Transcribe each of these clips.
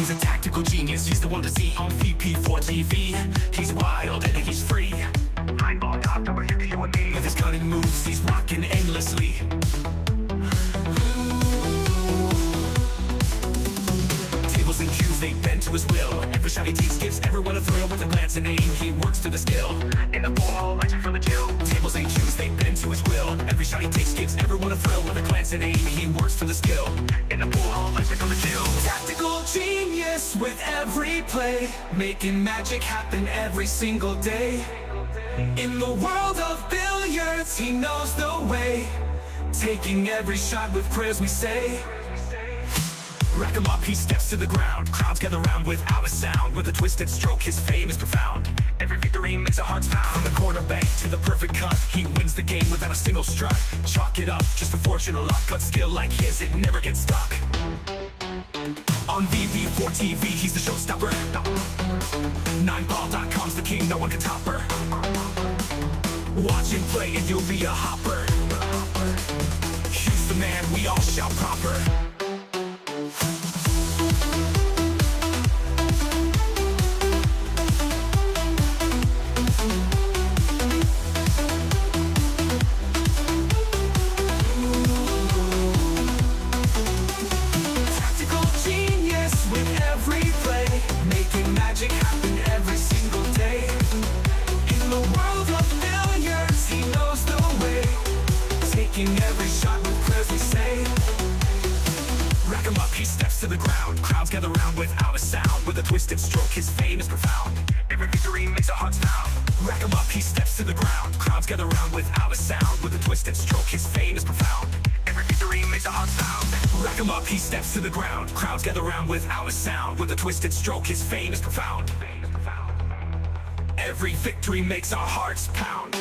He's a tactical genius, he's the one to see on VP4TV. He's wild and he's free. Eyeball top number 50, you and me. With his cunning moves, he's rocking endlessly. Tables and cues, they bend to his will. Every shot he takes gives everyone a thrill. With a glance and aim, he works to the skill. In the ball, lights from the chill. Tables and cues, they bend to his will. Every shot he takes gives everyone a thrill. With a glance and aim, he works to the skill. In the ball, lights from the chill. Tactical genius with every play, making magic happen every single day. In the world of billiards, he knows the way, taking every shot with prayers we say. Rack him up, he steps to the ground. Crowds gather round without a sound. With a twisted stroke, his fame is profound. Every victory makes our hearts pound. From the corner bank to the perfect cut, he wins the game without a single strut. Chalk it up, just a fortune of luck. But skill like his, it never gets stuck. On VP4TV, he's the showstopper. 9ball.com's the king, no one can top her. Watch him play and you'll be a hopper. He's the man, we all shout proper. Magic happen every single day. In the world of our hearts pound. Rack him up, he steps to the ground. Crowds gather round without a sound. With a twisted stroke, his fame is profound. Every victory makes our hearts pound. Rack him up, he steps to the ground. Crowds gather round without a sound. With a twisted stroke, his fame is profound. Every victory makes our hearts pound.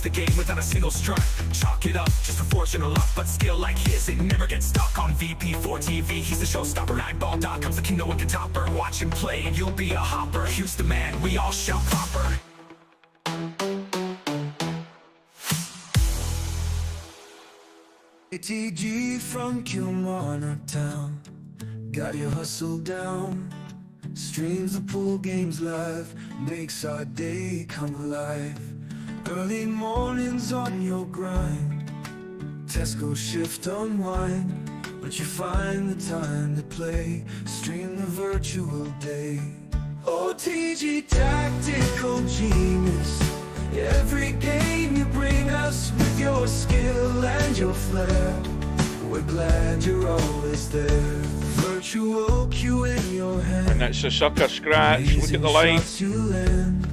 The game without a single strut. Chalk it up just for fortune or luck, but skill like his, it never gets stuck. On VP4TV, he's the showstopper. Eyeball.com's the king, no one can top her. Watch him play and you'll be a hopper. Hugh's the man, we all shout proper. ATG from Kilmarnock town, got your hustle down. Streams the pool games live, makes our day come alive. Early mornings on your grind, Tesco shift unwind, but you find the time to play, stream the virtual day. OTG tactical genius, every game you bring us with your skill and your flair. We're glad you're always there. Virtual cue in your hand. And that's a sucker scratch. Look at the line.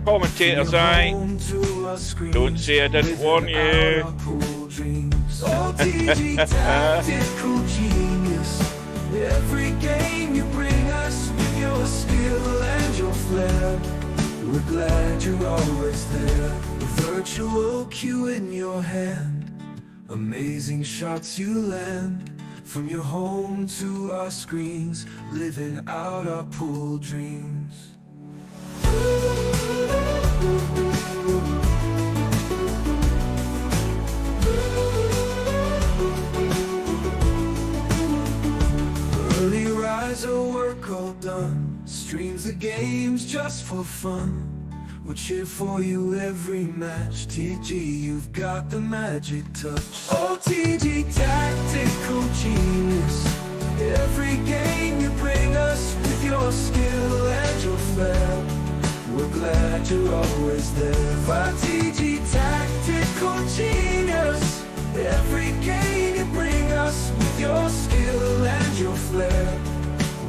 Commentator's eye. Don't say I didn't warn you. Tactical genius. Every game you bring us with your skill and your flair. We're glad you're always there. Virtual cue in your hand. Amazing shots you land. From your home to our screens, living out our pool dreams. Early riser, work all done. Streams the games just for fun. We'll cheer for you every match. TG, you've got the magic touch. OTG tactical genius. Every game you bring us with your skill and your flair. We're glad you're always there. OTG tactical genius. Every game you bring us with your skill and your flair.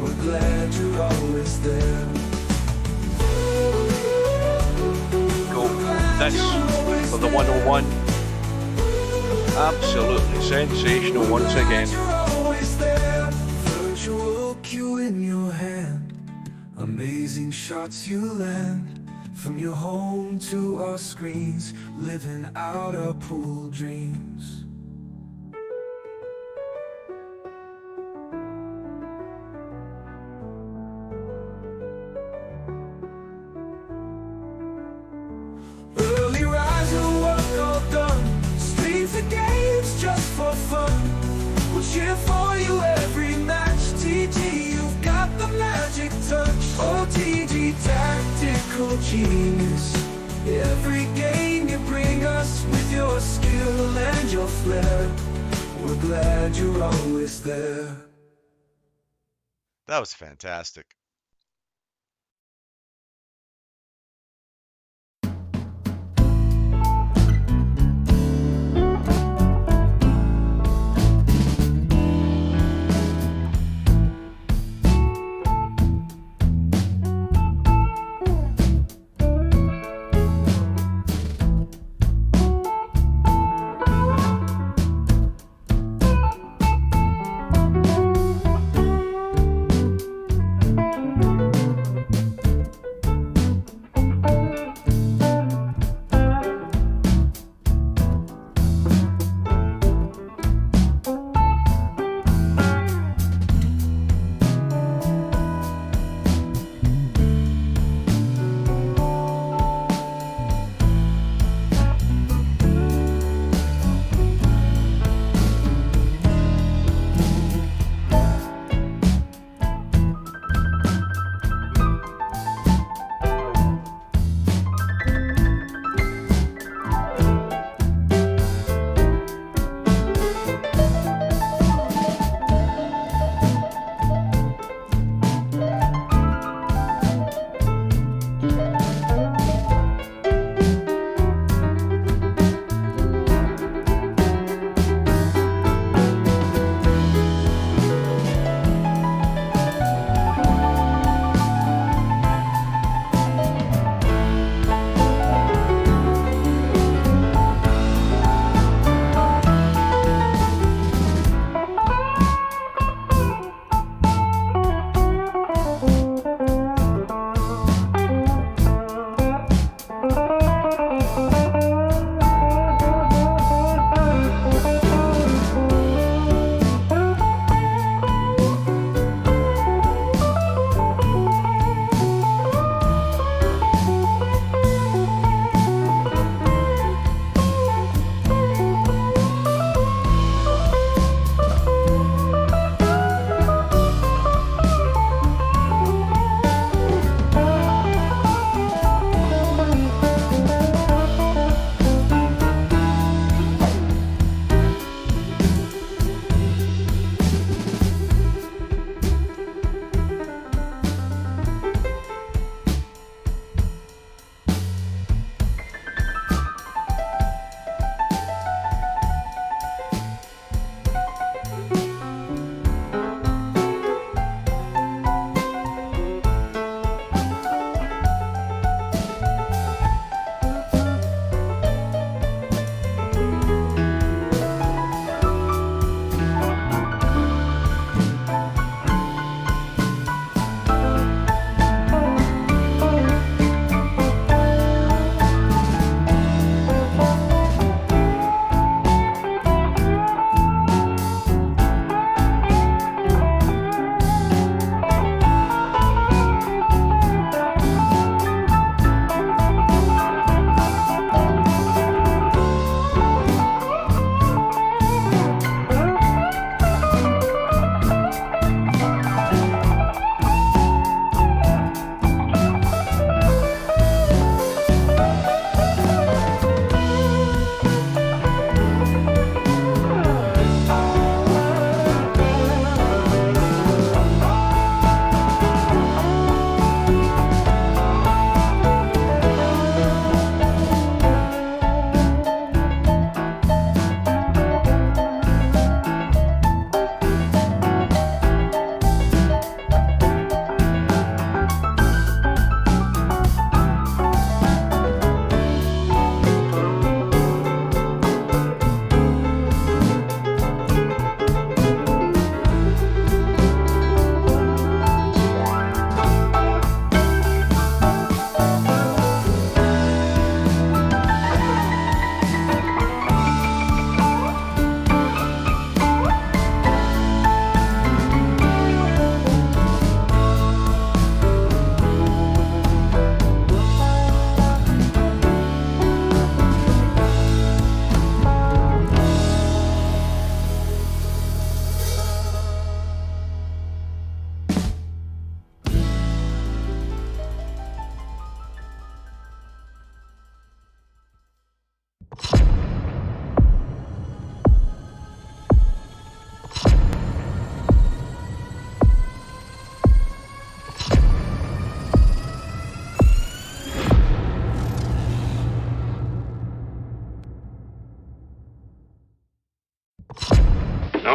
We're glad you're always there. This for the 101. Absolutely sensational once again. Virtual cue in your hand. Amazing shots you land. From your home to our screens, living out our pool dreams. Just for fun, we'll cheer for you every match. TG, you've got the magic touch. OTG tactical genius. Every game you bring us with your skill and your flair. We're glad you're always there. That was fantastic.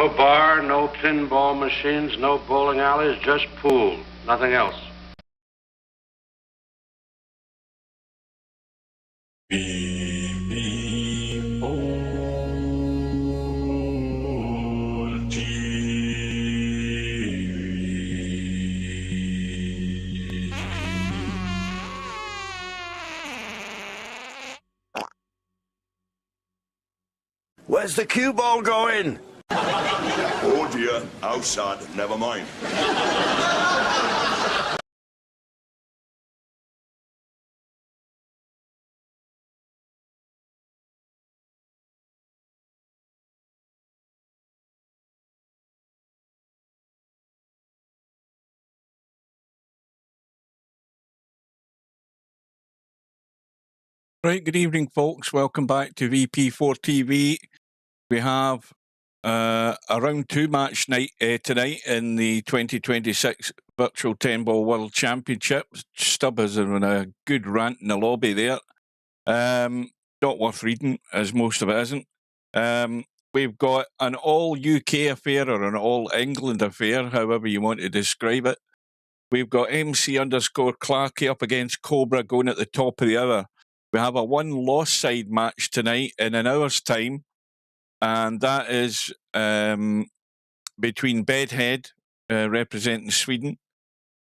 No bar, no pinball machines, no bowling alleys, just pool. Nothing else. Where's the cue ball going? Oh dear, outside, never mind. Right, good evening, folks. Welcome back to VP4TV. We have a round 2 match night tonight in the 2026 Virtual 10-Ball World Championship. Stubb is in a good rant in the lobby there. Not worth reading, as most of it isn't. We've got an all-UK affair or an all-England affair, however you want to describe it. We've got MC_Clarky up against Cobra going at the top of the hour. We have a one-loss side match tonight in an hour's time, and that is between Bedhead, representing Sweden,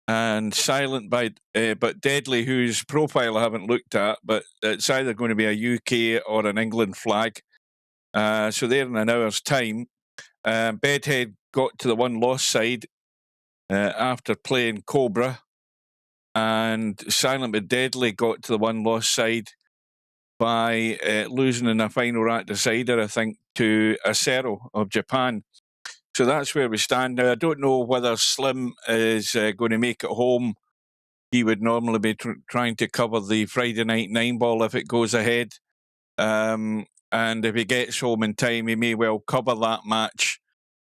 and Silent but Deadly, whose profile I haven't looked at, but it's either going to be a UK or an England flag. So they're in an hour's time. Bedhead got to the one-loss side after playing Cobra, and Silent but Deadly got to the one-loss side by losing in a final rack decider, I think, to Acero of Japan. So that's where we stand now. I don't know whether Slim is going to make it home. He would normally be trying to cover the Friday night 9-ball if it goes ahead. And if he gets home in time, he may well cover that match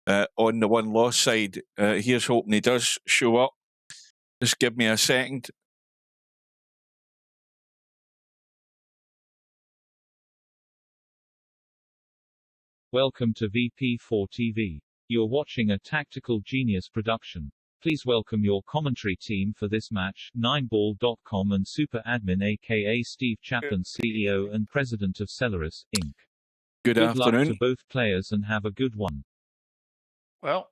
on the one-loss side. Here's hoping he does show up. Just give me a second. Welcome to VP4TV. You're watching a Tactical Genius production. Please welcome your commentary team for this match, 9ball.com and Super Admin aka Steve Chapman, CEO and President of Celeris, Inc. Good afternoon. Good luck to both players and have a good one. Well,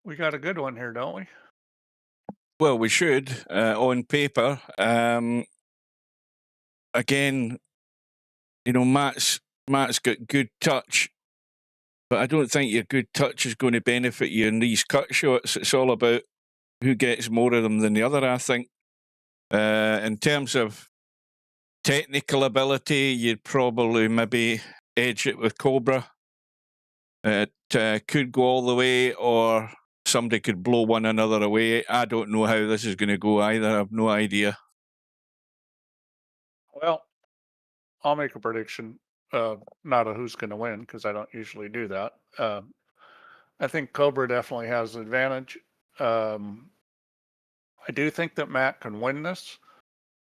we got a good one here, don't we? Well, we should, on paper. Again, you know, Matt's got good touch, but I don't think your good touch is going to benefit you in these cut shots. It's all about who gets more of them than the other, I think. In terms of technical ability, you'd probably maybe edge it with Cobra. It could go all the way, or somebody could blow one another away. I don't know how this is going to go either. I have no idea. Well, I'll make a prediction. Not a who's going to win, because I don't usually do that. I think Cobra definitely has an advantage. I do think that Matt can win this,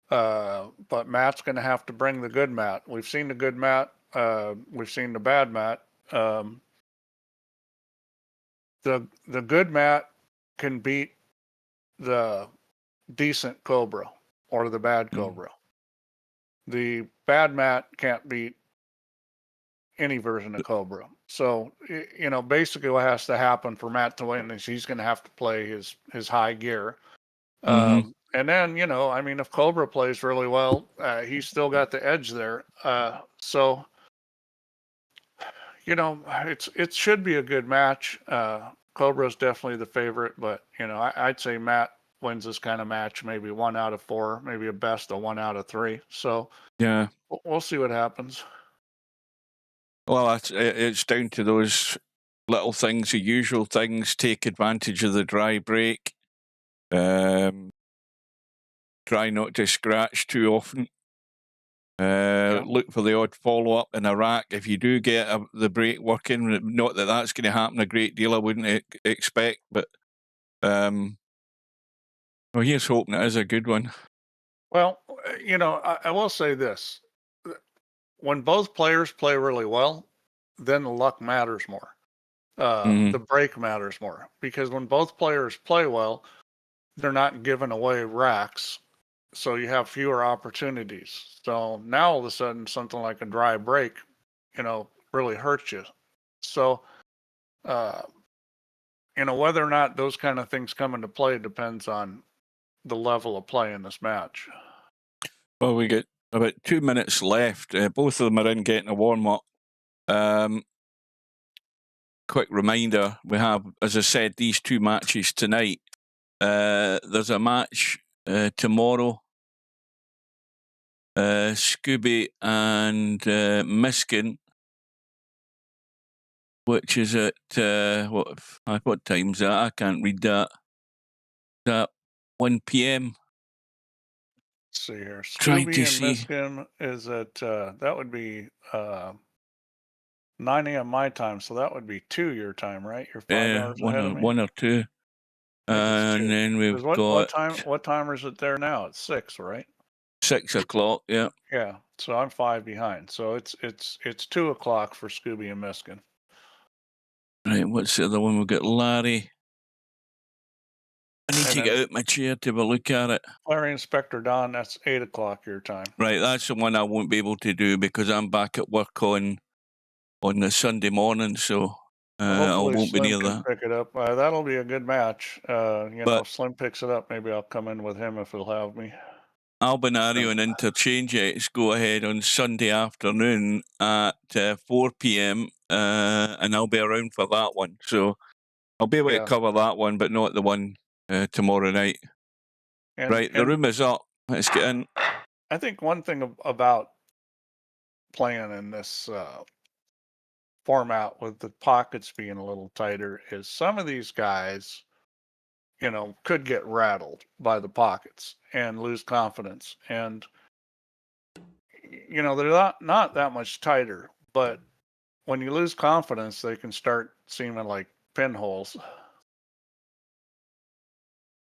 but Matt's going to have to bring the good Matt. We've seen the good Matt. We've seen the bad Matt. The good Matt can beat the decent Cobra or the bad Cobra. The bad Matt can't beat any version of Cobra. So, you know, basically what has to happen for Matt to win is he's going to have to play his high gear. And then, you know, I mean, if Cobra plays really well, he's still got the edge there. So, you know, it should be a good match. Cobra's definitely the favorite, but, you know, I'd say Matt wins this kind of match, maybe 1 out of 4, maybe a best of 1 out of 3. So yeah, we'll see what happens. Well, it's down to those little things, the usual things. Take advantage of the dry break. Try not to scratch too often. Look for the odd follow-up in a rack. If you do get the break working, not that that's going to happen a great deal, I wouldn't expect, but well, here's hoping it is a good one. Well, you know, I will say this. When both players play really well, then the luck matters more. Mhm. The break matters more because when both players play well, they're not giving away racks, so you have fewer opportunities. So now all of a sudden, something like a dry break, really hurts you. So, whether or not those kind of things come into play depends on the level of play in this match. Well, we got about 2 minutes left. Both of them are in getting a warm up. Quick reminder: we have, as I said, these 2 matches tonight. There's a match tomorrow. Scooby and Miskin, which is at what time's that? I can't read that. Is that 1 p.m. Let's see here. Trying Scooby to and see. Miskin is at that would be 9 a.m. my time, so that would be 2 your time, right? You're 5 hours ahead of me. One or two. I think it's 2. And then we've 'Cause what got time? What time is it there now? It's 6, right? 6 o'clock. Yeah. Yeah. So I'm 5 behind. So it's 2 o'clock for Scooby and Miskin. Right. What's the other one? We've got Larry. I need And to then get out my chair to have a look at it. Larry Inspector Don, that's 8 o'clock your time. Right. That's the one I won't be able to do because I'm back at work on the Sunday morning. So I Hopefully won't be Slim near can that. pick it up. That'll be a good match. But If Slim picks it up, maybe I'll come in with him if he'll have me. Albinario and Interchange X go ahead on Sunday afternoon at 4 p.m. And I'll be around for that one. So I'll be able to Yeah. cover that one, but not the one tomorrow night. Right, the And room is up. Let's get in. I think one thing about playing in this format with the pockets being a little tighter is some of these guys, could get rattled by the pockets and lose confidence. And, they're not that much tighter, but when you lose confidence, they can start seeming like pinholes.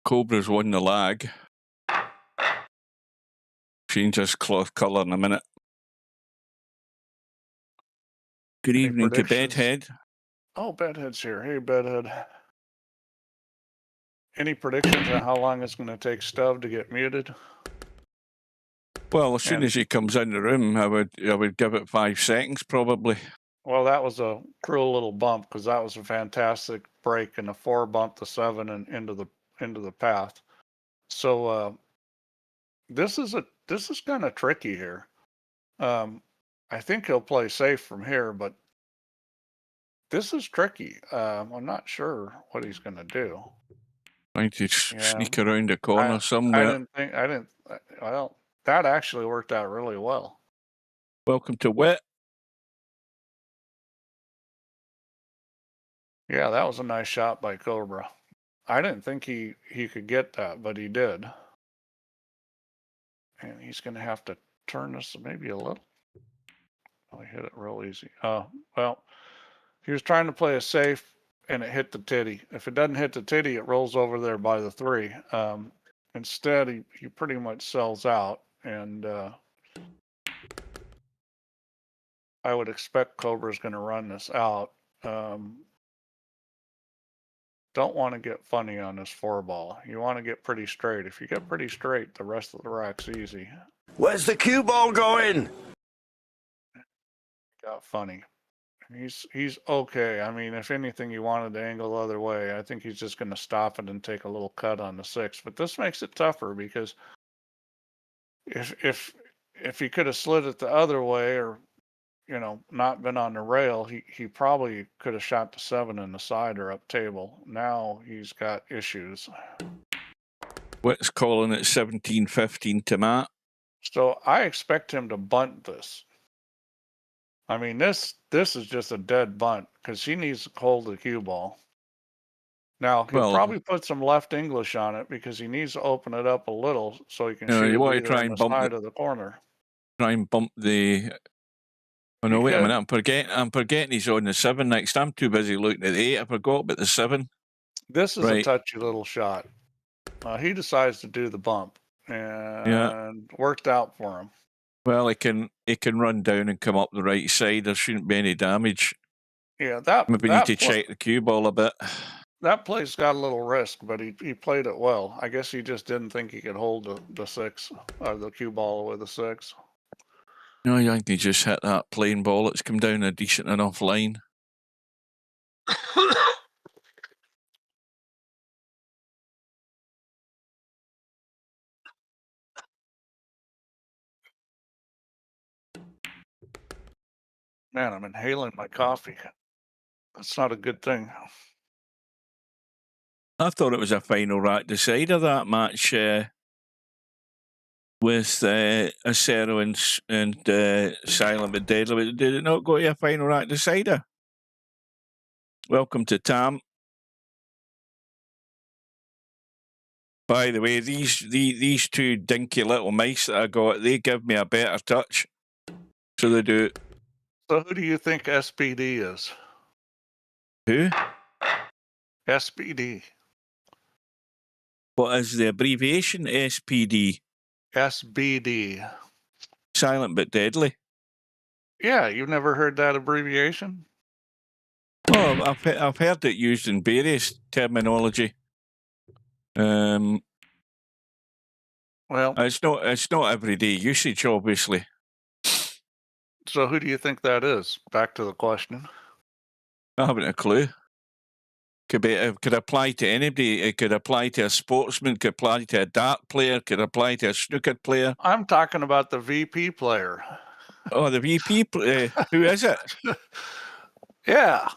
Cobra's won the lag. Change his cloth colour in a minute. Good Any evening to predictions? Bedhead. Oh, Bedhead's here. Hey, Bedhead. Any predictions on how long it's going to take Stubb to get muted? Well, as soon And- as he comes in the room, I would give it 5 seconds probably. Well, that was a cruel little bump because that was a fantastic break, and the 4 bumped the 7 and into the path. So this is kind of tricky here. I think he'll play safe from here, but this is tricky. I'm not sure what he's going to do. Trying to sneak around the corner I somewhere. Well, that actually worked out really well. Welcome to Wit. Yeah, that was a nice shot by Cobra. I didn't think he could get that, but he did. And he's going to have to turn this maybe a little. Oh, he hit it real easy. Oh, well, he was trying to play it safe, and it hit the titty. If it doesn't hit the titty, it rolls over there by the 3. Instead, he pretty much sells out, and I would expect Cobra's going to run this out. Don't want to get funny on this 4-ball. You want to get pretty straight. If you get pretty straight, the rest of the rack's easy. Where's the cue ball going? Got funny. He's okay. I mean, if anything, you wanted to angle the other way. I think he's just going to stop it and take a little cut on the 6. But this makes it tougher because if he could have slid it the other way or not been on the rail, he probably could have shot the 7 in the side or up table. Now he's got issues. Wit's calling it 17-15 to Matt. So I expect him to bunt this. I mean, this is just a dead bunt because he needs to hold the cue ball. Now he'll probably put some left English on it because he needs to open it up a little so he can shoot you want to either try on and the bump side of the corner. Try and bump the. Oh no! Wait a minute! I'm forgetting he's on the 7 next. I'm too busy looking at the 8. I forgot about the 7. This is a touchy little shot. He decides to do the bump, and worked out for him. Well, he can run down and come up the right side. There shouldn't be any damage. Yeah, that Maybe that need to pl- check the cue ball a bit. that play's got a little risk, but he played it well. I guess he just didn't think he could hold the six or the cue ball with a six. No, I think he just hit that plain ball. It's come down a decent enough line. Man, I'm inhaling my coffee. That's not a good thing. I thought it was a final right decider, that match with Acero and Silent but Deadly. Did it not go to a final right decider? Welcome to Tam. By the way, these two dinky little mice that I got, they give me a better touch. So they do. So who do you think SBD is? Who? SBD. What is the abbreviation? SPD. SBD. Silent but Deadly. Yeah, you've never heard that abbreviation? Oh, I've heard it used in various terminology. Well, it's not everyday usage, obviously. so who do you think that is? Back to the question. I haven't a clue. Could apply to anybody. It could apply to a sportsman. Could apply to a dart player. Could apply to a snooker player. I'm talking about the VP player. Oh, the VP. Who is it? Yeah.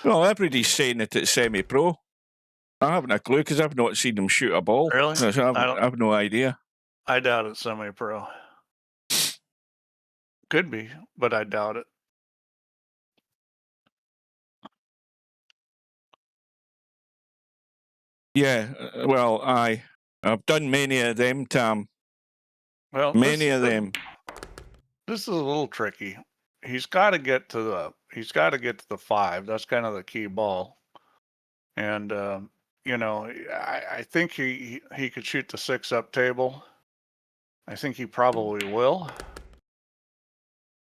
Well, everybody's saying that it's semi-pro. I haven't a clue because I've not seen them shoot a ball. Really? So I've no idea. I doubt it's semi-pro. Could be, but I doubt it. Yeah, well, I've done many of them, Tam. Well, Many of them. This is a little tricky. He's got to get to the 5. That's kind of the key ball. And I think he could shoot the 6 up table. I think he probably will.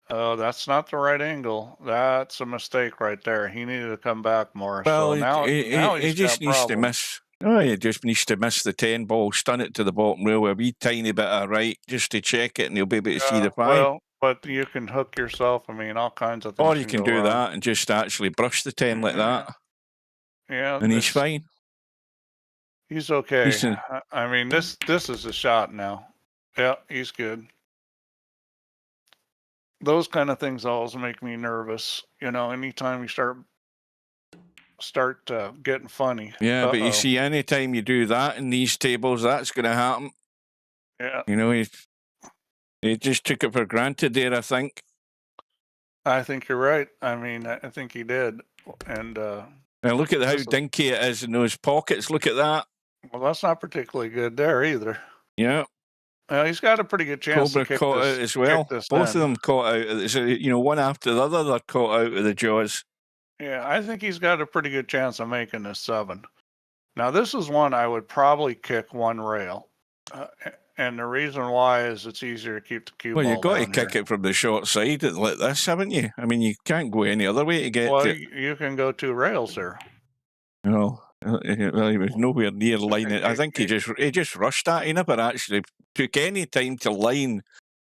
Oh, that's not the right angle. That's a mistake right there. He needed to come back more. Well, so now he just needs to miss. Oh, he just needs to miss the 10 ball, stun it to the bottom rail with a wee tiny bit of right just to check it, and he'll be able to see the 5. Well, but you can hook yourself. I mean, all kinds of things. Or you can do that and just actually brush the 10 like that. Yeah, and he's fine. He's okay. I mean, this is a shot now. Yeah, he's good. Those kind of things always make me nervous. Anytime you start getting funny. Yeah, but you see, anytime you do that in these tables, that's going to happen. Yeah. He just took it for granted there, I think. I think you're right. I mean, I think he did. And look at how dinky it is in those pockets. Look at that. Well, that's not particularly good there either. Yeah. He's got a pretty good chance Cobra to kick caught out as well. Both of them caught out. One after the other, they're caught out of the jaws. Yeah, I think he's got a pretty good chance of making this 7. Now, this is one I would probably kick one rail. And the reason why is it's easier to keep the cue ball. Well, you've got to kick it from the short side like this, haven't you? I mean, you can't go any other way to get it. You can go 2 rails there. No. Well, he was nowhere near lining. I think he just rushed that. He never actually took any time to line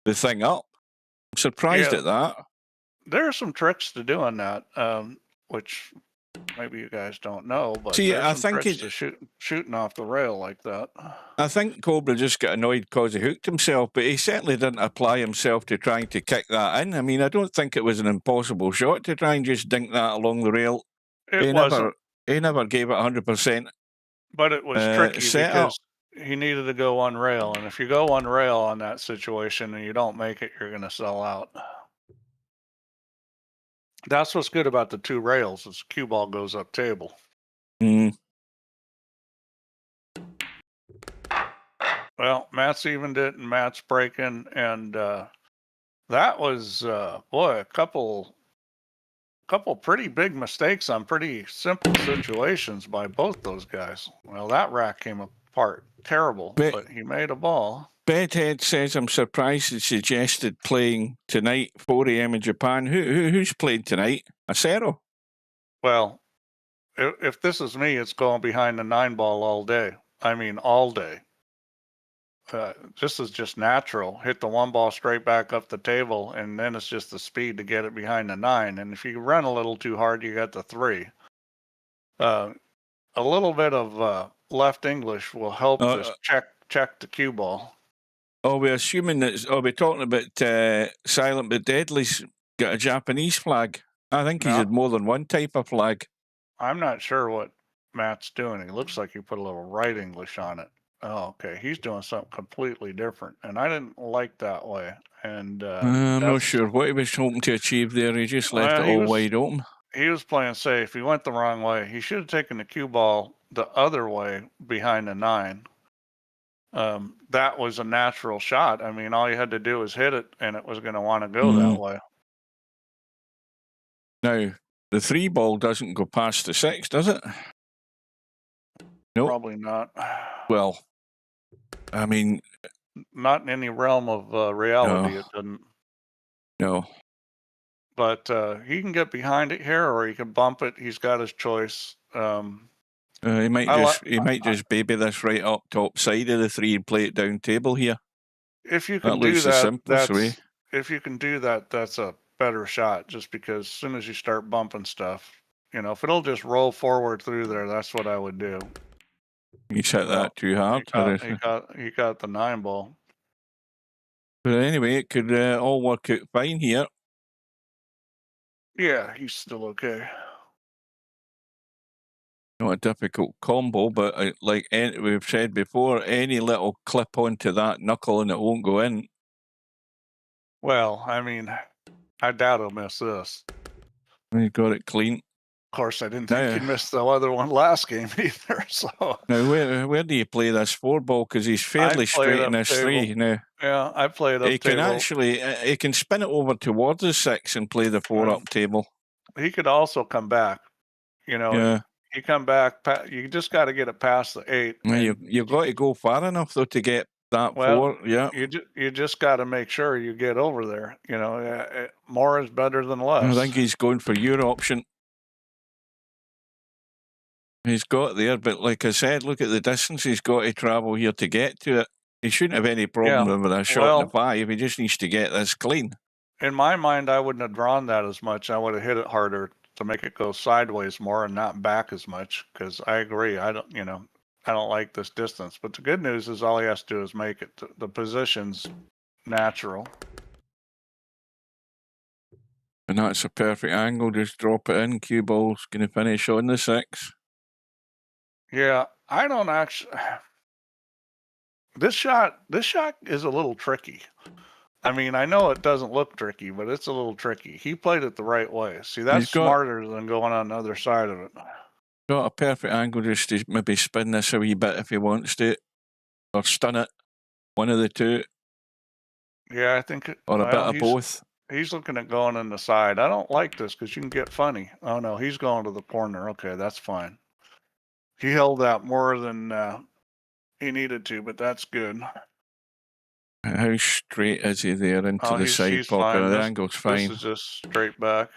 the thing up. I'm surprised at that. There are some tricks to doing that, which maybe you guys don't know. But see, I think he's shooting off the rail like that. I think Cobra just got annoyed because he hooked himself, but he certainly didn't apply himself to trying to kick that in. I mean, I don't think it was an impossible shot to try and just dink that along the rail. It wasn't. He never gave it 100%. But it was tricky because he needed to go one rail. And if you go one rail on that situation and you don't make it, you're going to sell out. That's what's good about the 2 rails is the cue ball goes up table. Well, Matt's evened it and Matt's breaking. And that was, a couple pretty big mistakes on pretty simple situations by both those guys. Well, that rack came part. Terrible, but he made a ball. Bedhead says, I'm surprised he suggested playing tonight, 4 a.m. in Japan. Who's played tonight? Acero? Well, if this is me, it's going behind the 9-ball all day. I mean, all day. This is just natural. Hit the 1-ball straight back up the table, and then it's just the speed to get it behind the 9. And if you run a little too hard, you got the 3. A little bit of left English will help this check the cue ball. Oh, we're assuming that. Oh, we're talking about Silent but Deadly's got a Japanese flag. I think he's had more than one type of flag. I'm not sure what Matt's doing. He looks like he put a little right English on it. Oh, okay. He's doing something completely different, and I didn't like that way. And I'm not sure what he was hoping to achieve there. He just left it all wide open. He was playing safe. He went the wrong way. He should have taken the cue ball the other way behind the 9. That was a natural shot. I mean, all you had to do was hit it, and it was going to want to go that way. Now, the 3 ball doesn't go past the 6, does it? Nope. Probably not. Well, I mean, not in any realm of reality. It doesn't. No. But he can get behind it here, or he can bump it. He's got his choice. He might just baby this right up top side of the 3 and play it down table here. If you can do that, if you can do that, that's a better shot. Just because as soon as you start bumping stuff, if it'll just roll forward through there, that's what I would do. You hit that too hard. He got the 9-ball. But anyway, it could all work out fine here. Yeah, he's still okay. Not a difficult combo, but like we've said before, any little clip onto that knuckle and it won't go in. Well, I mean, I doubt he'll miss this. He got it clean. Of course, I didn't think he missed the other one last game either. So now, where do you play this 4-ball? Because he's fairly straight in his 3 now. Yeah, I played up table. He can spin it over towards the 6 and play the 4 up table. He could also come back. Yeah. You come back. You just got to get it past the 8. Well, you've got to go far enough though to get that 4. Yeah. You just got to make sure you get over there. More is better than less. I think he's going for your option. He's got there, but like I said, look at the distance he's got to travel here to get to it. He shouldn't have any problem with a shot in the 5. He just needs to get this clean. In my mind, I wouldn't have drawn that as much. I would have hit it harder to make it go sideways more and not back as much. Because I agree, I don't like this distance. But the good news is all he has to do is make it. The position's natural. And that's a perfect angle. Just drop it in. Cue ball's going to finish on the 6. Yeah, I don't actually. This shot is a little tricky. I mean, I know it doesn't look tricky, but it's a little tricky. He played it the right way. See, that's smarter than going on the other side of it. Got a perfect angle just to maybe spin this a wee bit if he wants to, or stun it. One of the two. Yeah, I think. Or a bit of both. He's looking at going in the side. I don't like this because you can get funny. Oh no, he's going to the corner. Okay, that's fine. He held that more than he needed to, but that's good. How straight is he there into the side pocket? The angle's fine. This is just straight back.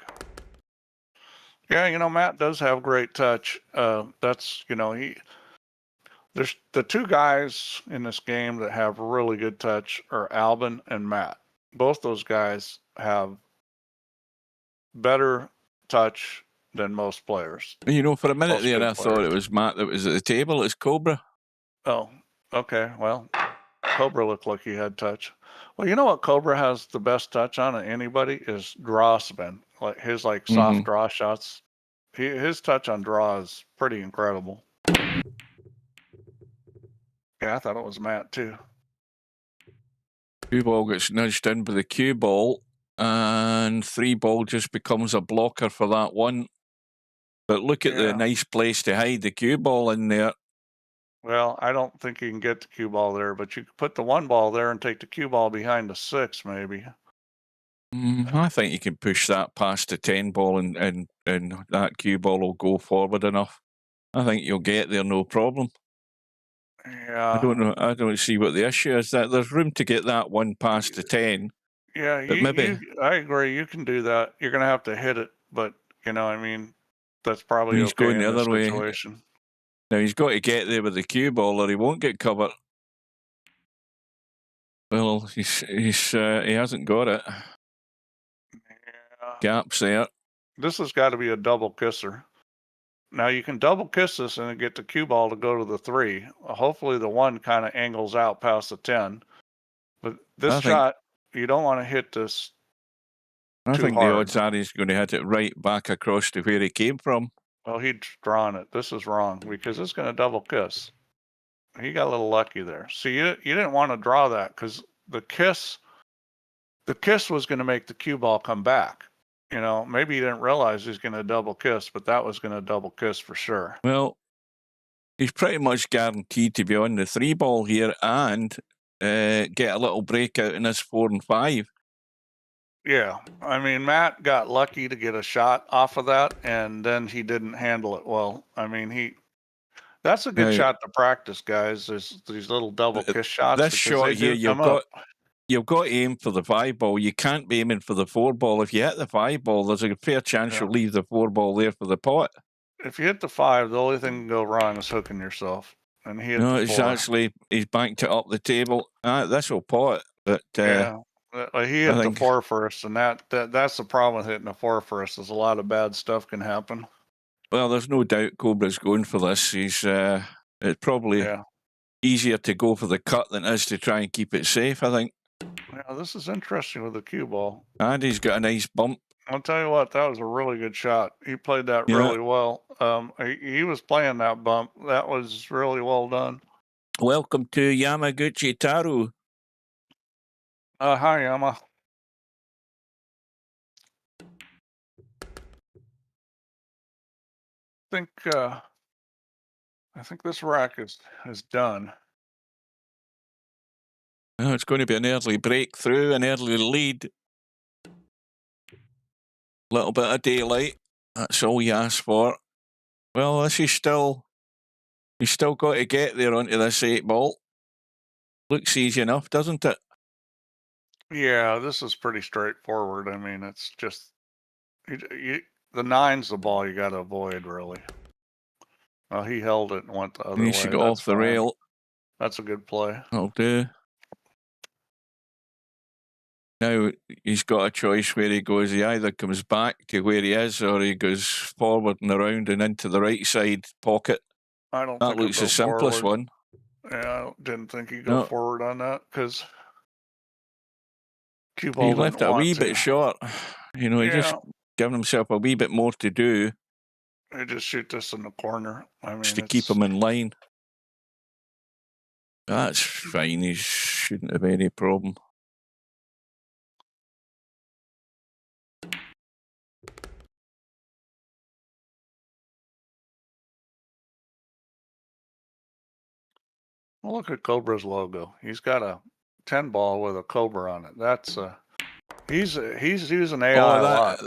Yeah, Matt does have great touch. There's the 2 guys in this game that have really good touch are Albin and Matt. Both those guys have better touch than most players. For a minute there, I thought it was Matt that was at the table. It's Cobra. Oh, okay. Well, Cobra looked like he had touch. Well, you know what Cobra has the best touch on of anybody is draw spin. Like his soft draw shots. His touch on draw is pretty incredible. Yeah, I thought it was Matt too. Cue ball gets nudged in by the cue ball, and 3 ball just becomes a blocker for that 1. But look at the nice place to hide the cue ball in there. Well, I don't think you can get the cue ball there, but you could put the 1 ball there and take the cue ball behind the 6, maybe. I think you can push that past the 10 ball and that cue ball will go forward enough. I think you'll get there, no problem. Yeah. I don't know. I don't see what the issue is. That there's room to get that one past the 10. Yeah, But maybe I agree. You can do that. You're gonna have to hit it, but I mean, that's probably he's okay going in the this other way. situation. Now he's got to get there with the cue ball, or he won't get covered. Well, he hasn't got it. Yeah. Gaps there. This has got to be a double kisser. Now you can double kiss this and get the cue ball to go to the 3. Hopefully the 1 kind of angles out past the 10. But this shot, you don't want to hit this I too think hard. the odds are he's going to hit it right back across to where he came from. Well, he'd drawn it. This is wrong because it's going to double kiss. He got a little lucky there. See, you didn't want to draw that because the kiss was going to make the cue ball come back. Maybe he didn't realize he's going to double kiss, but that was going to double kiss for sure. Well, he's pretty much guaranteed to be on the 3 ball here and get a little breakout in this 4 and 5. Yeah, I mean, Matt got lucky to get a shot off of that, and then he didn't handle it well. I mean, that's a good shot to practice, guys. There's these little double kiss shots. This shot here, you've got to aim for the 5 ball. You can't be aiming for the 4 ball. If you hit the 5 ball, there's a fair chance you'll leave the 4 ball there for the pot. If you hit the 5, the only thing that can go wrong is hooking yourself. And he hit the 4. He's banked it up the table. This will pot, but yeah. He hit the 4 first, and that's the problem with hitting the 4 first. Is a lot of bad stuff can happen. Well, there's no doubt Cobra's going for this. It's probably easier to go for the cut than it is to try and keep it safe, I think. Yeah, this is interesting with the cue ball. And he's got a nice bump. I'll tell you what, that was a really good shot. He played that really well. He was playing that bump. That was really well done. Welcome to Yamaguchi Taru. Hi, Yama. I think this rack is done. Oh, it's going to be an early breakthrough, an early lead. Little bit of daylight. That's all you ask for. Well, he's still got to get there onto this 8 ball. Looks easy enough, doesn't it? Yeah, this is pretty straightforward. I mean, it's just the 9's the ball you got to avoid, really. Well, he held it and went the other way. He should go off the rail. That's a good play. That'll do. Now he's got a choice where he goes. He either comes back to where he is, or he goes forward and around and into the right side pocket. I don't. That looks the simplest one. Yeah, I didn't think he'd go forward on that because he left it a wee bit short. He just giving himself a wee bit more to do. He just shoot this in the corner. I mean, just to keep him in line. That's fine. He shouldn't have any problem. Well, look at Cobra's logo. He's got a 10 ball with a Cobra on it. That's he's using AI a lot.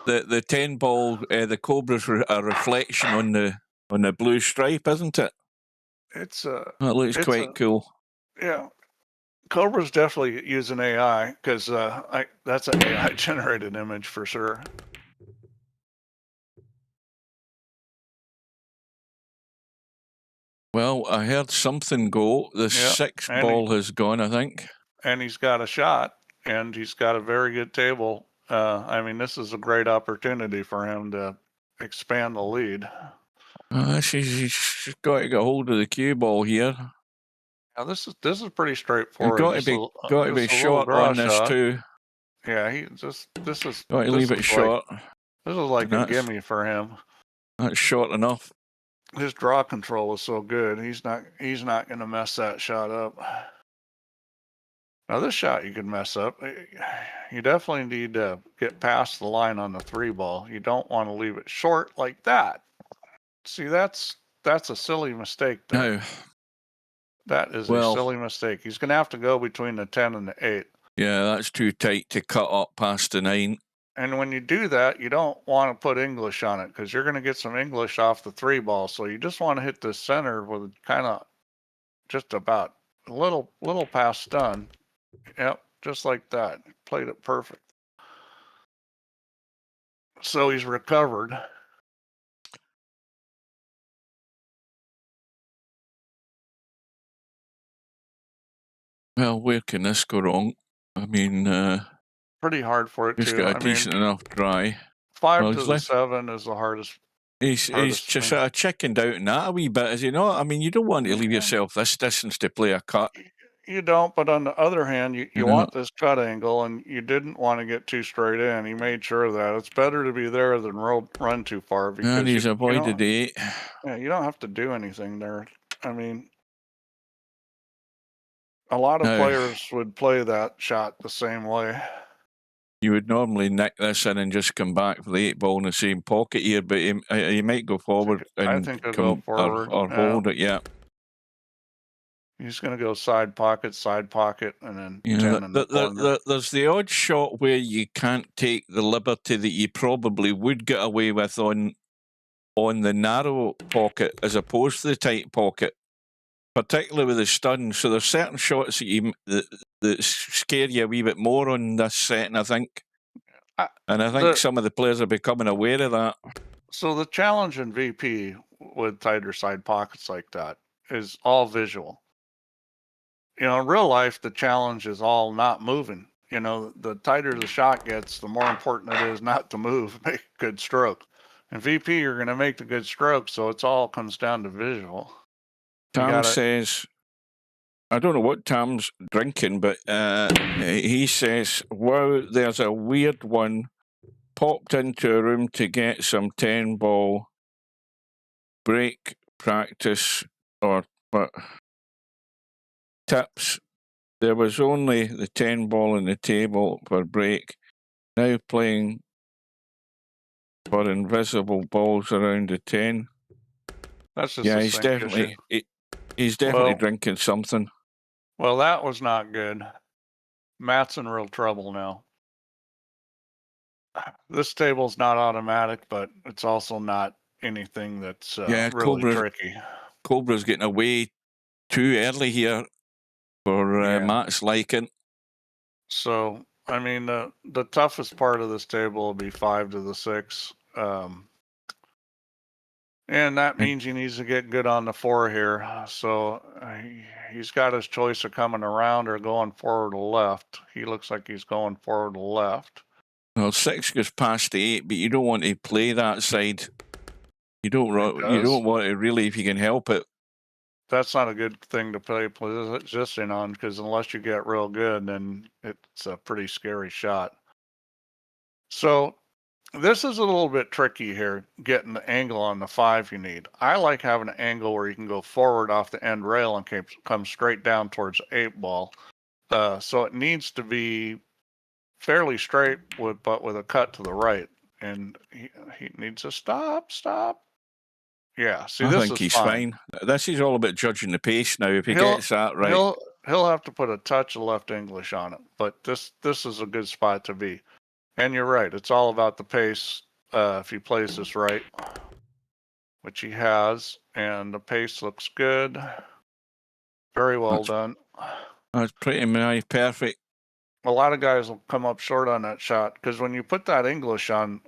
The 10 ball, the Cobra's a reflection on the blue stripe, isn't it? That looks quite cool. Yeah, Cobra's definitely using AI because that's an AI generated image for sure. Well, I heard something go. The 6 ball has gone, I think. And he's got a shot, and he's got a very good table. I mean, this is a great opportunity for him to expand the lead. He's got to get hold of the cue ball here. Now this is pretty straightforward. Got to be short on this too. Yeah, this is got to leave it short. This is like a gimme for him. That's short enough. His draw control is so good. He's not going to mess that shot up. Now this shot you can mess up. You definitely need to get past the line on the 3 ball. You don't want to leave it short like that. See, that's a silly mistake there. No. That is a silly mistake. He's going to have to go between the 10 and the 8. Yeah, that's too tight to cut up past the 9. And when you do that, you don't want to put English on it because you're going to get some English off the 3 ball. So you just want to hit the center with kind of just about a little past stun. Yep, just like that. Played it perfect. So he's recovered. Well, where can this go wrong? I mean, pretty hard for it he's too. got a I decent mean, enough try. 5 Well, to he's the left. 7 is the hardest. He's just sort of chickened out in that a wee bit, is he not? I mean, you don't want to leave yourself this distance to play a cut. You don't, but on the other hand, you know. want this cut angle, and you didn't want to get too straight in. He made sure of that. It's better to be there than run too far because And he's avoided 8. Yeah, you don't have to do anything there. I mean, a lot of No. players would play that shot the same way. You would normally nick this in and just come back for the 8 ball in the same pocket here, but he might go forward I think he'll go forward. or hold it, yeah. He's going to go side pocket, and then 10 in the corner. There's the odd shot where you can't take the liberty that you probably would get away with on the narrow pocket as opposed to the tight pocket, particularly with the stun. So there's certain shots that scare you a wee bit more on this setting, I think. And I think some of the players are becoming aware of that. So the challenge in VP with tighter side pockets like that is all visual. You know, in real life, the challenge is all not moving. You know, the tighter the shot gets, the more important it is not to move, make a good stroke. In VP, you're going to make the good stroke, so it's all comes down to visual. Tam says, I don't know what Tam's drinking, but he says, wow, there's a weird one. Popped into a room to get some 10 ball break practice or tips. There was only the 10 ball on the table for break. Now playing for invisible balls around the 10. That's just he's definitely drinking something. Well, that was not good. Matt's in real trouble now. This table's not automatic, but it's also not anything that's really tricky. Cobra's getting away too early here for Matt's liking. So, I mean, the toughest part of this table will be 5 to the 6. And that means he needs to get good on the 4 here. So he's got his choice of coming around or going forward to left. He looks like he's going forward to left. Well, 6 goes past the 8, but you don't want to play that side. You don't want to really, if you can help it. That's not a good thing to play positioning on, because unless you get real good, then it's a pretty scary shot. So this is a little bit tricky here, getting the angle on the 5 you need. I like having an angle where you can go forward off the end rail and come straight down towards the 8 ball. So it needs to be fairly straight, but with a cut to the right. And he needs to stop. Yeah, see, I think he's fine. This is all about judging the pace now. If he gets that right, he'll have to put a touch of left English on it. But this is a good spot to be. And you're right. It's all about the pace. If he plays this right, which he has, and the pace looks good. Very well done. That's pretty nice, perfect. A lot of guys will come up short on that shot, because when you put that English on,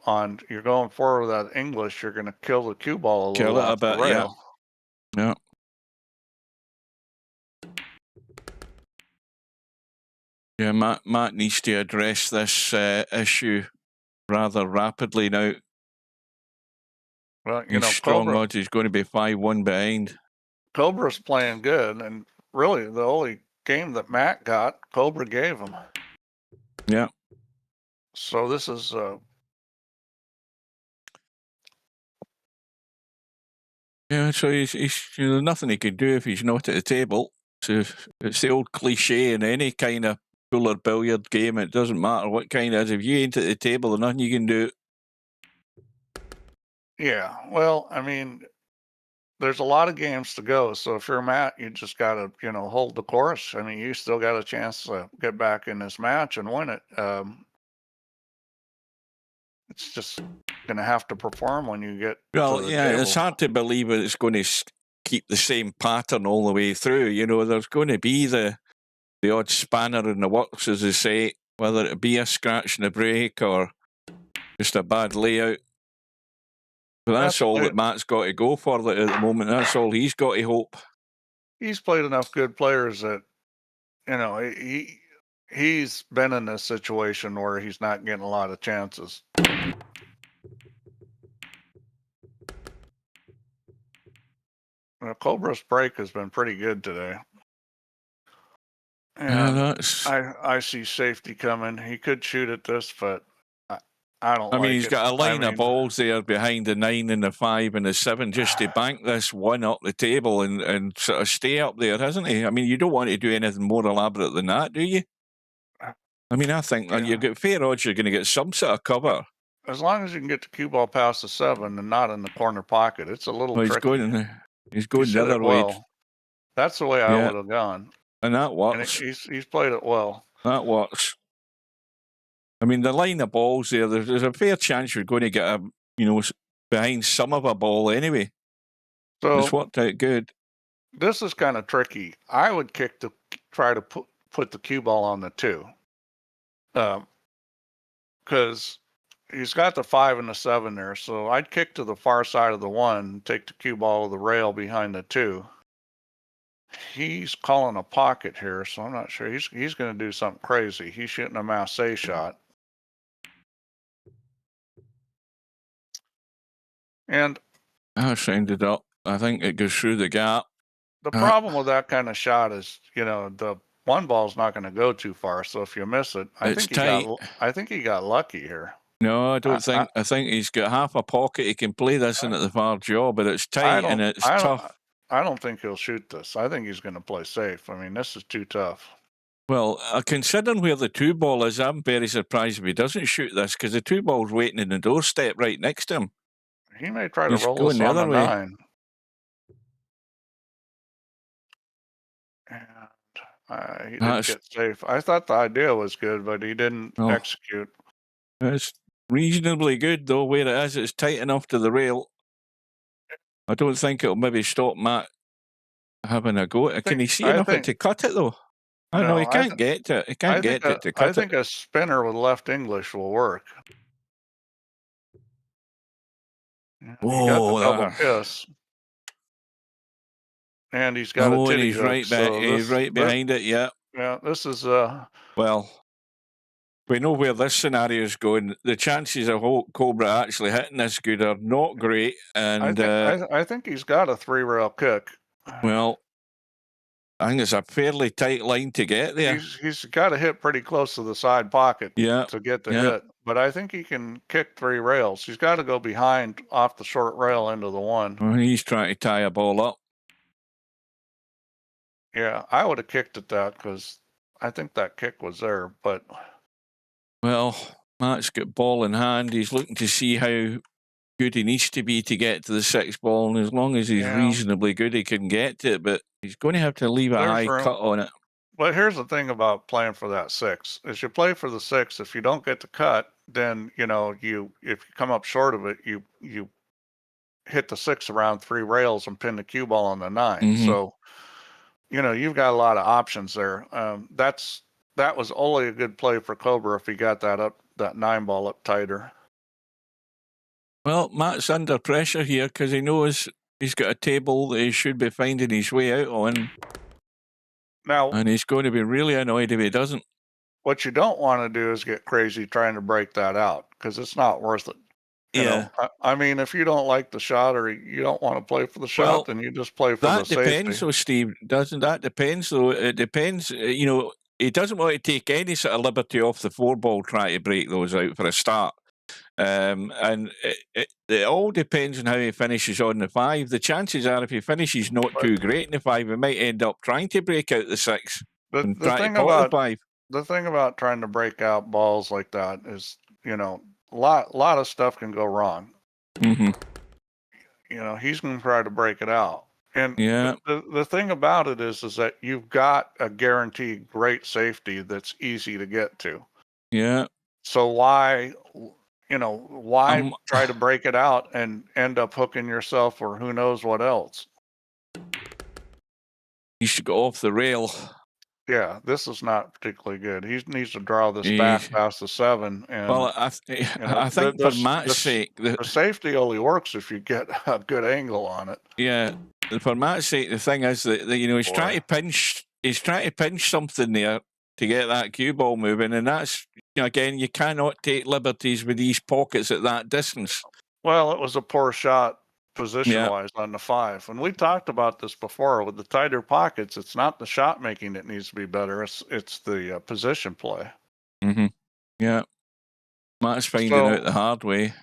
you're going forward with that English, you're going to kill the cue ball a little off the rail. Yeah. Yeah, Matt needs to address this issue rather rapidly now. Well, you know, strong odds he's going to be 5-1 behind. Cobra's playing good, and really the only game that Matt got, Cobra gave him. Yeah. So this is yeah. So he's there's nothing he can do if he's not at the table. So it's the old cliche in any kind of pool or billiard game. It doesn't matter what kind it is. If you ain't at the table, there's nothing you can do. Yeah. Well, I mean, there's a lot of games to go. So if you're Matt, you just got to, hold the course. I mean, you still got a chance to get back in this match and win it. It's just going to have to perform when you get. Well, yeah, it's hard to believe it's going to keep the same pattern all the way through. You know, there's going to be the odd spanner in the works, as they say, whether it be a scratch in the brake or just a bad layout. But that's all that Matt's got to go for at the moment. That's all he's got to hope. He's played enough good players that, you know, he's been in this situation where he's not getting a lot of chances. Well, Cobra's brake has been pretty good today. And that's... I see safety coming. He could shoot at this, but I don't. I mean, like he's it. got a line of balls there behind the 9 and the 5 and the 7 just to bank this one up the table and sort of stay up there, hasn't he? I mean, you don't want to do anything more elaborate than that, do you? I mean, I think you've got fair odds you're going to get some sort of cover. As long as you can get the cue ball past the 7 and not in the corner pocket, it's a little tricky. He's going the other way. That's the way I would have gone. And that works. And he's played it well. That works. I mean, the line of balls there, there's a fair chance you're going to get behind some of a ball anyway. So it's worked out good. This is kind of tricky. I would kick to try to put the cue ball on the 2. Because he's got the 5 and the 7 there. So I'd kick to the far side of the 1, take the cue ball of the rail behind the 2. He's calling a pocket here, so I'm not sure. He's going to do something crazy. He's shooting a Masse shot. And I've ended up, I think it goes through the gap. The problem with that kind of shot is, you know, the one ball's not going to go too far. So if you miss it, I think he got lucky here. No, I don't think. I think he's got half a pocket. He can play this in at the far jaw, but it's tight and it's tough. I don't think he'll shoot this. I think he's going to play safe. I mean, this is too tough. Well, considering where the 2 ball is, I'm very surprised if he doesn't shoot this because the 2 ball's waiting in the doorstep right next to him. He may try to roll this on the 9. And he didn't get safe. I thought the idea was good, but he didn't execute. It's reasonably good, though, where it is. It's tight enough to the rail. I don't think it'll maybe stop Matt having a go. Can he see enough to cut it, though? I don't know. He can't get to it. He can't get it to cut it. I think a spinner with left English will work. Oh, double kiss. And he's got a titty he's hook, he's right behind it, yeah. Yeah, this is well, we know where this scenario is going. The chances of Cobra actually hitting this good are not great. And I think he's got a 3-rail kick. Well, I think it's a fairly tight line to get there. He's got to hit pretty close to the side pocket to get the hit. But I think he can kick 3 rails. He's got to go behind off the short rail into the 1. Well, he's trying to tie a ball up. Yeah, I would have kicked at that because I think that kick was there. But well, Matt's got ball in hand. He's looking to see how good he needs to be to get to the 6 ball. And as long as he's reasonably good, he can get to it. But he's going to have to leave a high cut on it. But here's the thing about playing for that 6. As you play for the 6, if you don't get the cut, then, you know, if you come up short of it, you hit the 6 around 3 rails and pin the cue ball on the 9. Mm-hmm. So, you know, you've got a lot of options there. That was only a good play for Cobra if he got that 9 ball up tighter. Well, Matt's under pressure here because he knows he's got a table that he should be finding his way out on. Now, and he's going to be really annoyed if he doesn't. What you don't want to do is get crazy trying to break that out because it's not worth it. You know? I mean, if you don't like the shot or you don't want to play for the shot, then you just play for the safety. That depends, though, Steve. Doesn't that depends, though? It depends. You know, he doesn't want to take any sort of liberty off the 4 ball trying to break those out for a start. And it all depends on how he finishes on the 5. The chances are, if he finishes not too great in the 5, he might end up trying to break out the 6 and try to pot the 5. The thing about trying to break out balls like that is, you know, a lot of stuff can go wrong. Mm-hmm. You know, he's going to try to break it out. And the thing about it is that you've got a guaranteed great safety that's easy to get to. Yeah. So why try to break it out and end up hooking yourself or who knows what else? He should go off the rail. Yeah, this is not particularly good. He needs to draw this He- back past the 7. And Well, I think for Matt's sake, the safety only works if you get a good angle on it. yeah, for Matt's sake, the thing is that you know he's trying to pinch. He's trying to pinch something there to get that cue ball moving, and that's, you know, again, you cannot take liberties with these pockets at that distance. Well, it was a poor shot position-wise on the 5. And we talked about this before with the tighter pockets. It's not the shot making that needs to be better. It's the position play. Mm-hmm. Yeah, Matt's finding out the hard way.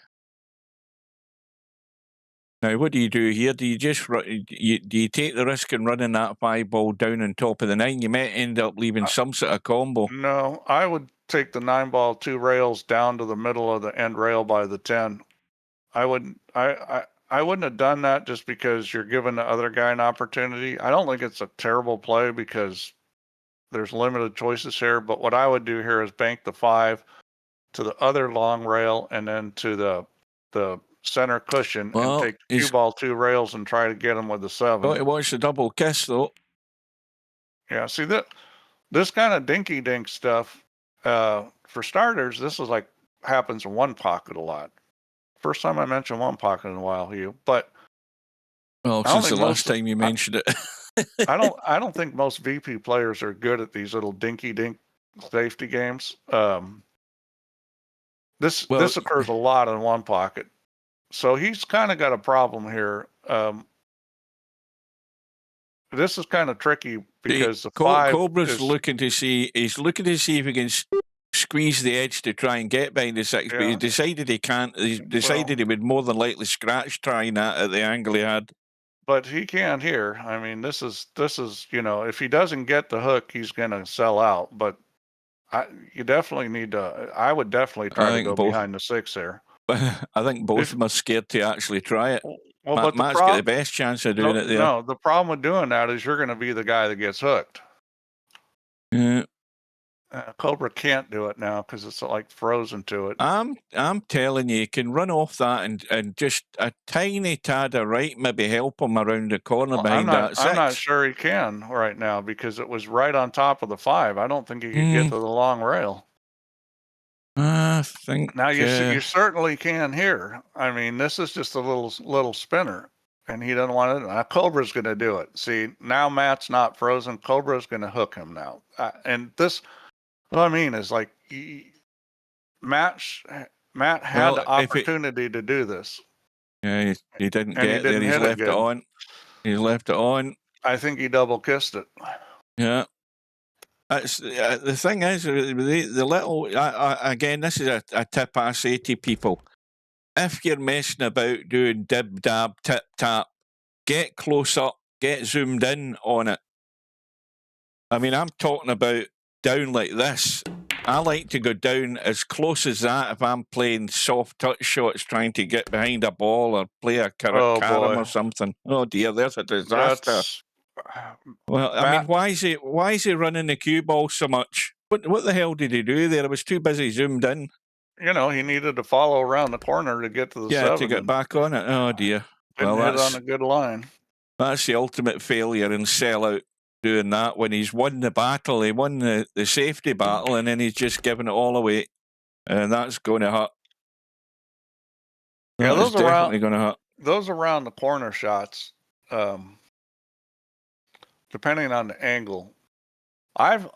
Now, what do you do here? Do you just do you take the risk in running that 5 ball down on top of the 9? You might end up leaving some sort of combo. No, I would take the 9 ball 2 rails down to the middle of the end rail by the 10. I wouldn't have done that just because you're giving the other guy an opportunity. I don't think it's a terrible play because there's limited choices here. But what I would do here is bank the 5 to the other long rail and then to the center cushion and take the cue ball 2 rails and try to get him with the 7. Got to watch the double kiss though. Yeah, see this kind of dinky dink stuff. For starters, this is like happens in one pocket a lot. First time I mentioned one pocket in a while, Hugh. But well, since the last time you mentioned it, I don't think most VP players are good at these little dinky dink safety games. This occurs a lot in one pocket, so he's kind of got a problem here. This is kind of tricky because the 5 Cobra's looking to see. He's looking to see if he can squeeze the edge to try and get behind the 6, but he decided he can't. He decided he would more than likely scratch trying that at the angle he had. But he can't here. I mean, this is you know, if he doesn't get the hook, he's going to sell out. But you definitely need to. I would definitely try to go behind the 6 there. I think both of them are scared to actually try it. Well, but Matt's got the best chance of doing it there. No, the problem with doing that is you're going to be the guy that gets hooked. Yeah. Cobra can't do it now because it's like frozen to it. I'm telling you can run off that and just a tiny tad of right maybe help him around the corner behind that 6. I'm not sure he can right now because it was right on top of the 5. I don't think he can get to the long rail. I think now you certainly can here. I mean, this is just a little spinner, and he doesn't want it. Now Cobra's going to do it. See, now Matt's not frozen. Cobra's going to hook him now, and this. What I mean is, like, Matt had the opportunity to do this. Yeah, he didn't get it there. He's left it on. He's left it on. I think he double kissed it. Yeah. The thing is, the little again, this is a tip I say to people: if you're messing about doing dib dab tip tap, get close up, get zoomed in on it. I mean, I'm talking about down like this. I like to go down as close as that if I'm playing soft touch shots, trying to get behind a ball or play a carom or something. Oh dear, there's a disaster. Well, I mean, why is he running the cue ball so much? What the hell did he do there? I was too busy zoomed in. You know, he needed to follow around the corner to get to the 7. To get back on it. Oh dear. Didn't hit on a good line. That's the ultimate failure and sellout. Doing that when he's won the battle, he won the safety battle, and then he's just giving it all away, and that's going to hurt. Yeah, those definitely going to hurt. Those around the corner shots, depending on the angle, I've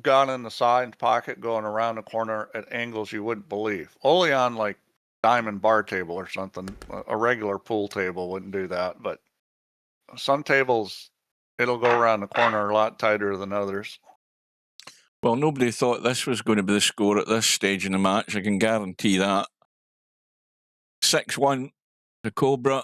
gone in the side pocket going around the corner at angles you wouldn't believe. Only on like diamond bar table or something. A regular pool table wouldn't do that, but some tables. It'll go around the corner a lot tighter than others. Well, nobody thought this was going to be the score at this stage in the match. I can guarantee that. 6-1 to Cobra.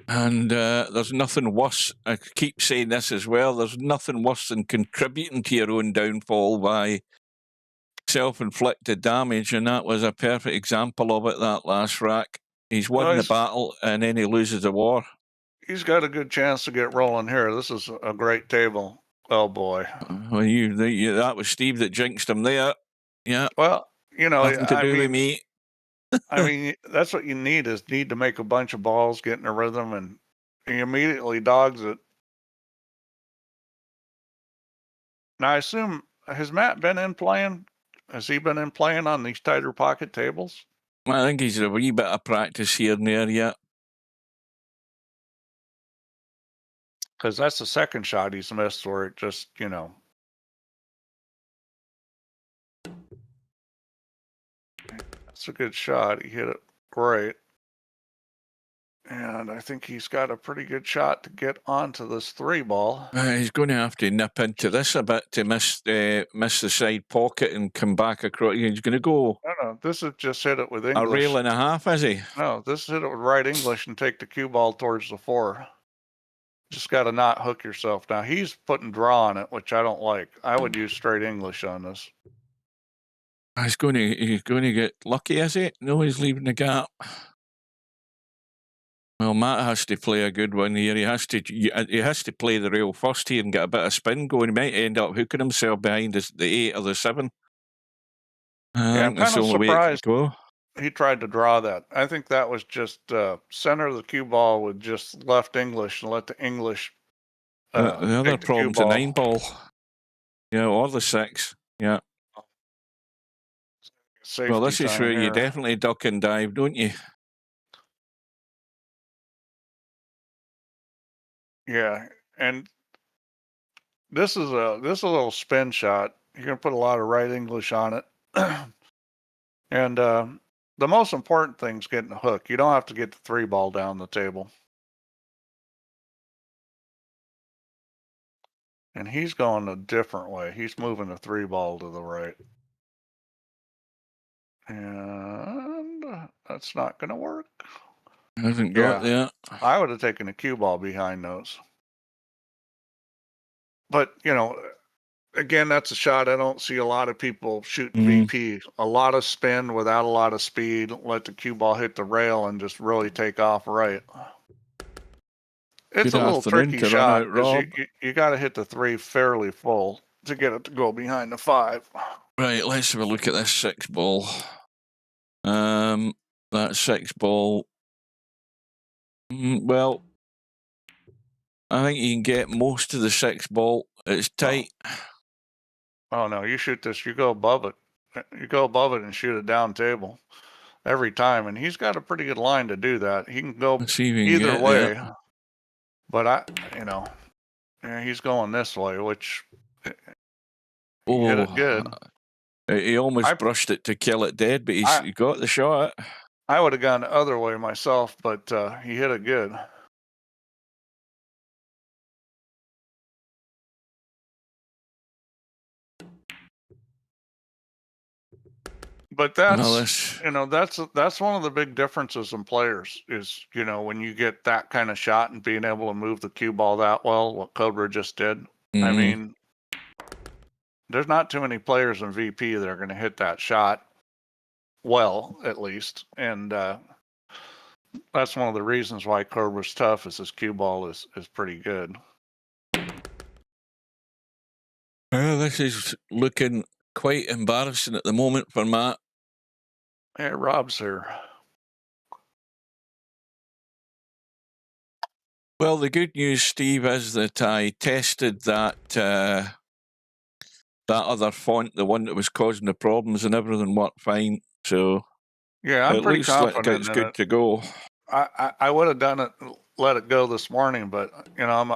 And there's nothing worse. I keep saying this as well. There's nothing worse than contributing to your own downfall by self-inflicted damage. And that was a perfect example of it, that last rack. He's won the battle and then he loses the war. He's got a good chance to get rolling here. This is a great table. Oh boy! Well, that was Steve that jinxed him there. Yeah. Well, you know, nothing to do with me. I mean, that's what you need to make a bunch of balls, get in a rhythm, and he immediately dogs it. Now, I assume, has Matt been in playing? Has he been in playing on these tighter pocket tables? I think he's a wee bit of practice here and there yet. Because that's the second shot he's missed where it just, you know. That's a good shot. He hit it great. And I think he's got a pretty good shot to get onto this 3-ball. He's going to have to nip into this a bit to miss the side pocket and come back across. He's going to go. No, this is just hit it with English. A rail and a half, is he? No, this is hit it with right English and take the cue ball towards the 4. Just got to not hook yourself. Now, he's putting draw on it, which I don't like. I would use straight English on this. He's going to get lucky, is he? No, he's leaving the gap. Well, Matt has to play a good one here. He has to play the rail first here and get a bit of spin going. He might end up hooking himself behind the 8 or the 7. Yeah, I'm that's kind the of only way it surprised could go. he tried to draw that. I think that was just center of the cue ball with just left English and let the English. The other take the cue problem's a ball. 9-ball. Yeah, or the 6. Yeah. Safety Well, this is time where you here. definitely duck and dive, don't you? Yeah, and this is a little spin shot. You're gonna put a lot of right English on it, and the most important thing is getting the hook. You don't have to get the 3-ball down the table. And he's going a different way. He's moving the 3-ball to the right, and that's not gonna work. Hasn't got there. I would have taken a cue ball behind those. But, you know, again, that's a shot I don't see a lot of people shooting VP. A lot of spin without a lot of speed. Let the cue ball hit the rail and just really take off right. It's Good a little afternoon tricky to run shot out, Rob. because you got to hit the 3 fairly full to get it to go behind the 5. Right, let's have a look at this 6-ball. That 6-ball. Well, I think you can get most of the 6-ball. It's tight. Oh no, you shoot this, you go above it. You go above it and shoot it down table every time. And he's got a pretty good line to do that. He can go Let's see if he can either get way. there. But he's going this way, which he hit it good. He almost brushed it to kill it dead, but he got the shot. I would have gone the other way myself, but he hit it good. But that's that's one of the big differences in players is, when you get that kind of shot and being able to move the cue ball that well, what Cobra just did. I mean, there's not too many players in VP that are going to hit that shot well, at least. And that's one of the reasons why Cobra's tough is his cue ball is pretty good. This is looking quite embarrassing at the moment for Matt. Hey, Rob's here. Well, the good news, Steve, is that I tested that other font, the one that was causing the problems, and everything worked fine. So yeah, I'm pretty confident like it's good to go. I would have done it, let it go this morning, but I'm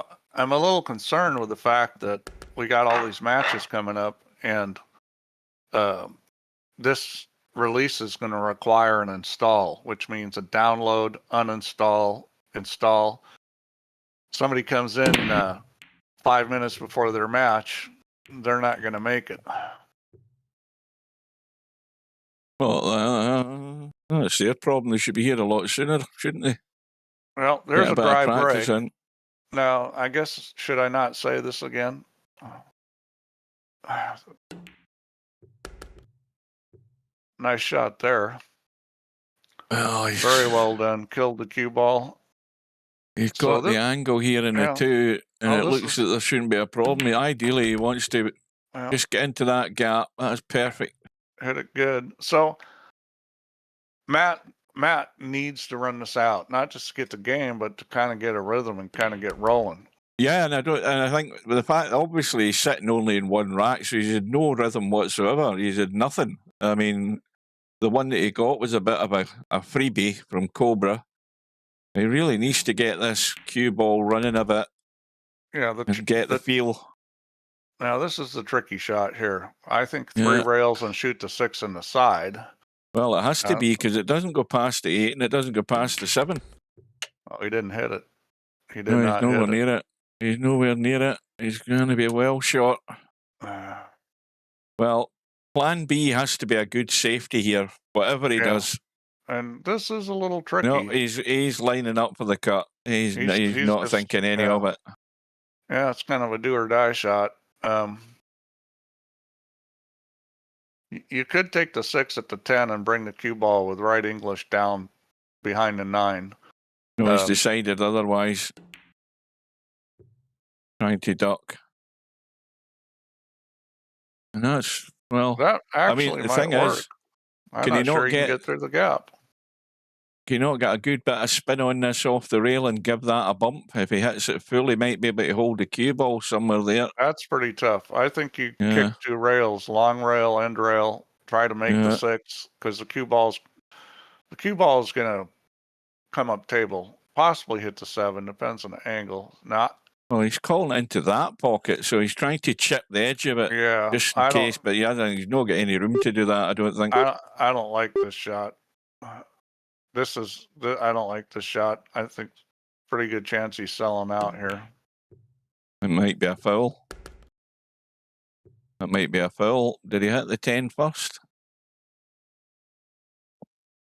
a little concerned with the fact that we got all these matches coming up, and this release is going to require an install, which means a download, uninstall, install. Somebody comes in 5 minutes before their match, they're not going to make it. Well, that's their problem. They should be here a lot sooner, shouldn't they? Well, there's a dry break. In. Now, I guess, should I not say this again? Nice shot there. Oh, very well done. Killed the cue ball. He's got the angle here in the 2, and it looks like there shouldn't be a problem. Ideally, he wants to just get into that gap. That's perfect. Hit it good. So, Matt, Matt needs to run this out, not just to get the game, but to kind of get a rhythm and kind of get rolling. Yeah, and I think with the fact, obviously, he's sitting only in one rack, so he's had no rhythm whatsoever. He's had nothing. I mean, the one that he got was a bit of a freebie from Cobra. He really needs to get this cue ball running a bit. Yeah, and get the feel. Now, this is the tricky shot here. I think 3 rails and shoot the 6 in the side. Well, it has to be, because it doesn't go past the 8 and it doesn't go past the 7. Oh, he didn't hit it. He did No, not he's nowhere hit near it. He's nowhere near it. He's going to be well short. Well, plan B has to be a good safety here, whatever he does. And this is a little tricky. No, he's lining up for the cut. He's not just, thinking any of it. Yeah, it's kind of a do or die shot. You could take the 6 at the 10 and bring the cue ball with right English down behind the 9. No, he's decided otherwise. Trying to duck. And that's, well, that actually, I mean, the might thing work. is, I'm not sure he can get through the gap. Can you not get a good bit of spin on this off the rail and give that a bump? If he hits it full, he might be able to hold the cue ball somewhere there. That's pretty tough. I think you kick 2 rails, long rail, end rail, try to make the 6, because the cue ball is going to come up table, possibly hit the 7, depends on the angle. Well, he's calling into that pocket, so he's trying to chip the edge of it, just in case. But he's not got any room to do that, I don't think. I don't like this shot. I don't like this shot. I think pretty good chance he's selling out here. It might be a foul. It might be a foul. Did he hit the 10 first?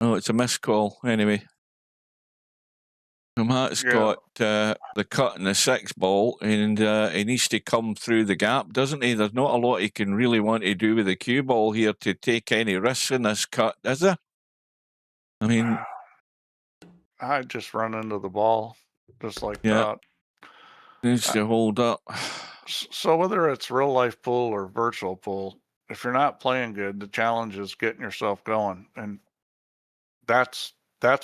Oh, it's a missed call anyway. Matt's got the cut in the 6 ball, and he needs to come through the gap, doesn't he? There's not a lot he can really want to do with the cue ball here to take any risks in this cut, is there? I mean, I just run into the ball just like that. Needs to hold up. So whether it's real life pool or virtual pool, if you're not playing good, the challenge is getting yourself going, and that's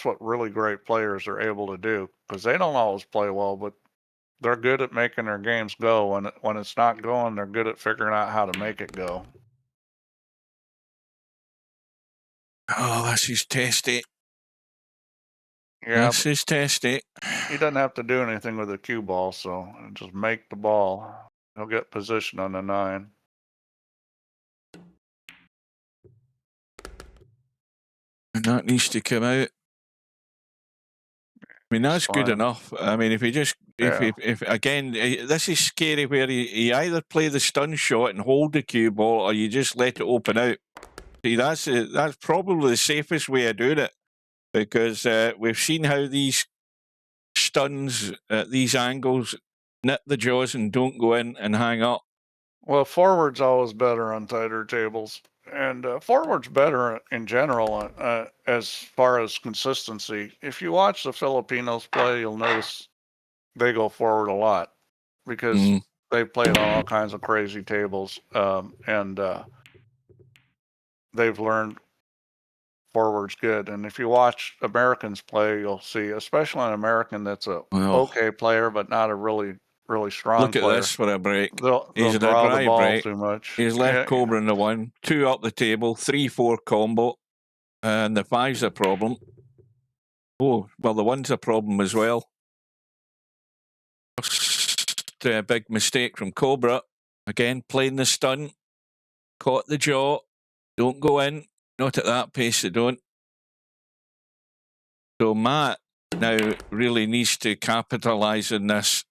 what really great players are able to do, because they don't always play well, but they're good at making their games go. When it's not going, they're good at figuring out how to make it go. Oh, this is testy. Yeah, this is testy. He doesn't have to do anything with the cue ball, so just make the ball. He'll get position on the 9. And that needs to come out. I mean, that's good enough. I mean, if he just, if again, this is scary where he either play the stun shot and hold the cue ball, or you just let it open out. See, that's probably the safest way of doing it, because we've seen how these stuns at these angles nip the jaws and don't go in and hang up. Well, forward's always better on tighter tables. And forward's better in general as far as consistency. If you watch the Filipinos play, you'll notice they go forward a lot because they played on all kinds of crazy tables, and they've learned forward's good. And if you watch Americans play, you'll see, especially an American that's a okay player but not a really strong Look at player. this for a break. He's in a dry break. Too much. He's left Cobra in the 1, 2 up the table, 3-4 combo, and the 5's a problem. Oh, well, the 1's a problem as well. A big mistake from Cobra. Again, playing the stun. Caught the jaw. Don't go in. Not at that pace, they don't. So Matt now really needs to capitalise on this.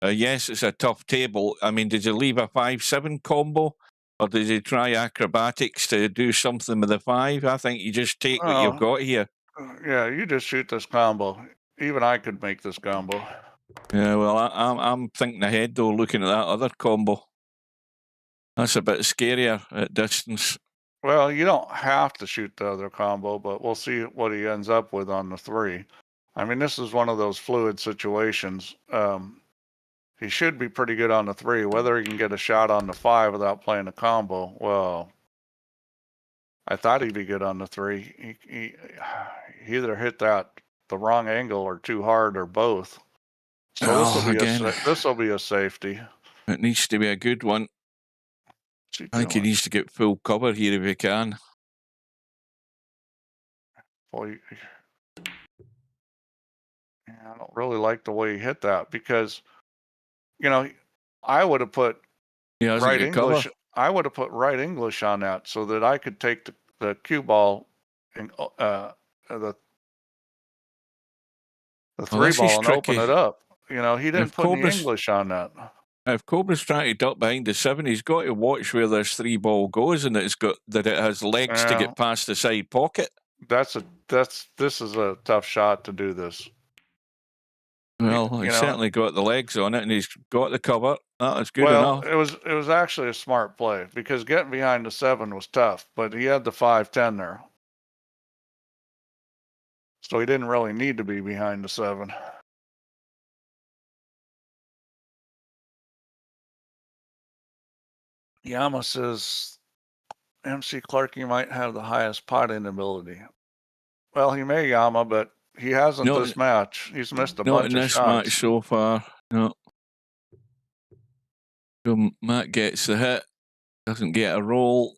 Yes, it's a tough table. I mean, did you leave a 5-7 combo, or did you try acrobatics to do something with the 5? I think you just take what you've got here. Yeah, you just shoot this combo. Even I could make this combo. Yeah, well, I'm thinking ahead though, looking at that other combo. That's a bit scarier at distance. Well, you don't have to shoot the other combo, but we'll see what he ends up with on the 3. I mean, this is one of those fluid situations. He should be pretty good on the 3. Whether he can get a shot on the 5 without playing a combo, well, I thought he'd be good on the 3. He either hit that the wrong angle or too hard or both. So this will be a safety. It needs to be a good one. I think he needs to get full cover here if he can. Boy, I don't really like the way he hit that because, you know, I would have put right English. Cover. I would have put right English on that so that I could take the cue ball and the 3 ball and open it up. You know, he didn't put any English on that. If Cobra's trying to duck behind the 7, he's got to watch where this 3 ball goes and it has legs to get past the side pocket. This is a tough shot to do this. Well, he's certainly got the legs on it and he's got the cover. That was good enough. It was actually a smart play because getting behind the 7 was tough, but he had the 5-10 there. So he didn't really need to be behind the 7. Yama says, MC Clark, you might have the highest potting ability. Well, he may, Yama, but he hasn't this match. He's missed a bunch of shots. Not in this match so far. No. So Matt gets the hit, doesn't get a roll.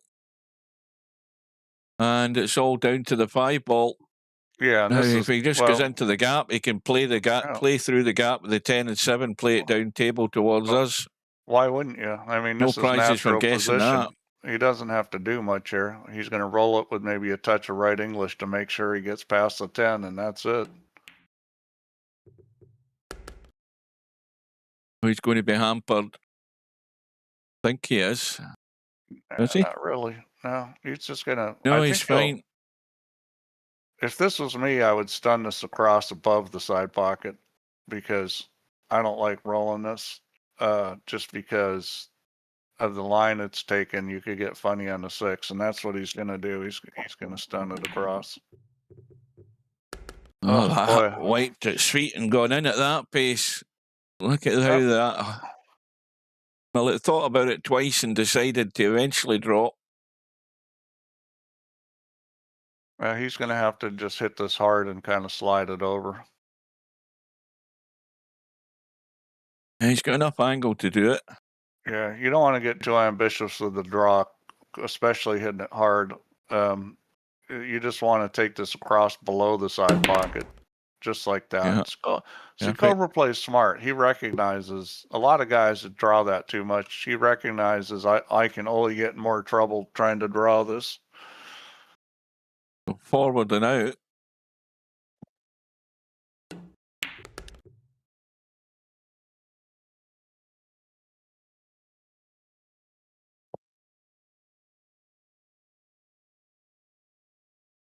And it's all down to the 5 ball. Yeah. Now, if he just goes into the gap, he can play the gap, play through the gap with the 10 and 7, play it down table towards us. Why wouldn't you? I mean, no prizes for guessing that. He doesn't have to do much here. He's going to roll it with maybe a touch of right English to make sure he gets past the 10, and that's it. He's going to be hampered. I think he is. Is he? Not really. No, he's just going to... No, he's fine. If this was me, I would stun this across above the side pocket because I don't like rolling this. Just because of the line it's taken, you could get funny on the 6, and that's what he's going to do. He's going to stun it across. That wiped its feet and gone in at that pace. Look at how that... Well, it thought about it twice and decided to eventually drop. He's going to have to just hit this hard and kind of slide it over. He's got enough angle to do it. Yeah, you don't want to get too ambitious with the draw, especially hitting it hard. You just want to take this across below the side pocket, just like that. Yeah. See, Cobra plays smart. He recognizes a lot of guys that draw that too much. He recognizes I can only get in more trouble trying to draw this. Forward and out.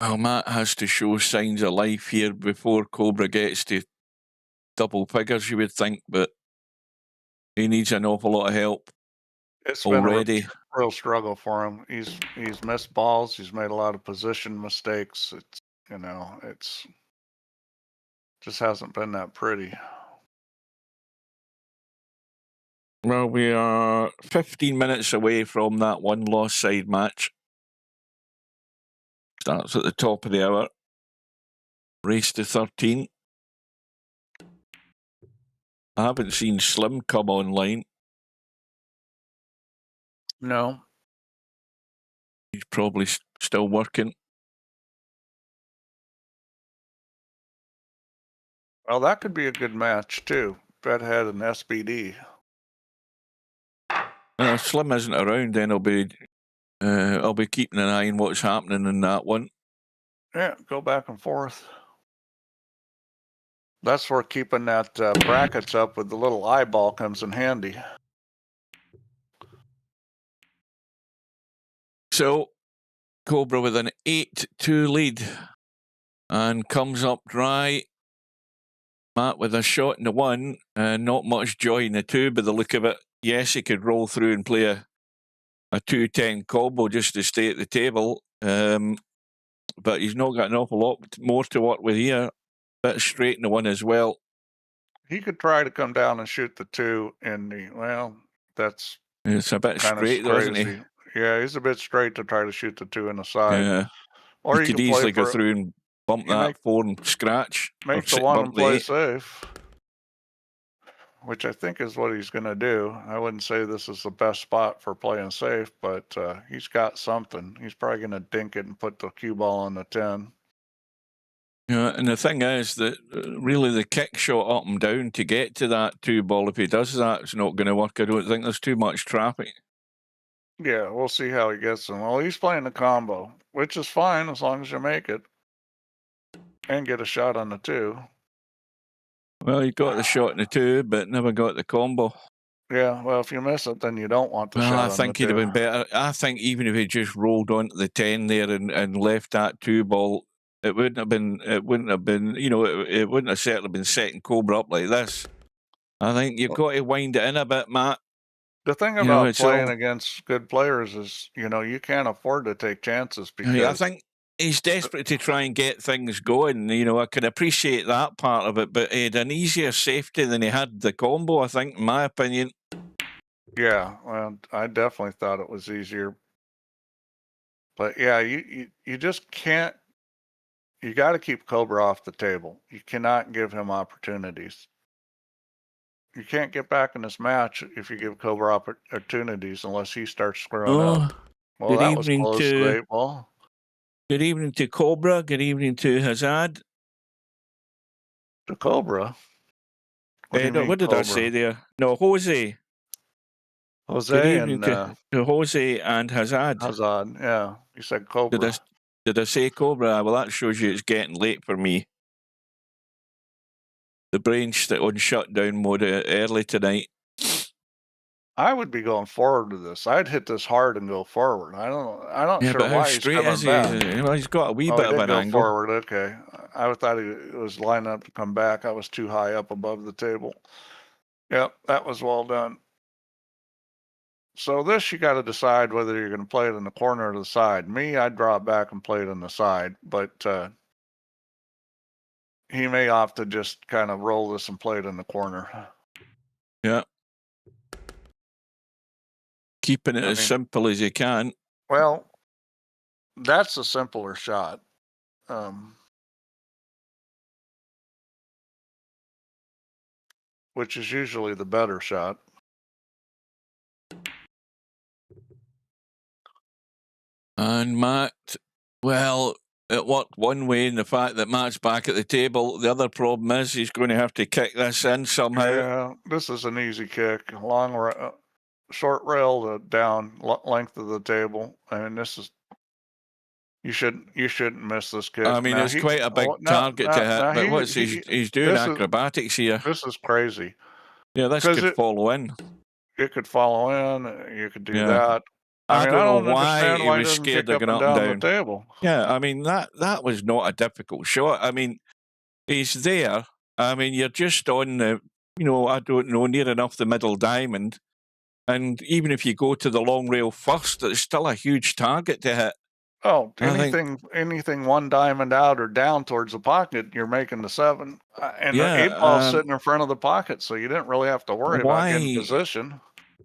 Well, Matt has to show signs of life here before Cobra gets to double figures, you would think, but he needs an awful lot of help. It's already been a real struggle for him. He's missed balls. He's made a lot of position mistakes. It's just hasn't been that pretty. Well, we are 15 minutes away from that one lost side match. Starts at the top of the hour. Race to 13. I haven't seen Slim come online. No. He's probably still working. Well, that could be a good match, too. Bedhead and SBD. If Slim isn't around, then I'll be keeping an eye on what's happening in that one. Yeah, go back and forth. That's where keeping that brackets up with the little eyeball comes in handy. So, Cobra with an 8-2 lead and comes up dry. Matt with a shot in the 1 and not much joy in the 2 by the look of it. Yes, he could roll through and play a 2-10 combo just to stay at the table. But he's not got an awful lot more to work with here. Bit straight in the 1 as well. He could try to come down and shoot the 2 in the, well, that's... It's a bit straight though, isn't he? Yeah, he's a bit straight to try to shoot the 2 in the side. Yeah. Or You you could can play easily go for through and bump you that make 4 and scratch. Or make the 1 bump and the play 8. safe, which I think is what he's gonna do. I wouldn't say this is the best spot for playing safe, but he's got something. He's probably gonna dink it and put the cue ball on the 10. Yeah, and the thing is that really the kick shot up and down to get to that 2 ball, if he does that, it's not going to work. I don't think there's too much traffic. Yeah, we'll see how he gets them. Well, he's playing the combo, which is fine as long as you make it and get a shot on the 2. Well, he got the shot in the 2, but never got the combo. Yeah, well, if you miss it, then you don't want the Well, shot I on think the he'd 2. have been better. I think even if he just rolled onto the 10 there and left that 2 ball, it wouldn't have been, you know, it wouldn't have certainly been setting Cobra up like this. I think you've got to wind it in a bit, Matt. The thing You know, about it's playing all- against good players is, you know, you can't afford to take chances because I think he's desperate to try and get things going. You know, I can appreciate that part of it, but he had an easier safety than he had the combo, I think, in my opinion. yeah, well, I definitely thought it was easier. But yeah, you just can't. You got to keep Cobra off the table. You cannot give him opportunities. You can't get back in this match if you give Cobra opportunities unless he starts screwing up. Well, good that was evening close to the 8 ball. Good evening to Cobra. Good evening to Hazard. To Cobra? What do you mean, What did I Cobra? say there? No, Jose. Jose Good evening and to Jose and Hazard. Hazard, yeah. You said Cobra. Did I say Cobra? Well, that shows you it's getting late for me. The brain's on shutdown mode early tonight. I would be going forward to this. I'd hit this hard and go forward. I'm not Yeah, sure but how why he's straight coming is he? back. Well, he's got a wee Oh, bit he of did an go angle. forward. Okay. I was lining up to come back. I was too high up above the table. Yep, that was well done. So this, you got to decide whether you're going to play it in the corner or the side. Me, I'd draw it back and play it on the side, but he may opt to just kind of roll this and play it in the corner. Yeah. Keeping it as simple as you can. Well, that's a simpler shot. Which is usually the better shot. And Matt, well, it worked one way in the fact that Matt's back at the table. The other problem is he's going to have to kick this in somehow. Yeah, this is an easy kick. Short rail down length of the table. I mean, this is you shouldn't miss this kick. I mean, it's quite a big target to hit, but what's he's doing acrobatics here. This is crazy. Yeah, this could follow in. It could follow in. You could do that. I mean, I don't don't know why understand he why was doesn't scared kick of going up up and and down down. the table. Yeah, I mean, that was not a difficult shot. I mean, he's there. I mean, you're just on the, I don't know, near enough the middle diamond. And even if you go to the long rail first, it's still a huge target to hit. Oh, anything 1 diamond out or down towards the pocket, you're making the 7. And the 8 ball's sitting in front of the pocket, so you didn't really have to worry about getting position.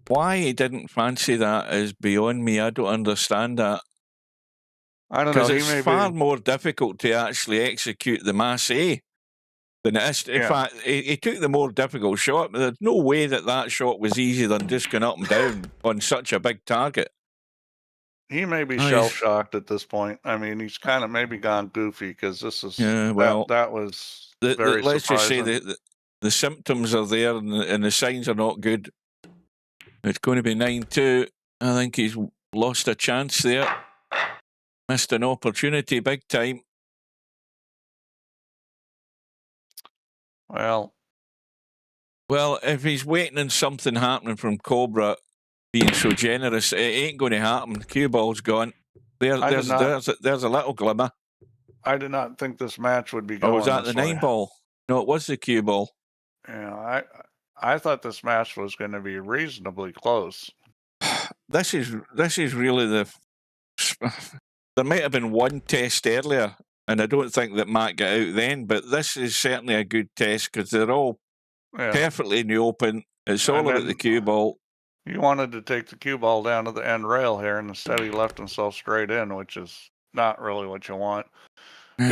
Why he didn't fancy that is beyond me. I don't understand that. I don't know. Because it's far more difficult to actually execute the Mass A than it is. In fact, he took the more difficult shot, but there's no way that shot was easier than just going up and down on such a big target. He may be shell-shocked at this point. I mean, he's kind of maybe gone goofy because this is that was very let's surprising. just say that the symptoms are there and the signs are not good. It's going to be 9-2. I think he's lost a chance there. Missed an opportunity big time. Well, if he's waiting on something happening from Cobra being so generous, it ain't going to happen. Cue ball's gone. There's a little glimmer. I did not think this match would be going. Oh, was that the 9 ball? No, it was the cue ball. Yeah, I thought this match was going to be reasonably close. This is really there might have been one test earlier, and I don't think that Matt got out then, but this is certainly a good test because they're all perfectly in the open. It's all about the cue ball. He wanted to take the cue ball down to the end rail here, and instead he left himself straight in, which is not really what you want.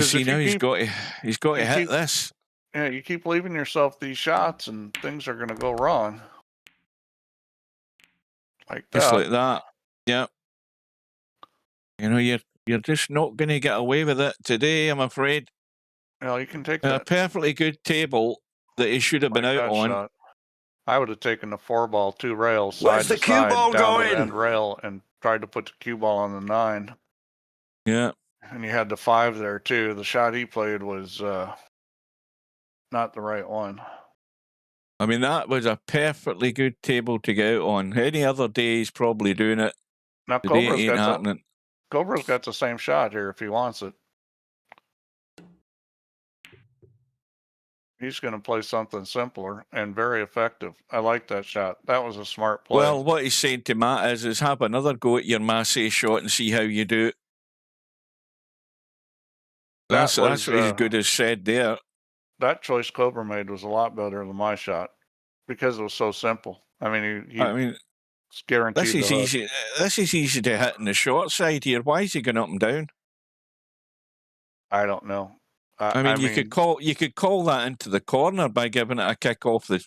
See, now he's got to hit this. Yeah, you keep leaving yourself these shots, and things are going to go wrong. Like that. Just like that. Yeah. You know, you're just not going to get away with it today, I'm afraid. Well, you can take A that. perfectly good table that he should have been out on. Shot. I would have taken the 4-ball, 2 rails, Where's side the to cue side, ball down to going? the end rail, and tried to put the cue ball on the 9. Yeah. And you had the 5 there too. The shot he played was not the right one. I mean, that was a perfectly good table to get out on. Any other day he's probably doing it. Now Today it ain't happening. Cobra's got the same shot here if he wants it. He's going to play something simpler and very effective. I like that shot. That was a smart play. Well, what he's saying to Matt is have another go at your Massey shot and see how you do it. That's what he's good as said there. That choice Cobra made was a lot better than my shot because it was so simple. I mean, it's guaranteed. This is easy. This is easy to hit in the short side here. Why is he going up and down? I don't know. I mean, you could call that into the corner by giving it a kick off the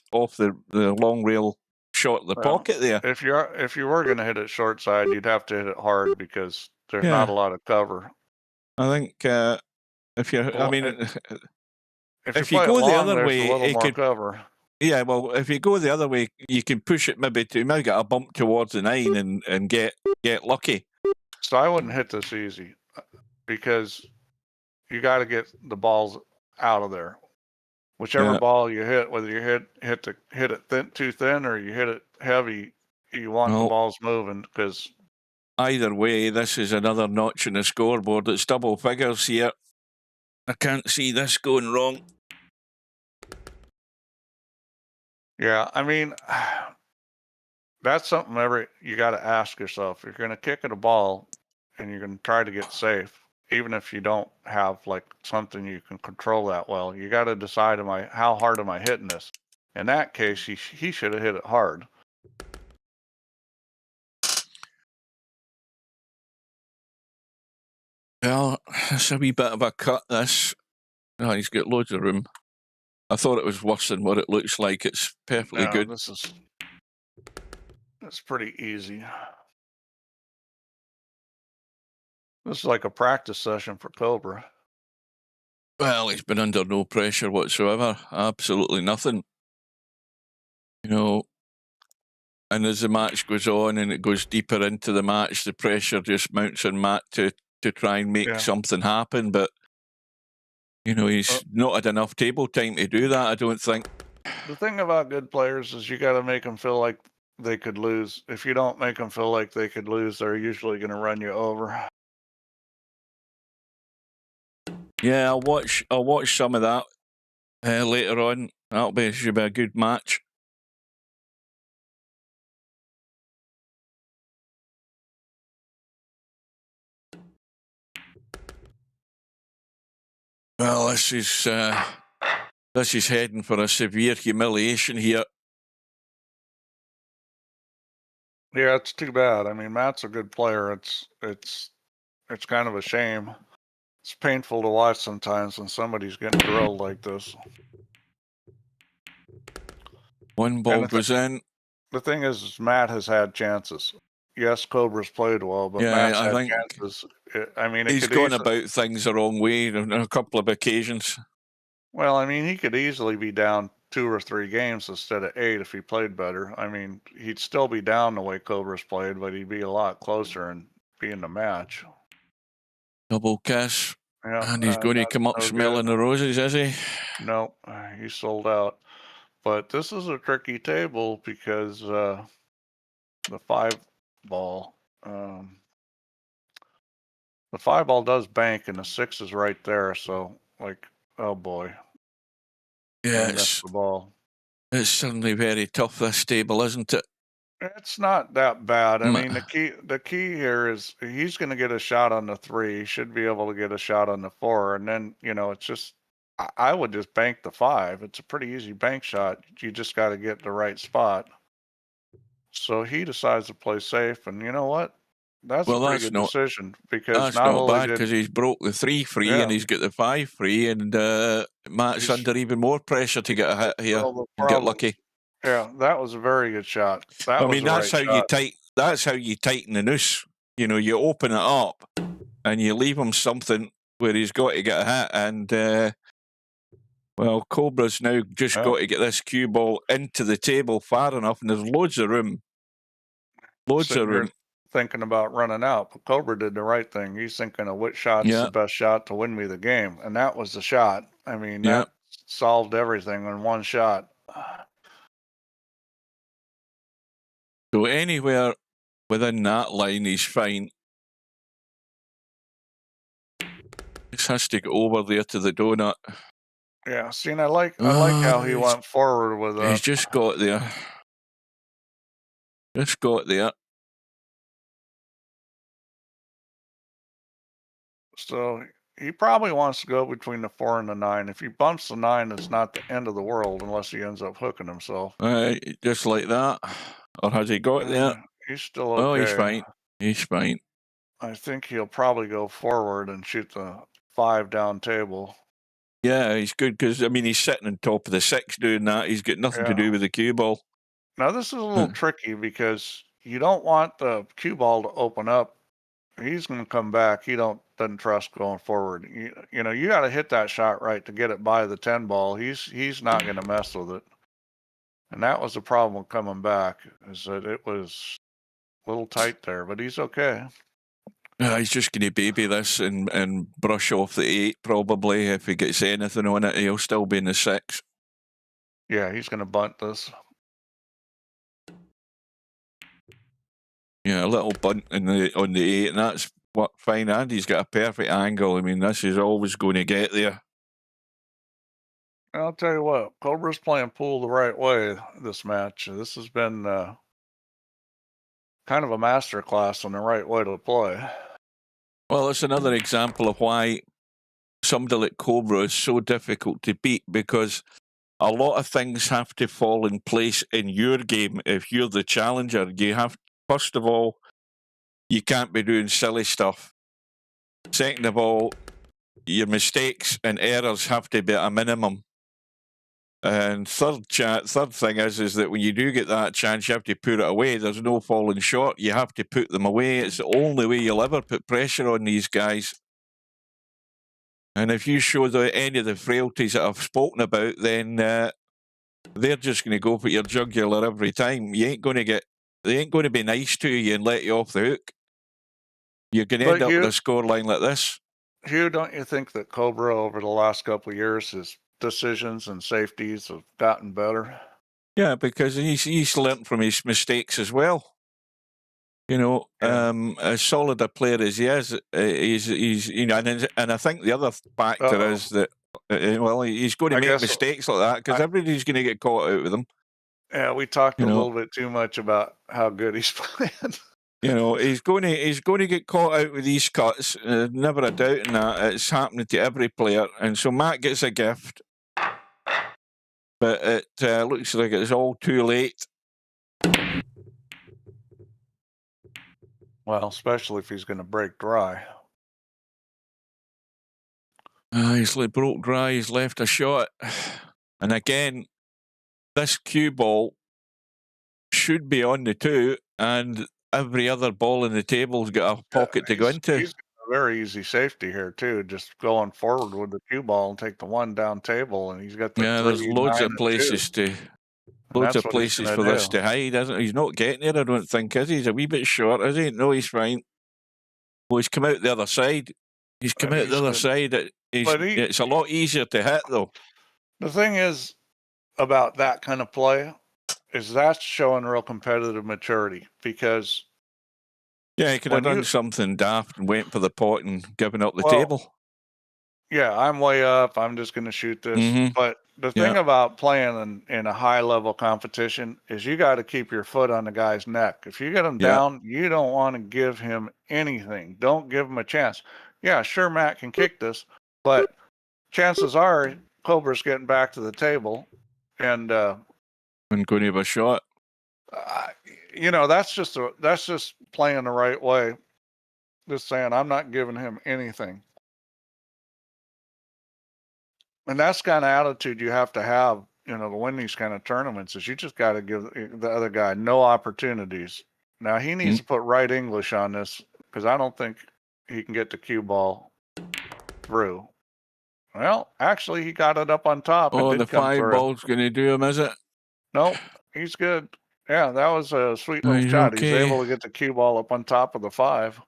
long rail shot of the pocket there. If you were going to hit it short side, you'd have to hit it hard because there's not a lot of cover. I think if you go the other way, it could cover. Yeah, well, if you go the other way, you can push it maybe get a bump towards the 9 and get lucky. So I wouldn't hit this easy because you got to get the balls out of there. Whichever ball you hit, whether you hit it too thin or you hit it heavy, you want the balls moving because. Either way, this is another notch in the scoreboard. It's double figures here. I can't see this going wrong. Yeah, I mean, that's something you got to ask yourself. You're going to kick at a ball and you're going to try to get safe, even if you don't have like something you can control that well. You got to decide, how hard am I hitting this? In that case, he should have hit it hard. Well, it's a wee bit of a cut, this. Oh, he's got loads of room. I thought it was worse than what it looks like. It's perfectly good. That's pretty easy. This is like a practice session for Cobra. Well, he's been under no pressure whatsoever. Absolutely nothing. You know, and as the match goes on and it goes deeper into the match, the pressure just mounts on Matt to try and make something happen. But, you know, he's not had enough table time to do that, I don't think. The thing about good players is you got to make them feel like they could lose. If you don't make them feel like they could lose, they're usually going to run you over. Yeah, I'll watch some of that later on. Should be a good match. Well, this is heading for a severe humiliation here. Yeah, it's too bad. I mean, Matt's a good player. It's kind of a shame. It's painful to watch sometimes when somebody's getting drilled like this. One ball goes in. The thing is, Matt has had chances. Yes, Cobra's played well, but Matt's had chances. I mean, he's gone about things the wrong way on a couple of occasions. Well, I mean, he could easily be down 2 or 3 games instead of 8 if he played better. I mean, he'd still be down the way Cobra's played, but he'd be a lot closer and be in the match. Double kiss. Yeah, and he's going to come up smelling the roses, is he? No, he's sold out. But this is a tricky table because the 5 ball, the 5 ball does bank and the 6 is right there. So, like, oh boy. Yeah, that's the ball. It's certainly very tough, this table, isn't it? It's not that bad. I mean, the key here is he's going to get a shot on the 3. He should be able to get a shot on the 4. And then, you know, it's just, I would just bank the 5. It's a pretty easy bank shot. You just got to get the right spot. So he decides to play safe, and you know what? That's a Well, pretty that's good not decision because that's not not only bad did because he's broke the 3 free yeah, and he's got the 5 free, and Matt's he's under even more pressure to get a hit here well, the and get problem. lucky. Yeah, that was a very good shot. That I was mean, the right shot. that's how you tighten the noose. You know, you open it up and you leave him something where he's got to get a hit, and well, Cobra's now just Yeah. got to get this cue ball into the table far enough, and there's loads of room. Loads Sitting of here room. thinking about running out, but Cobra did the right thing. He's thinking of which shot's Yeah, the best shot to win me the game, and that was the shot. I mean, yeah. that solved everything in one shot. So anywhere within that line, he's fine. Just has to go over there to the donut. Yeah, see, and I like how he went forward with that. He's just got there. Just got there. So he probably wants to go between the 4 and the 9. If he bumps the 9, it's not the end of the world unless he ends up hooking himself. Just like that. Or has he got there? He's still Oh, he's okay. fine. He's fine. I think he'll probably go forward and shoot the 5 down table. Yeah, he's good because, I mean, he's sitting on top of the 6 doing that. He's got nothing to Yeah. do with the cue ball. Now this is a little tricky because you don't want the cue ball to open up. He's going to come back. He doesn't trust going forward. You know, you got to hit that shot right to get it by the 10 ball. He's not going to mess with it. And that was the problem with coming back, is that it was a little tight there, but he's okay. He's just going to baby this and brush off the 8 probably. If he gets anything on it, he'll still be in the 6. Yeah, he's going to bunt this. Yeah, a little bunt on the 8, and that's what fine. And he's got a perfect angle. I mean, this is always going to get there. I'll tell you what, Cobra's playing pool the right way this match. This has been kind of a master class on the right way to play. Well, it's another example of why somebody like Cobra is so difficult to beat, because a lot of things have to fall in place in your game if you're the challenger. You have, first of all, you can't be doing silly stuff. Second of all, your mistakes and errors have to be at a minimum. And third thing is that when you do get that chance, you have to put it away. There's no falling short. You have to put them away. It's the only way you'll ever put pressure on these guys. And if you show any of the frailties that I've spoken about, then they're just going to go for your jugular every time. They ain't going to be nice to you and let you off the hook. You're going to end up with a scoreline like this. Hugh, don't you think that Cobra over the last couple of years, his decisions and safeties have gotten better? Yeah, because he's learnt from his mistakes as well. You know, as solid a player as he is, he's you know, and I think the other factor is that well, he's going to make mistakes like that because everybody's going to get caught out with him. Yeah, we talked a little bit too much about how good he's playing. You know, he's going to get caught out with these cuts. Never a doubt in that. It's happening to every player, and so Matt gets a gift, but it looks like it's all too late. Well, especially if he's going to break dry. He's broke dry. He's left a shot, and again, this cue ball should be on the 2, and every other ball in the table's got a pocket to go into. He's got a very easy safety here too, just going forward with the cue ball and take the 1 down table, and he's got the 3, there's loads 9, of places for this to hide, isn't it? He's not getting there, I don't think, is he? He's a wee bit short, is he? No, he's fine. Well, he's come out the other side. He's come out the other side. It's a lot easier to hit, though. The thing is about that kind of play is that's showing real competitive maturity, because he could have done something daft and went for the pot and given up the table. Yeah, I'm way up. I'm just going to shoot this. But the thing about playing in a high level competition is you got to keep your foot on the guy's neck. If you get him down, you don't want to give him anything. Don't give him a chance. Yeah, sure, Matt can kick this, but chances are Cobra's getting back to the table and going to have a shot. You know, that's just playing the right way. Just saying, I'm not giving him anything. And that's kind of attitude you have to have, you know, to win these kind of tournaments is you just got to give the other guy no opportunities. Now he needs to put right English on this because I don't think he can get the cue ball through. Well, actually, he got it up on top. Oh, It did the come 5 through. ball's going to do him, is it? Nope, he's good. Yeah, that was a sweet little He's shot. He's okay. able to get the cue ball up on top of the 5.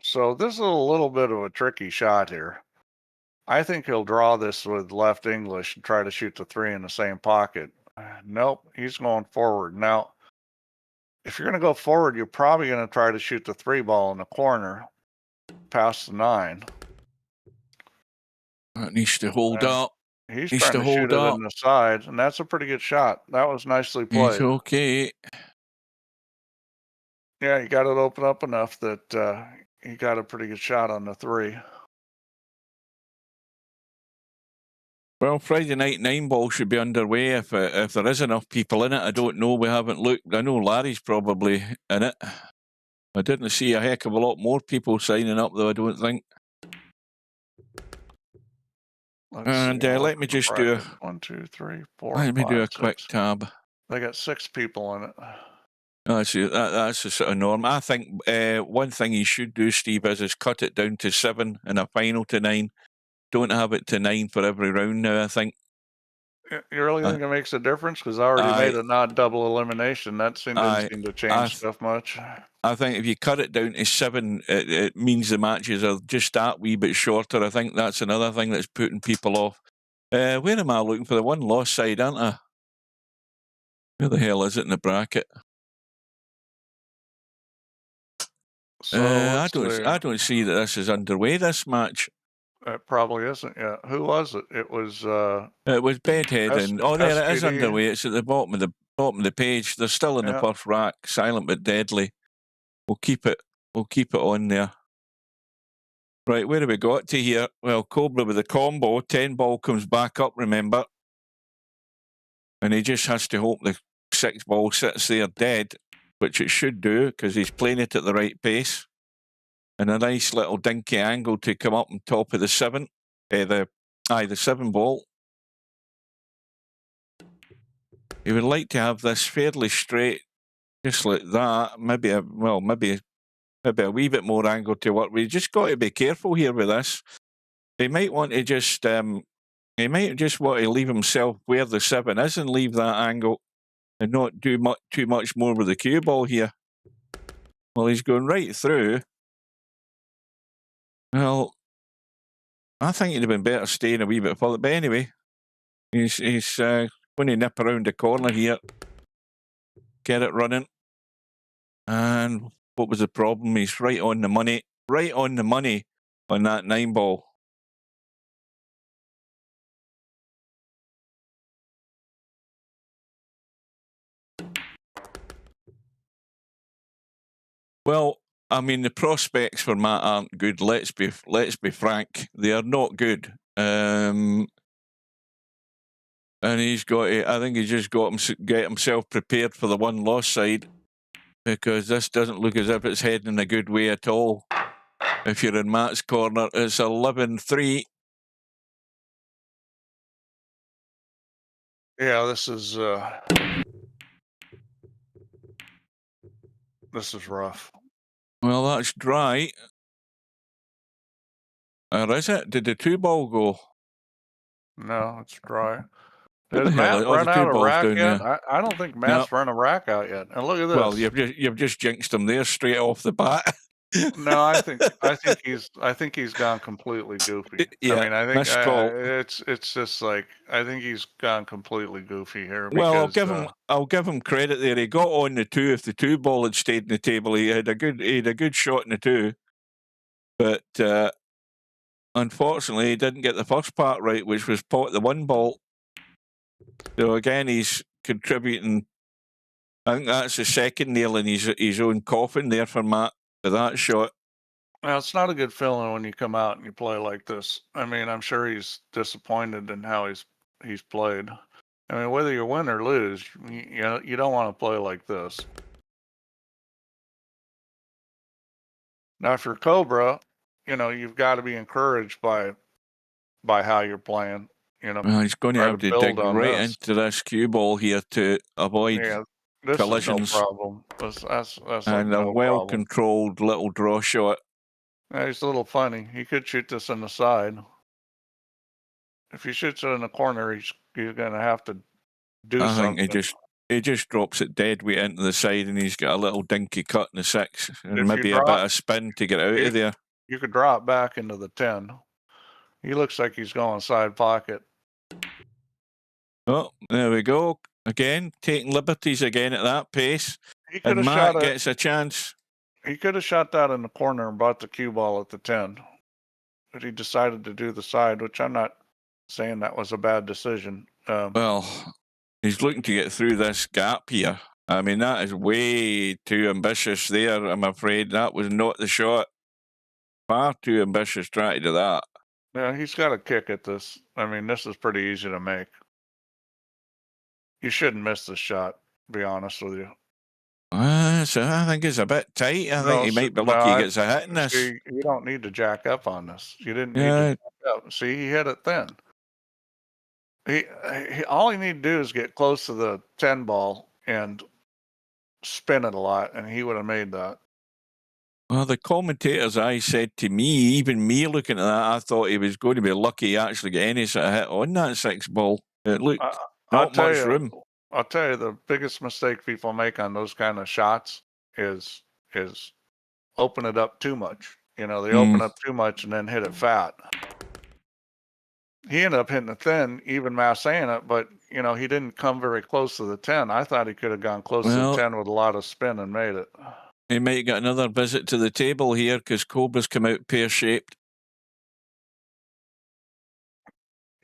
So this is a little bit of a tricky shot here. I think he'll draw this with left English and try to shoot the 3 in the same pocket. Nope, he's going forward. Now, if you're going to go forward, you're probably going to try to shoot the 3 ball in the corner past the 9. That needs to hold up. He's Needs trying to to shoot hold it up. in the side, and that's a pretty good shot. That was nicely He's played. okay. Yeah, he got it open up enough that he got a pretty good shot on the 3. Well, Friday night 9 ball should be underway if there is enough people in it. I don't know. We haven't looked. I know Larry's probably in it. I didn't see a heck of a lot more people signing up, though, I don't think. And let me just do 1, 2, 3, 4. Let me 5, do a 6. quick tab. They got 6 people in it. That's the sort of norm. I think one thing you should do, Steve, is cut it down to 7 and a final to 9. Don't have it to 9 for every round now, I think. You really think it makes a difference? Because I already made a not double elimination. That didn't seem to change stuff much. I think if you cut it down to 7, it means the matches are just that wee bit shorter. I think that's another thing that's putting people off. Where am I looking for? The one loss side, aren't I? Where the hell is it in the bracket? So I don't see that this is underway, this match. It probably isn't yet. Who was it? It was Bedhead, and there it is underway. It's at the bottom of the page. They're still in the first rack, silent but deadly. We'll keep it on there. Right, where have we got to here? Well, Cobra with the combo. 10 ball comes back up, remember. And he just has to hope the 6 ball sits there dead, which it should do, because he's playing it at the right pace. And a nice little dinky angle to come up on top of the 7. The 7 ball. You would like to have this fairly straight, just like that. Maybe a wee bit more angle to work with. You just got to be careful here with this. He might want to just want to leave himself where the 7 is and leave that angle and not do too much more with the cue ball here. Well, he's going right through. Well, I think he'd have been better staying a wee bit further. But anyway, he's going to nip around the corner here, get it running. And what was the problem? He's right on the money on that 9 ball. Well, I mean, the prospects for Matt aren't good. Let's be frank; they are not good. And he's got to, I think he's just got to get himself prepared for the one loss side, because this doesn't look as if it's heading in a good way at all. If you're in Matt's corner, it's 11-3. Yeah, this is rough. Well, that's dry. Or is it? Did the 2 ball go? No, it's dry. What Did the hell? Matt run out of rack yet? There. I don't think Matt's run a rack out yet. And look at this. Well, you've just jinxed him there straight off the bat. No, I think he's gone completely goofy. Yeah, I mean, I think call. it's just like I think he's gone completely goofy here. Well, Because, I'll give him credit there. He got on the 2. If the 2 ball had stayed on the table, he had a good shot in the 2. But unfortunately, he didn't get the first part right, which was pot the 1 ball. So again, he's contributing. I think that's the second nail in his own coffin there for Matt for that shot. Well, it's not a good feeling when you come out and you play like this. I mean, I'm sure he's disappointed in how he's played. I mean, whether you win or lose, you don't want to play like this. Now, for Cobra, you've got to be encouraged by how you're playing. Well, he's going to try have to build dig on right this. into this cue ball here to avoid Yeah, this collisions. is no problem. That's And no a problem. well-controlled little draw shot. Yeah, he's a little funny. He could shoot this in the side. If he shoots it in the corner, he's going to have to do I think something. he just drops it dead weight into the side, and he's got a little dinky cut in the 6, and If maybe you a bit drop- of spin to get out of there. You could drop back into the 10. He looks like he's going side pocket. Oh, there we go. Again, taking liberties again at that pace. He could And have Matt shot it. gets a chance. He could have shot that in the corner and brought the cue ball at the 10. But he decided to do the side, which I'm not saying that was a bad decision. Well, he's looking to get through this gap here. I mean, that is way too ambitious there, I'm afraid. That was not the shot. Far too ambitious trying to do that. Yeah, he's got a kick at this. I mean, this is pretty easy to make. You shouldn't miss this shot, to be honest with you. So I think it's a bit tight. I think he might be lucky he gets a hit in this. See, you don't need to jack up on this. You didn't need to jack up. See, he hit it thin. All he need to do is get close to the 10 ball and spin it a lot, and he would have made that. Well, the commentators, I said to me, even me looking at that, I thought he was going to be lucky he actually get any sort of hit on that 6 ball. It looked not much room. I'll tell you, the biggest mistake people make on those kind of shots is open it up too much. They open up too much and then hit it fat. He ended up hitting it thin, even massing it, but he didn't come very close to the 10. I thought he could have gone close to the 10 with a lot of spin and made it. He might get another visit to the table here because Cobra's come out pear-shaped.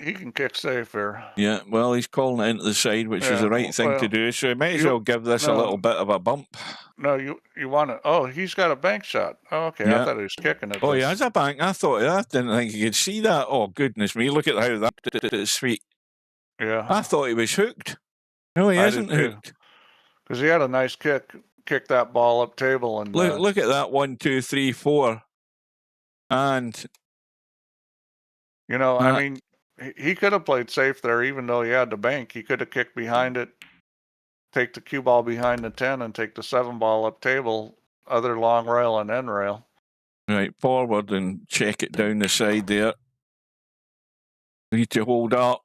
He can kick safe here. Yeah, well, he's calling it into the side, which is the right thing to do. So he might as well give this a little bit of a bump. No, you want to. Oh, he's got a bank shot. Oh, okay, yeah. I thought he was kicking it. Oh, he has a bank. I didn't think you could see that. Oh, goodness me! Look at how that did his feet. Yeah, I thought he was hooked. No, he isn't hooked. Because he had a nice kick that ball up table and look at that 1, 2, 3, 4, and I mean. He could have played safe there, even though he had the bank. He could have kicked behind it, take the cue ball behind the 10, and take the 7 ball up table, other long rail and end rail. Right, forward and check it down the side there. Need to hold up.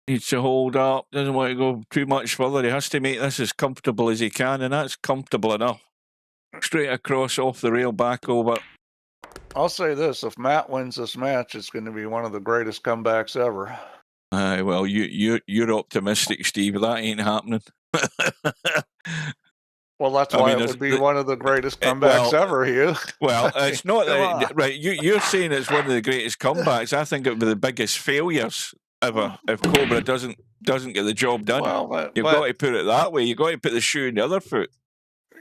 Doesn't want to go too much further. He has to make this as comfortable as he can, and that's comfortable enough. Straight across, off the rail, back over. I'll say this, if Matt wins this match, it's going to be one of the greatest comebacks ever. Well, you're optimistic, Steve. That ain't happening. Well, that's why it would be one of the greatest comebacks ever, Hugh. Well, it's not that, right. You're saying it's one of the greatest comebacks. I think it would be the biggest failures ever if Cobra doesn't get the job done. Well, You've got to put it that way. You've got to put the shoe in the other foot.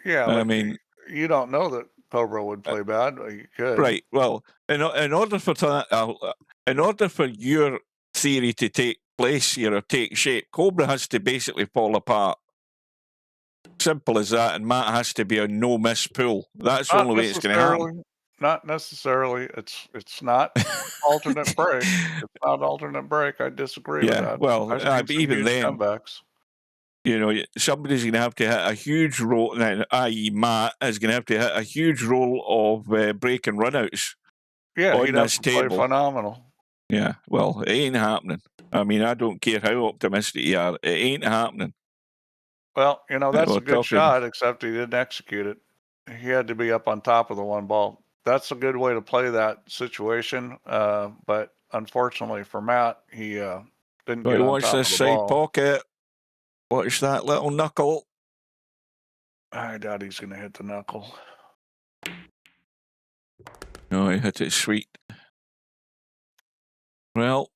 Yeah, I mean, you don't know that Cobra would play bad. You could. Right. Well, in order for your theory to take place here or take shape, Cobra has to basically fall apart. Simple as that, and Matt has to be a no miss pull. That's the only way it's going to happen. Not necessarily. It's not alternate break. It's not alternate break. I disagree with that. Well, but even then, comebacks. Somebody's going to have to hit a huge roll, i.e. Matt is going to have to hit a huge roll of break and runouts. Yeah, he'd have to play phenomenal. Yeah, well, it ain't happening. I mean, I don't care how optimistic you are. It ain't happening. Well, that's a good shot, except he didn't execute it. He had to be up on top of the 1 ball. That's a good way to play that situation. But unfortunately for Matt, he didn't get on top of the ball. Watch this side pocket. Watch that little knuckle. I doubt he's going to hit the knuckle. No, he hit it sweet. Well,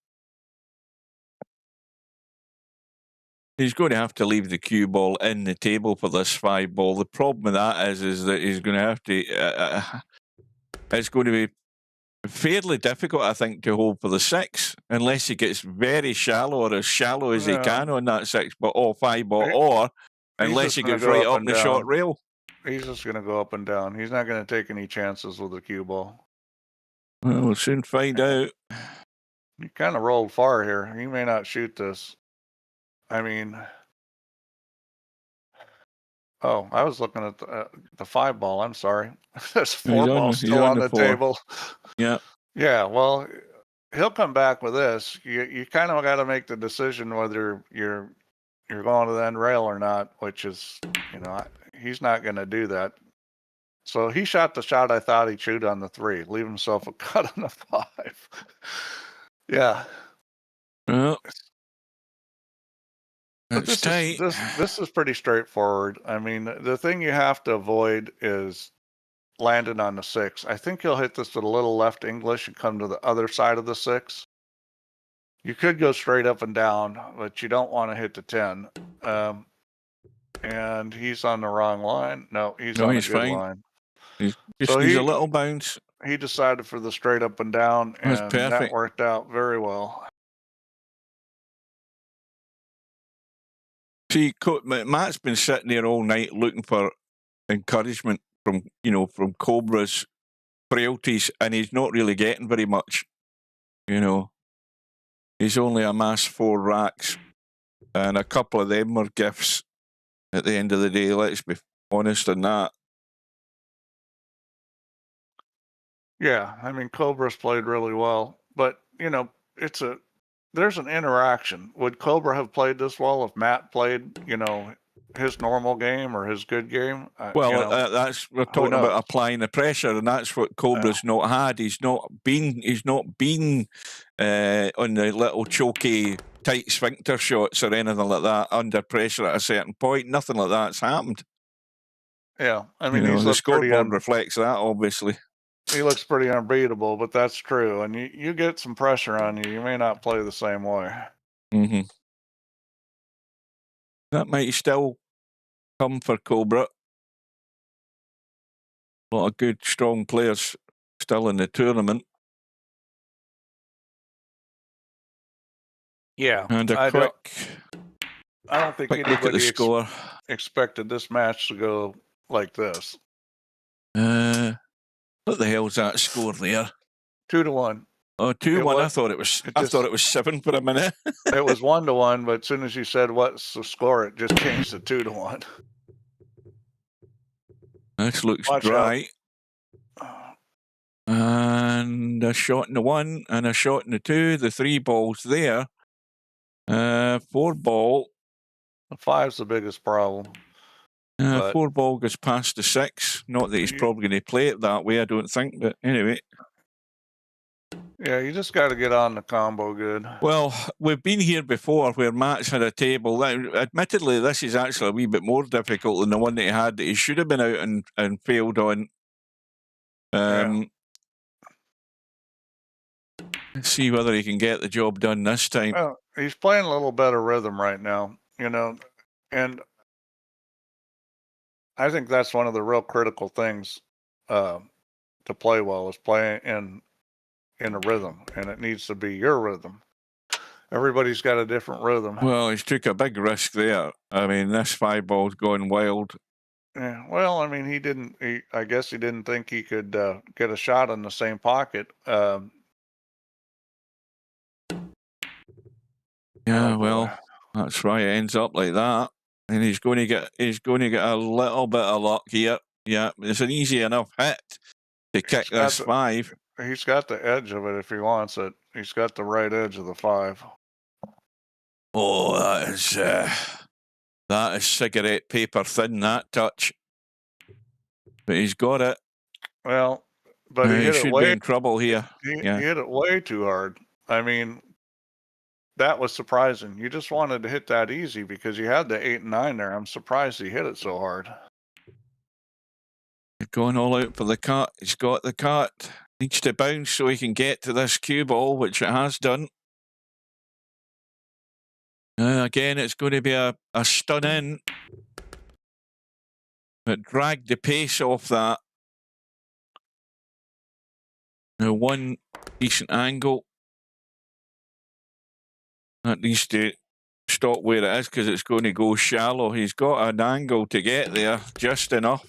he's going to have to leave the cue ball in the table for this 5 ball. The problem with that is that he's going to have to... it's going to be fairly difficult, I think, to hold for the 6, unless he gets very shallow or as shallow as he can on that 6 ball or 5 ball, or unless he gets right up the short rail. He's just going to go up and down. He's not going to take any chances with the cue ball. Well, we'll soon find out. He kind of rolled far here. He may not shoot this. I mean, oh, I was looking at the 5 ball. I'm sorry. There's 4 balls still on the table. Yeah. Yeah, well, he'll come back with this. You kind of got to make the decision whether you're going to the end rail or not, which is, he's not going to do that. So he shot the shot I thought he'd shoot on the 3, leave himself a cut on the 5. Yeah. Well, but this is pretty straightforward. I mean, the thing you have to avoid is landing on the 6. I think he'll hit this with a little left English and come to the other side of the 6. You could go straight up and down, but you don't want to hit the 10. And he's on the wrong line. No, he's on a good line. He's just needs a little bounce. He decided for the straight up and down, and that worked out very well. See, Matt's been sitting there all night looking for encouragement from Cobra's frailties, and he's not really getting very much. He's only amassed 4 racks, and a couple of them were gifts at the end of the day. Let's be honest on that. Yeah, I mean, Cobra's played really well, but there's an interaction. Would Cobra have played this well if Matt played, his normal game or his good game? That's we're talking about applying the pressure, and that's what Cobra's not had. He's not been on the little choky tight sphincter shots or anything like that under pressure at a certain point. Nothing like that's happened. Yeah, I mean, the scoreboard reflects that, obviously. He looks pretty unbeatable, but that's true. And you get some pressure on you, you may not play the same way. Mm-hmm. That might still come for Cobra. A lot of good, strong players still in the tournament. Yeah, and I don't think anybody expected this match to go like this. What the hell's that score there? 2-1. Oh, 2-1. I thought it was 7 for a minute. It was 1-1, but as soon as you said what's the score, it just changed to 2-1. This looks dry. And a shot in the 1 and a shot in the 2. The 3 balls there. 4 ball. The 5's the biggest problem. 4 ball goes past the 6. Not that he's probably going to play it that way, I don't think. But anyway. Yeah, you just got to get on the combo good. Well, we've been here before where Matt's had a table. Admittedly, this is actually a wee bit more difficult than the one that he had that he should have been out and failed on. Let's see whether he can get the job done this time. Well, he's playing a little better rhythm right now, and I think that's one of the real critical things to play well is playing in a rhythm, and it needs to be your rhythm. Everybody's got a different rhythm. Well, he's took a big risk there. I mean, this 5 ball's going wild. Yeah, well, I mean, I guess he didn't think he could get a shot in the same pocket. Yeah, well, that's why it ends up like that. And he's going to get a little bit of luck here. Yeah, it's an easy enough hit to kick this 5. He's got the edge of it if he wants it. He's got the right edge of the 5. Oh, that is cigarette paper thin, that touch. But he's got it. Well, but he should be in trouble here. He hit it way too hard. I mean, that was surprising. You just wanted to hit that easy because you had the 8 and 9 there. I'm surprised he hit it so hard. He's going all out for the cut. He's got the cut. Needs to bounce so he can get to this cue ball, which it has done. Again, it's going to be a stun in. But dragged the pace off that. Now one decent angle. That needs to stop where it is because it's going to go shallow. He's got an angle to get there, just enough.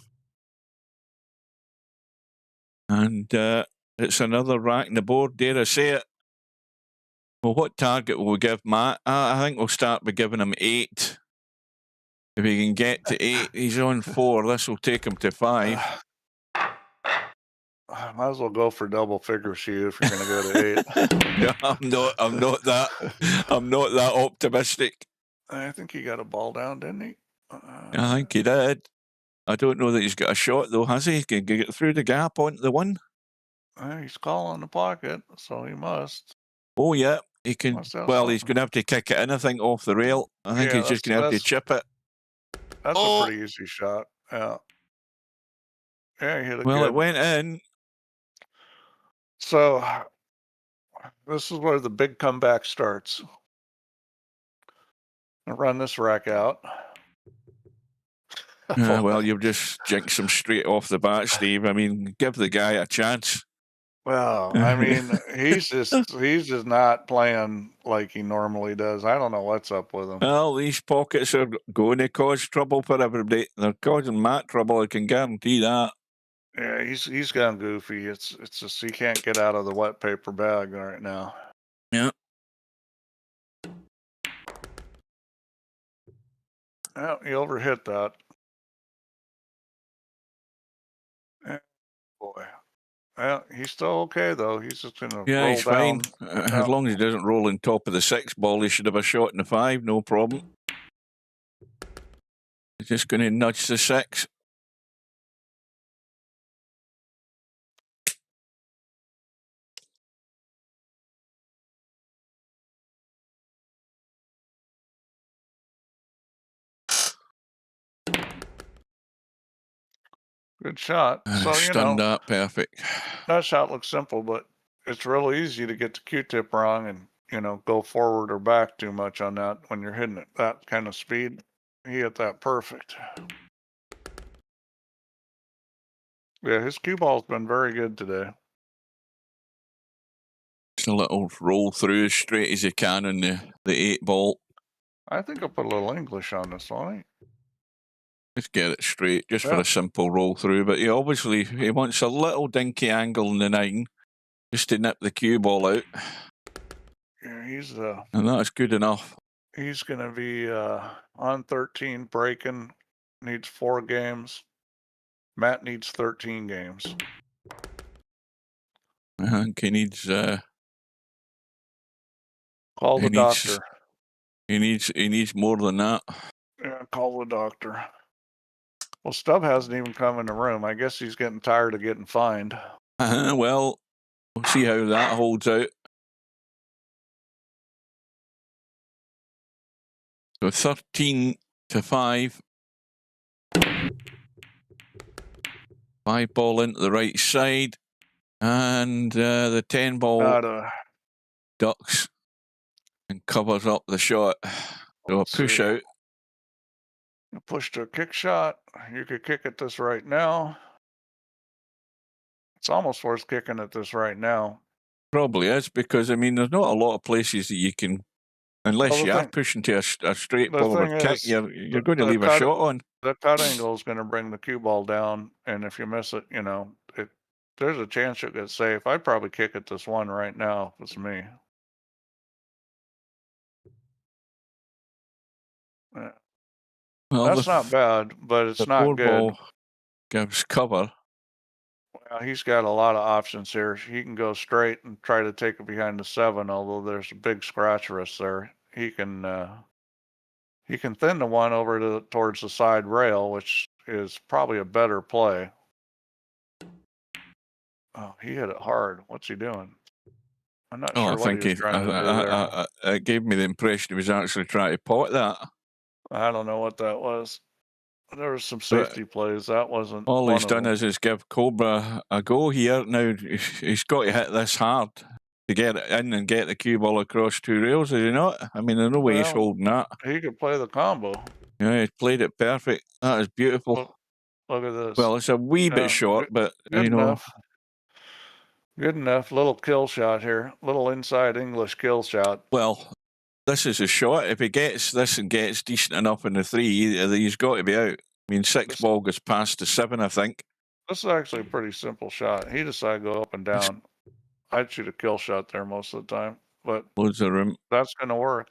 And it's another rack in the board, dare I say it. Well, what target will we give Matt? I think we'll start by giving him 8. If he can get to 8, he's on 4. This will take him to 5. I might as well go for double figure shoot if you're going to go to 8. Yeah, I'm not that optimistic. I think he got a ball down, didn't he? I think he did. I don't know that he's got a shot though, has he? Can he get through the gap onto the one? He's calling the pocket, so he must. Oh yeah, he can. Well, he's going to have to kick it in, I think, off the rail. I think he's just going to have to chip it. That's a pretty easy shot. Yeah. Yeah, he hit it. Well, it went in. So this is where the big comeback starts. I'll run this rack out. Well, you've just jinxed him straight off the bat, Steve. I mean, give the guy a chance. Well, I mean, he's just not playing like he normally does. I don't know what's up with him. Well, these pockets are going to cause trouble for everybody. They're causing Matt trouble, I can guarantee that. Yeah, he's gone goofy. It's just he can't get out of the wet paper bag right now. Yeah. Oh, he overhit that. Boy. Well, he's still okay though. He's just gonna roll he's down. fine. As long as he doesn't roll on top of the 6 ball, he should have a shot in the 5, no problem. He's just going to nudge the 6. Good shot. So Stunned that, perfect. That shot looks simple, but it's real easy to get the Q-tip wrong and go forward or back too much on that when you're hitting it that kind of speed. He hit that perfect. Yeah, his cue ball's been very good today. Just a little roll through as straight as he can on the 8 ball. I think I'll put a little English on this one. Just get it straight, just for a simple roll through. But he wants a little dinky angle in the 9, just to nip the cue ball out. Yeah, and that's good enough. He's going to be on 13 breaking, needs 4 games. Matt needs 13 games. I think he needs... call the doctor. He needs more than that. Yeah, call the doctor. Well, Stubb hasn't even come in the room. I guess he's getting tired of getting fined. Well, we'll see how that holds out. So 13 to 5. 5 ball into the right side. And the 10 ball ducks and covers up the shot. So a push out. Push to a kick shot. You could kick at this right now. It's almost worth kicking at this right now. Probably is, because I mean, there's not a lot of places that you can, unless you are pushing to a straight forward kick, you're going to leave a shot on. The cut angle is going to bring the cue ball down, and if you miss it, there's a chance you'll get safe. I'd probably kick at this one right now if it's me. Well, that's not bad, but it's not good. Ball gives cover. Well, he's got a lot of options here. He can go straight and try to take it behind the 7, although there's a big scratch risk there. He can thin the one over towards the side rail, which is probably a better play. Oh, he hit it hard. What's he doing? I'm not sure what he was trying to do there. It gave me the impression he was actually trying to pot that. I don't know what that was. There were some safety plays. That wasn't. All he's done is give Cobra a go here. Now he's got to hit this hard to get it in and get the cue ball across 2 rails, is he not? I mean, there's no way he's holding that. He could play the combo. Yeah, he played it perfect. That is beautiful. Look at this. Well, it's a wee bit short, but good enough. Good enough. Little kill shot here. Little inside English kill shot. Well, this is a shot. If he gets this and gets decent enough in the 3, he's got to be out. I mean, 6 ball goes past the 7, I think. This is actually a pretty simple shot. He decided to go up and down. I'd shoot a kill shot there most of the time, but Loads of room. that's going to work.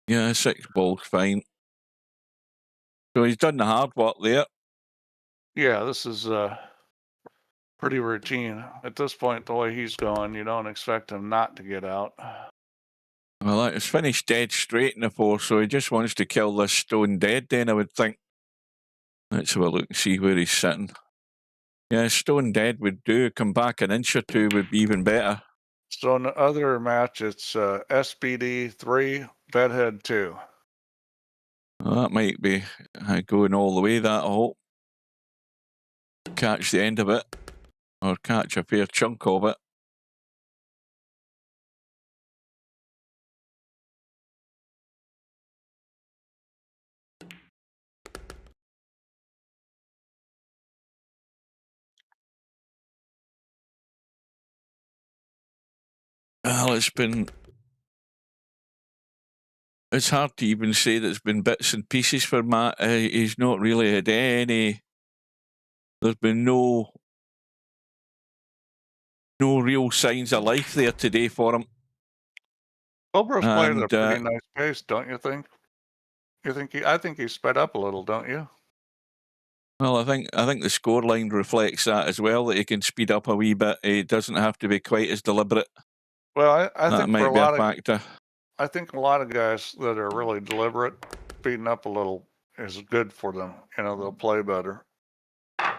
Yeah, 6 ball's fine. So he's done the hard work there. Yeah, this is pretty routine. At this point, the way he's going, you don't expect him not to get out. Well, it's finished dead straight in the 4, so he just wants to kill this stone dead then, I would think. Let's have a look and see where he's sitting. Yeah, stone dead would do. Come back an inch or 2 would be even better. So in the other match, it's SBD 3, Bedhead 2. Well, that might be going all the way, that I hope. Catch the end of it, or catch a fair chunk of it. Well, it's hard to even say that it's been bits and pieces for Matt. He's not really had any. There's been no real signs of life there today for him. Cobra's played at a pretty nice pace, don't you think? I think he sped up a little, don't you? Well, I think the scoreline reflects that as well, that he can speed up a wee bit. It doesn't have to be quite as deliberate. Well, I that think might for a be lot a factor. I think a lot of guys that are really deliberate, speeding up a little is good for them. You know, they'll play better. I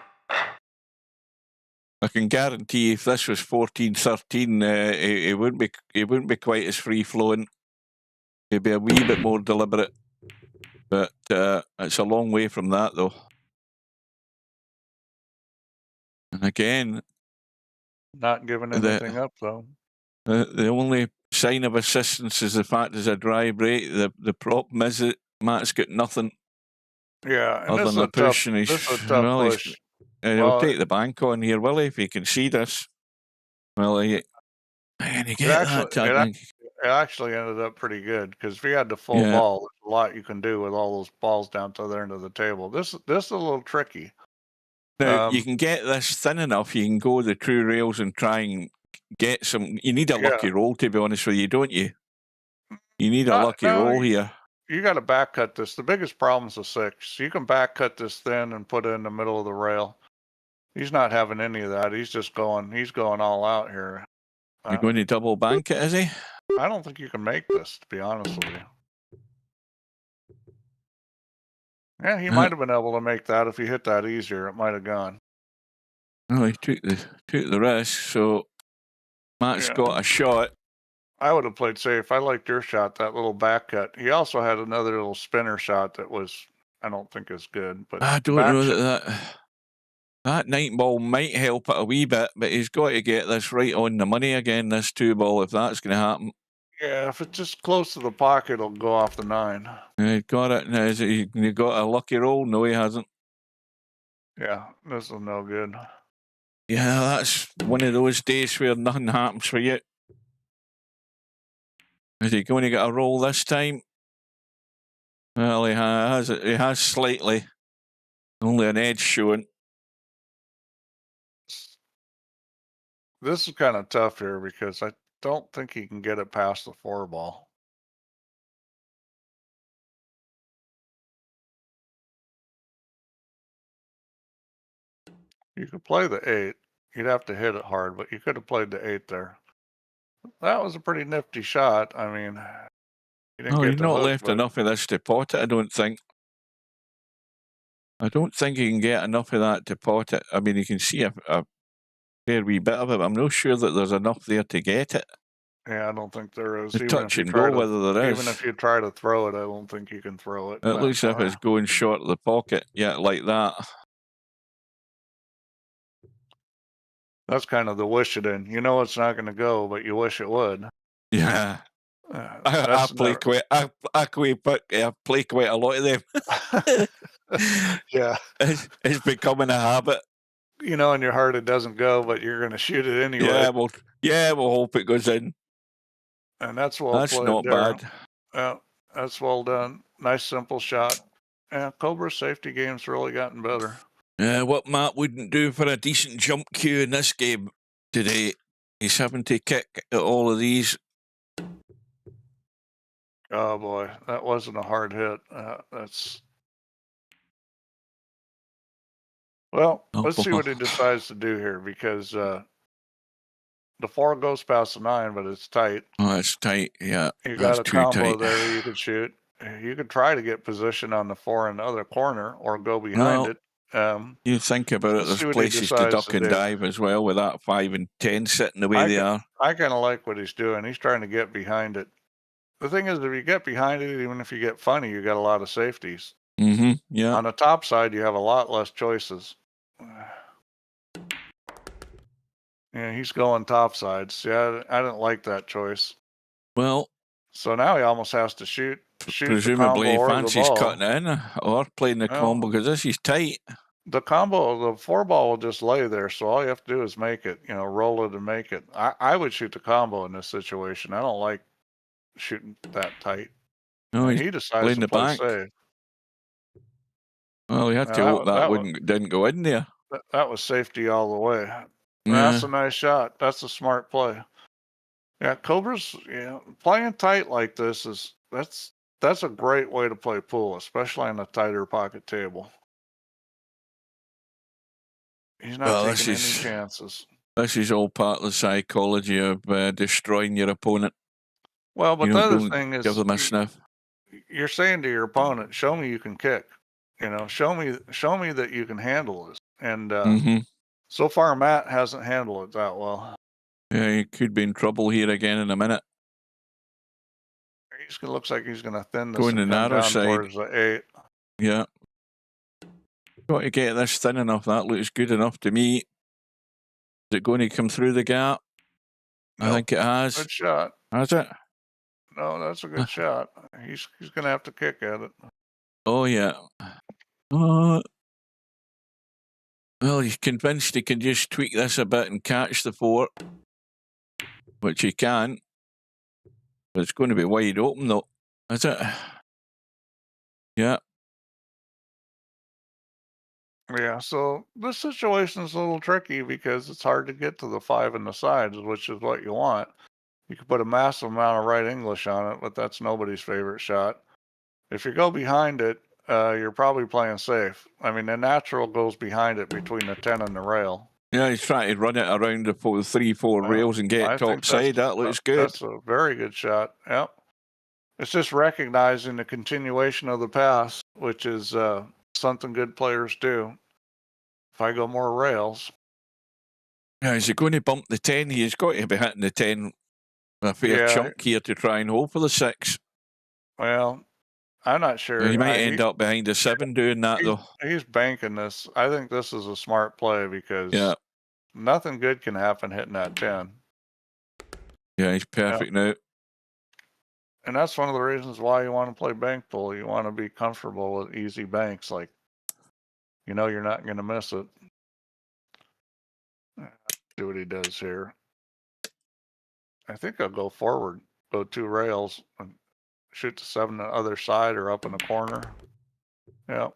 can guarantee if this was 14-13, it wouldn't be quite as free flowing. He'd be a wee bit more deliberate, but it's a long way from that, though. And again, not giving anything up, though. The only sign of assistance is the fact there's a dry break. The problem is that Matt's got nothing. Yeah, and other than a push, and this is a tough push. He'll take the bank on here, will he? If he can see this, well, and you get it actually ended up pretty good because if he had the full ball, there's a lot you can do with all those balls down to the end of the table. This is a little tricky. Now you can get this thin enough. You can go the true rails and try and get some. You need a lucky roll, to be honest with you, don't you? You need a lucky roll here. You got to back cut this. The biggest problem is a 6. You can back cut this thin and put it in the middle of the rail. He's not having any of that. He's just going. He's going all out here. You're going to double bank it, is he? I don't think you can make this, to be honest with you. Yeah, he might have been able to make that if he hit that easier. It might have gone. Well, he took the risk, so Matt's got a shot. I would have played safe. I liked your shot, that little back cut. He also had another little spinner shot that was, I don't think is good. But I don't know that 9 ball might help it a wee bit, but he's got to get this right on the money again, this 2 ball, if that's going to happen. Yeah, if it's just close to the pocket, it'll go off the 9. He got it. Now, he got a lucky roll? No, he hasn't. Yeah, this is no good. Yeah, that's one of those days where nothing happens for you. Is he going to get a roll this time? Well, he has slightly. Only an edge showing. This is kind of tough here because I don't think he can get it past the 4 ball. You could play the 8. You'd have to hit it hard, but you could have played the 8 there. That was a pretty nifty shot. I mean, he's not left enough of this to pot it, I don't think. I don't think he can get enough of that to pot it. I mean, you can see a fair wee bit of it, but I'm not sure that there's enough there to get it. Yeah, I don't think there is. The touch and go, whether there is. Even if you try to throw it, I don't think you can throw it. It looks as if it's going short of the pocket, like that. That's kind of the wish it in. You know it's not going to go, but you wish it would. Yeah. I play quite a lot of them. Yeah. It's becoming a habit. you know in your heart it doesn't go, but you're going to shoot it anyway. We'll hope it goes in. And that's well That's played not there. bad. Yeah, that's well done. Nice simple shot. Yeah, Cobra's safety game's really gotten better. What Matt wouldn't do for a decent jump cue in this game today, he's having to kick at all of these. Oh boy, that wasn't a hard hit. That's well. Let's see what he decides to do here because the 4 goes past the 9, but it's tight. Oh, it's tight. Yeah, You that's got a too combo tight. there. You could shoot. You could try to get position on the 4 in the other corner or go behind it. You think about it, let's see there's what he places to decides duck to and do. dive as well with that 5 and 10 sitting the way they are. I kind of like what he's doing. He's trying to get behind it. The thing is, if you get behind it, even if you get funny, you got a lot of safeties. Mm-hmm. Yeah. On the top side, you have a lot less choices. Yeah, he's going top side. See, I didn't like that choice. Well, so now he almost has to shoot presumably the combo fancies or the ball. cutting in or playing the combo because this is tight. The combo, the 4 ball will just lay there, so all you have to do is make it, roll it and make it. I would shoot the combo in this situation. I don't like shooting that tight. No, he decides to play safe. Well, you had to hope that didn't go in there. That was safety all the way. Yeah. That's a nice shot. That's a smart play. Yeah, Cobra's playing tight like this that's a great way to play pool, especially on a tighter pocket table. He's not taking any chances. This is all part of the psychology of destroying your opponent. Well, but the other thing is, give them a sniff. You're saying to your opponent, "Show me you can kick." Show me that you can handle this. And so far, Matt hasn't handled it that well. Yeah, he could be in trouble here again in a minute. Looks like he's going to thin this going the narrow side towards the 8. Yeah. Got to get this thin enough. That looks good enough to me. Is it going to come through the gap? No. I think it has. Good shot. Has it? No, that's a good shot. He's going to have to kick at it. Oh, yeah. Well, he's convinced he can just tweak this a bit and catch the 4, which he can. But it's going to be wide open, though. Is it? Yeah. Yeah, so this situation is a little tricky because it's hard to get to the 5 in the sides, which is what you want. You can put a massive amount of right English on it, but that's nobody's favorite shot. If you go behind it, you're probably playing safe. I mean, the natural goes behind it between the 10 and the rail. Yeah, he's trying to run it around the 3-4 rails and get top side. That looks good. That's a very good shot. Yep. It's just recognizing the continuation of the pass, which is something good players do. If I go more rails. Yeah, is he going to bump the 10? He's got to be hitting the 10 with a fair chunk here to try and hold for the 6. Well, I'm not sure. He might end up behind the 7 doing that, though. He's banking this. I think this is a smart play because nothing good can happen hitting that 10. Yeah, he's perfect now. And that's one of the reasons why you want to play bank pool. You want to be comfortable with easy banks. Like, you're not going to miss it. See what he does here. I think I'll go forward, go 2 rails, and shoot the 7 on the other side or up in the corner. Yeah.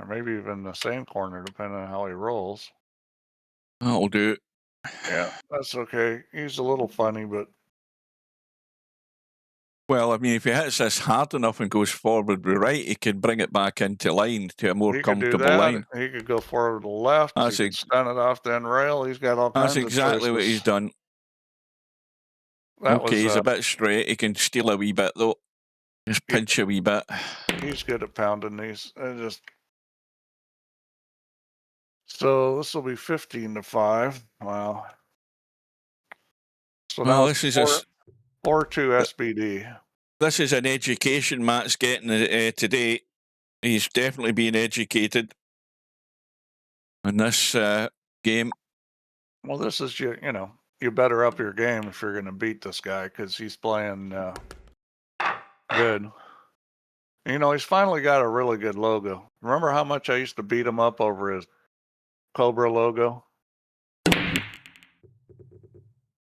Maybe even the same corner, depending on how he rolls. That'll do it. Yeah, that's okay. He's a little funny, but. Well, I mean, if he hits this hard enough and goes forward with right, he can bring it back into line to a more comfortable line. He could go forward to the left. He could stun it off the end rail. He's got all kinds of choices. That's exactly what he's done. He's a bit straight. He can steal a wee bit, though. Just pinch a wee bit. He's good at pounding these. So this will be 15-5. Wow. So now this is 4-2 SBD. This is an education Matt's getting today. He's definitely being educated in this game. Well, this is you better up your game if you're going to beat this guy because he's playing good. He's finally got a really good logo. Remember how much I used to beat him up over his Cobra logo.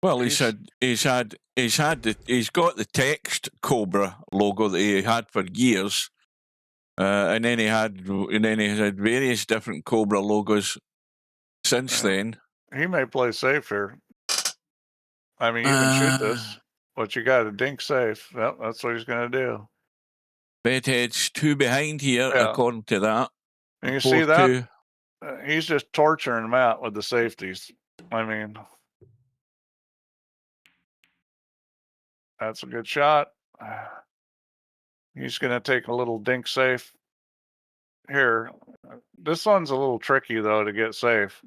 Well, he's got the text Cobra logo that he had for years, and then he had various different Cobra logos since then. He may play safe here. I mean, you can shoot this, but you got to dink safe. Yep, that's what he's going to do. Bedhead's 2 behind here, according to that. And you see that? He's just torturing Matt with the safeties. I mean, that's a good shot. He's going to take a little dink safe here. This one's a little tricky, though, to get safe.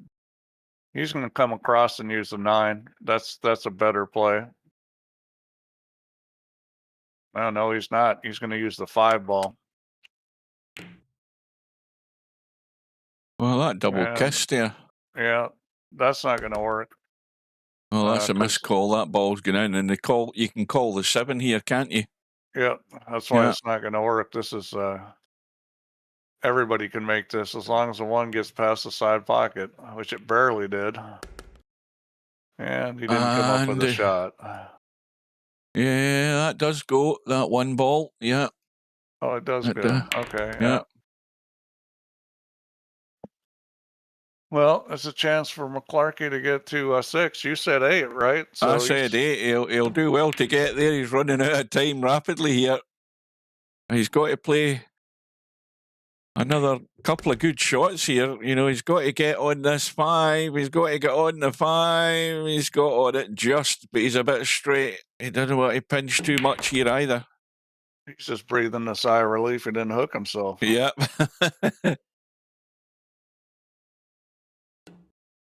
He's going to come across and use the 9. That's a better play. No, he's not. He's going to use the 5 ball. Well, that double kiss there. Yeah, that's not going to work. Well, that's a missed call. That ball's going in, and you can call the 7 here, can't you? Yeah, that's why it's not going to work. This is everybody can make this as long as the 1 gets past the side pocket, which it barely did. And he didn't come up with a shot. Yeah, that does go. That 1 ball. Yeah. Oh, it does go. Okay. Yeah. Well, it's a chance for McClarkey to get to 6. You said 8, right? So I said 8. He'll do well to get there. He's running out of time rapidly here. He's got to play another couple of good shots here. You know, he's got to get on this 5. He's got to get on the 5. He's got on it just, but he's a bit straight. He doesn't want to pinch too much here either. He's just breathing a sigh of relief. He didn't hook himself. Yep.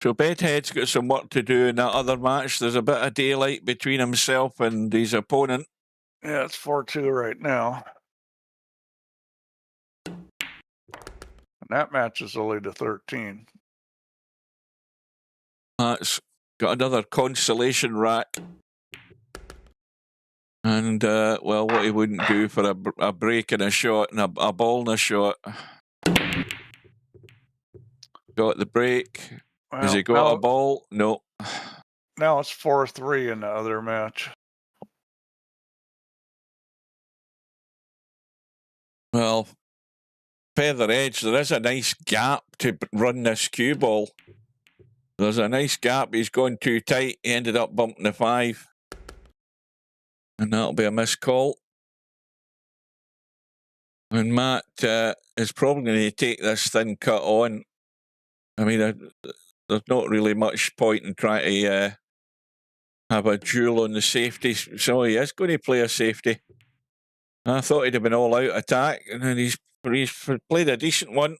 So Bedhead's got some work to do in that other match. There's a bit of daylight between himself and his opponent. Yeah, it's 4-2 right now. And that match is only to 13. That's got another consolation rack. And, well, what he wouldn't do for a break in a shot and a ball in a shot. Got the break. Well, has he got a ball? No. Now it's 4-3 in the other match. Well, Feather Edge, there is a nice gap to run this cue ball. There's a nice gap. He's gone too tight. He ended up bumping the 5. And that'll be a missed call. And Matt is probably going to take this thin cut on. I mean, there's not really much point in trying to have a duel on the safety. So he is going to play a safety. I thought he'd have been all out attack, and then he's played a decent one.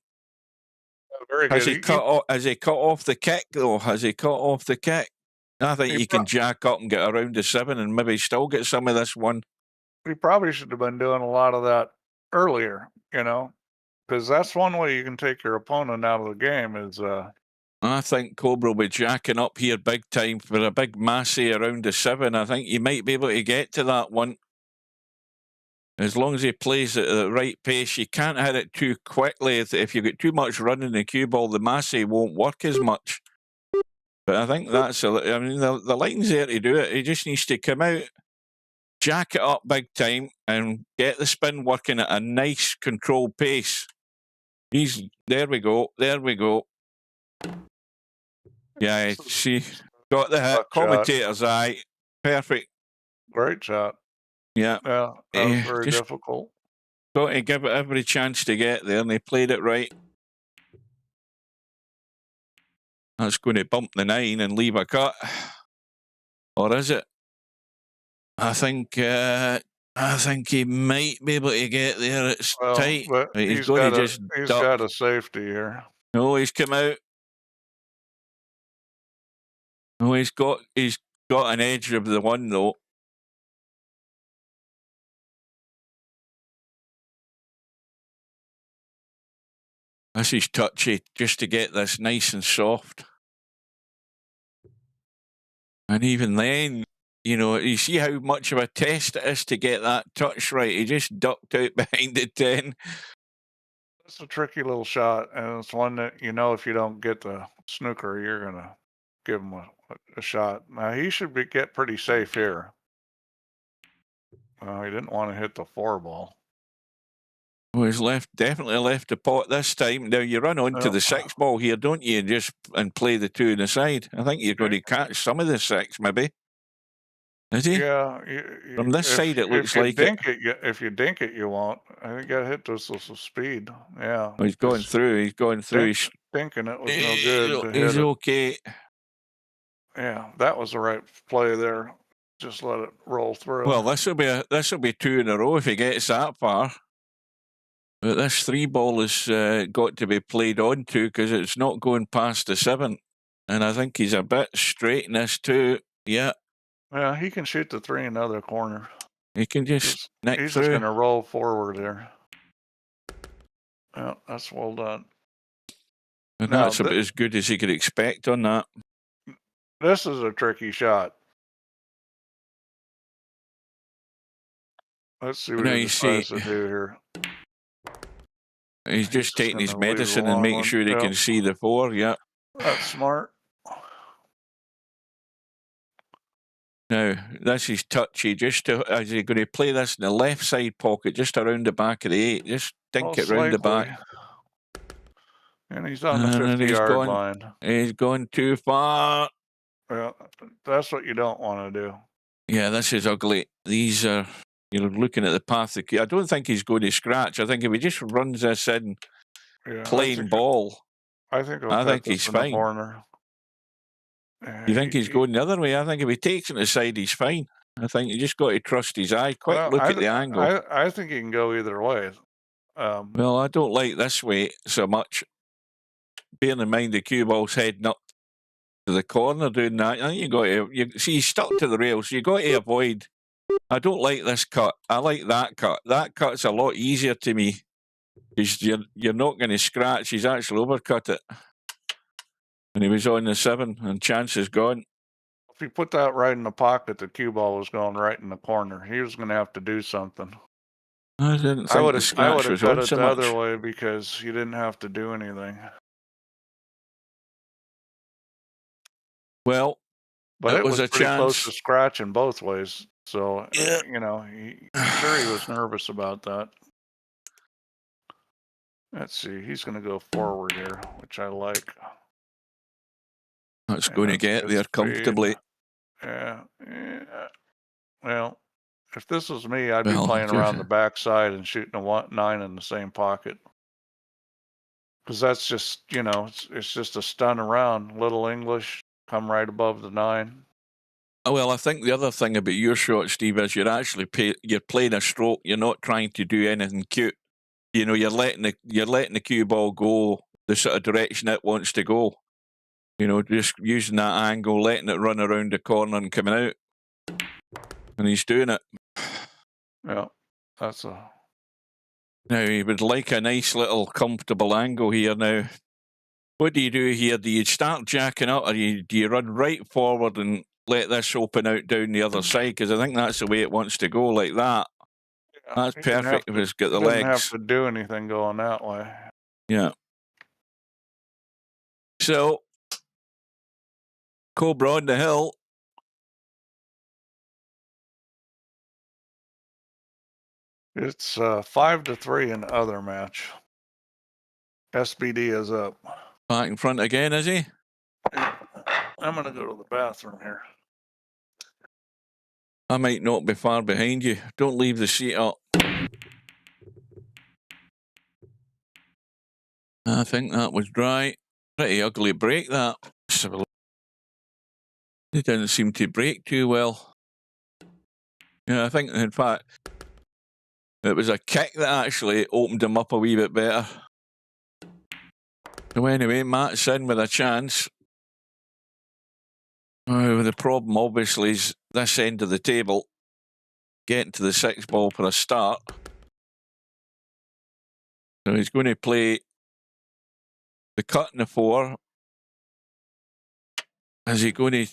Very has good. He cut off the kick though? Has he cut off the kick? I think he can jack up and get around the 7 and maybe still get some of this one. We probably should have been doing a lot of that earlier, you know, because that's one way you can take your opponent out of the game is. I think Cobra will be jacking up here big time for a big Massey around the 7. I think he might be able to get to that one. As long as he plays at the right pace, you can't hit it too quickly. If you get too much run in the cue ball, the Massey won't work as much. But I think that's, the line's there to do it. He just needs to come out, jack it up big time, and get the spin working at a nice controlled pace. There we go. Yeah, see, got the hit. Commentator's eye. Perfect. Great shot. Yeah. Yeah, that was very difficult. Got to give it every chance to get there, and they played it right. That's going to bump the 9 and leave a cut. Or is it? I think he might be able to get there. It's tight. But he's going to just he's got a safety here. No, he's come out. No, he's got an edge of the 1 though. This is touchy, just to get this nice and soft. And even then, you know, you see how much of a test it is to get that touch right. He just ducked out behind the 10. It's a tricky little shot, and it's one that if you don't get the snooker, you're gonna give him a shot. Now he should get pretty safe here. He didn't want to hit the 4-ball. Well, he's definitely left the pot this time. Now you run on to the 6-ball here, don't you? And play the 2 on the side. I think you're going to catch some of the 6, maybe. Is he? Yeah. From this side, it looks like if you dink it, you won't. I think you got to hit this with some speed. Yeah. Oh, he's going through. He's going through. Dinking it was no good. He's okay. Yeah, that was the right play there. Just let it roll through. Well, this will be 2 in a row if he gets that far. But this 3-ball has got to be played on to because it's not going past the 7. And I think he's a bit straight in this too. Yeah. Yeah, he can shoot the 3 in the other corner. He can just nick He's through. just going to roll forward there. Yeah, that's well done. And that's about as good as he could expect on that. This is a tricky shot. Let's see what he decides to do here. He's just taking his medicine and making sure he can see the 4. Yeah. That's smart. Now, this is touchy. Is he going to play this in the left side pocket, just around the back of the 8? Just dink it round the back. And he's on the 50-yard line. He's gone too far. Yeah, that's what you don't want to do. Yeah, this is ugly. These are, you're looking at the path. I don't think he's going to scratch. I think if he just runs this in plain ball, I think he's fine. You think he's going the other way? I think if he takes it aside, he's fine. I think you just got to trust his eye. Look at the angle. I think he can go either way. Well, I don't like this way so much. Bearing in mind the cue ball's heading up to the corner doing that. I think you got to. See, he's stuck to the rails. You got to avoid. I don't like this cut. I like that cut. That cut's a lot easier to me because you're not going to scratch. He's actually overcut it. And he was on the 7, and chance is gone. If he put that right in the pocket, the cue ball was going right in the corner. He was going to have to do something. I didn't think the scratch was on so much. I would have cut it the other way because you didn't have to do anything. Well, but it was a pretty chance. Close to scratching both ways. So, I'm sure he was nervous about that. Let's see. He's going to go forward here, which I like. That's going to get there comfortably. Yeah. Well, if this was me, I'd be playing around the backside and shooting a 9 in the same pocket. Because that's just, it's just a stun around. Little English, come right above the 9. Well, I think the other thing about your shot, Steve, is you're playing a stroke. You're not trying to do anything cute. You're letting the cue ball go the sort of direction it wants to go. Just using that angle, letting it run around the corner and coming out. And he's doing it. Yeah, that's a... Now, he would like a nice little comfortable angle here now. What do you do here? Do you start jacking up or do you run right forward and let this open out down the other side? Because I think that's the way it wants to go, like that. Yeah, that's perfect if it's got the legs. Doesn't have to do anything going that way. Yeah. So, Cobra on the hill. It's 5-3 in the other match. SBD is up. Back in front again, is he? I'm going to go to the bathroom here. I might not be far behind you. Don't leave the seat up. I think that was dry. Pretty ugly break, that. It didn't seem to break too well. Yeah, I think, in fact, it was a kick that actually opened him up a wee bit better. So anyway, Matt's in with a chance. The problem, obviously, is this end of the table. Getting to the 6-ball for a start. So he's going to play the cut in the 4. Is he going to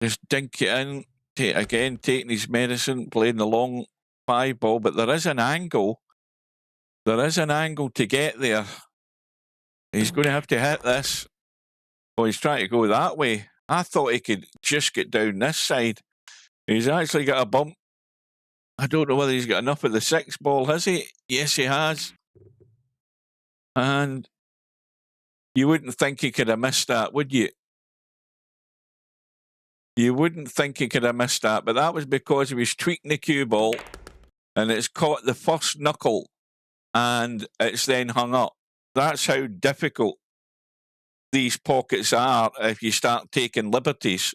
just dink it in? Taking his medicine, playing the long 5-ball, but there is an angle There is an angle to get there. He's going to have to hit this. Oh, he's trying to go that way. I thought he could just get down this side. He's actually got a bump. I don't know whether he's got enough of the 6 ball, has he? Yes, he has. And you wouldn't think he could have missed that, would you? You wouldn't think he could have missed that, but that was because he was tweaking the cue ball and it's caught the first knuckle and it's then hung up. That's how difficult these pockets are if you start taking liberties.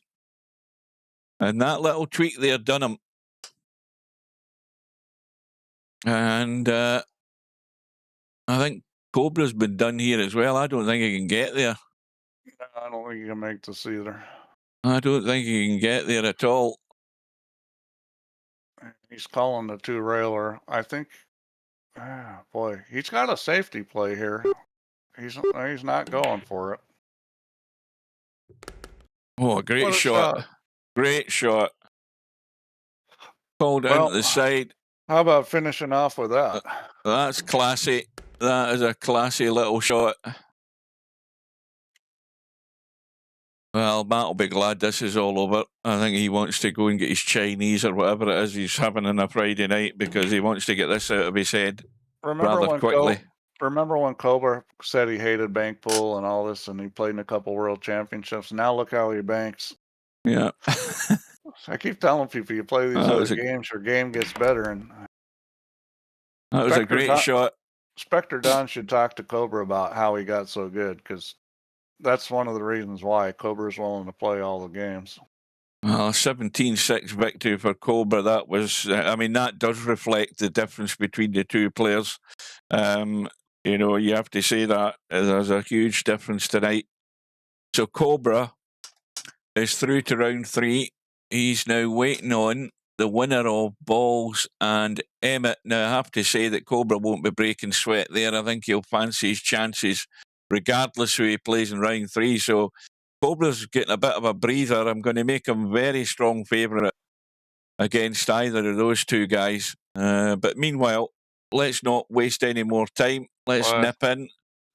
And that little tweak there done him. And I think Cobra's been done here as well. I don't think he can get there. I don't think you can make this either. I don't think he can get there at all. He's calling the 2-railer. I think, boy, he's got a safety play here. He's not going for it. Oh, a great What a shot. Great shot. Pulled into the side. How about finishing off with that? That's classy. That is a classy little shot. Well, Matt will be glad this is all over. I think he wants to go and get his Chinese or whatever it is he's having on a Friday night because he wants to get this out of his head rather quickly. Remember when Cobra said he hated bank pool and all this, and he played in a couple world championships? Now look how he banks. Yeah. I keep telling people, you play these other games, your game gets better. And that was a great shot. Spectre Don should talk to Cobra about how he got so good, because that's one of the reasons why Cobra's willing to play all the games. Well, 17-6 victory for Cobra. That was, I mean, that does reflect the difference between the two players. You know, you have to say that there's a huge difference tonight. So Cobra is through to round 3. He's now waiting on the winner of Balls and Emmett. Now, I have to say that Cobra won't be breaking sweat there. I think he'll fancy his chances regardless who he plays in round 3. So Cobra's getting a bit of a breather. I'm going to make him very strong favourite against either of those two guys. But meanwhile, let's not waste any more time. Let's nip in.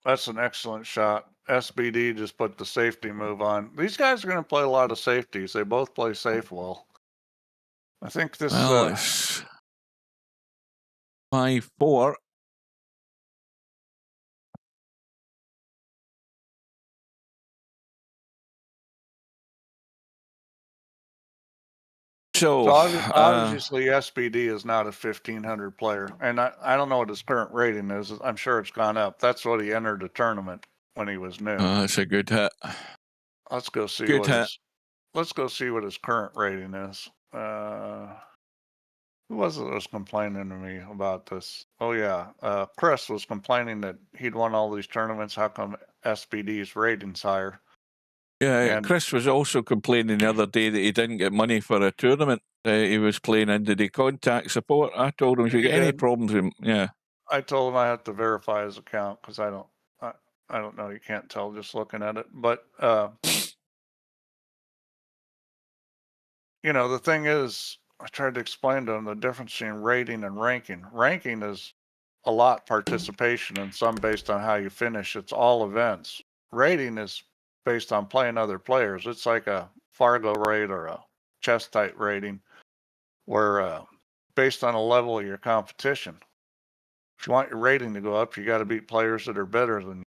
That's an excellent shot. SBD just put the safety move on. These guys are going to play a lot of safeties. They both play safe well. I think this is 5-4. So obviously SBD is not a 1500 player, and I don't know what his current rating is. I'm sure it's gone up. That's what he entered the tournament when he was new. That's a good hit. Let's go see let's go see what his current rating is. Who was it that was complaining to me about this? Oh yeah, Chris was complaining that he'd won all these tournaments. How come SBD's rating's higher? Yeah, and Chris was also complaining the other day that he didn't get money for a tournament. He was playing in. Did he contact support? I told him if you get any problems with him, yeah. I told him I have to verify his account because I don't know. You can't tell just looking at it. But you know, the thing is, I tried to explain to him the difference between rating and ranking. Ranking is a lot participation and some based on how you finish. It's all events. Rating is based on playing other players. It's like a Fargo rate or a chess type rating where based on a level of your competition. If you want your rating to go up, you got to beat players that are better than you,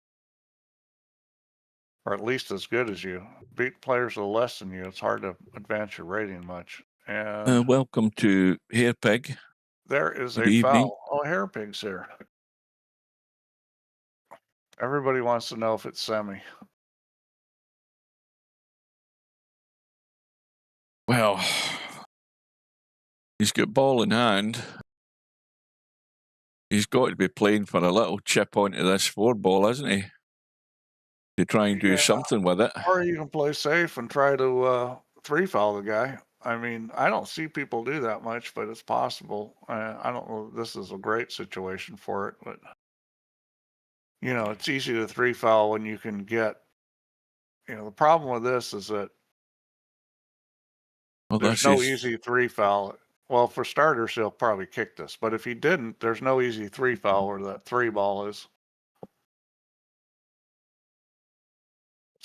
or at least as good as you. Beat players that are less than you, it's hard to advance your rating much. And welcome to Hairpig. There is a foul. Oh, Hairpig's here. Everybody wants to know if it's semi. Well, he's got ball in hand. He's got to be playing for a little chip onto this 4 ball, isn't he? To try and do something with it. Or you can play safe and try to 3-foul the guy. I mean, I don't see people do that much, but it's possible. I don't know if this is a great situation for it, but you know, it's easy to 3-foul when you can get, you know, the problem with this is that there's no easy 3-foul. Well, for starters, he'll probably kick this. But if he didn't, there's no easy 3-foul where that 3-ball is.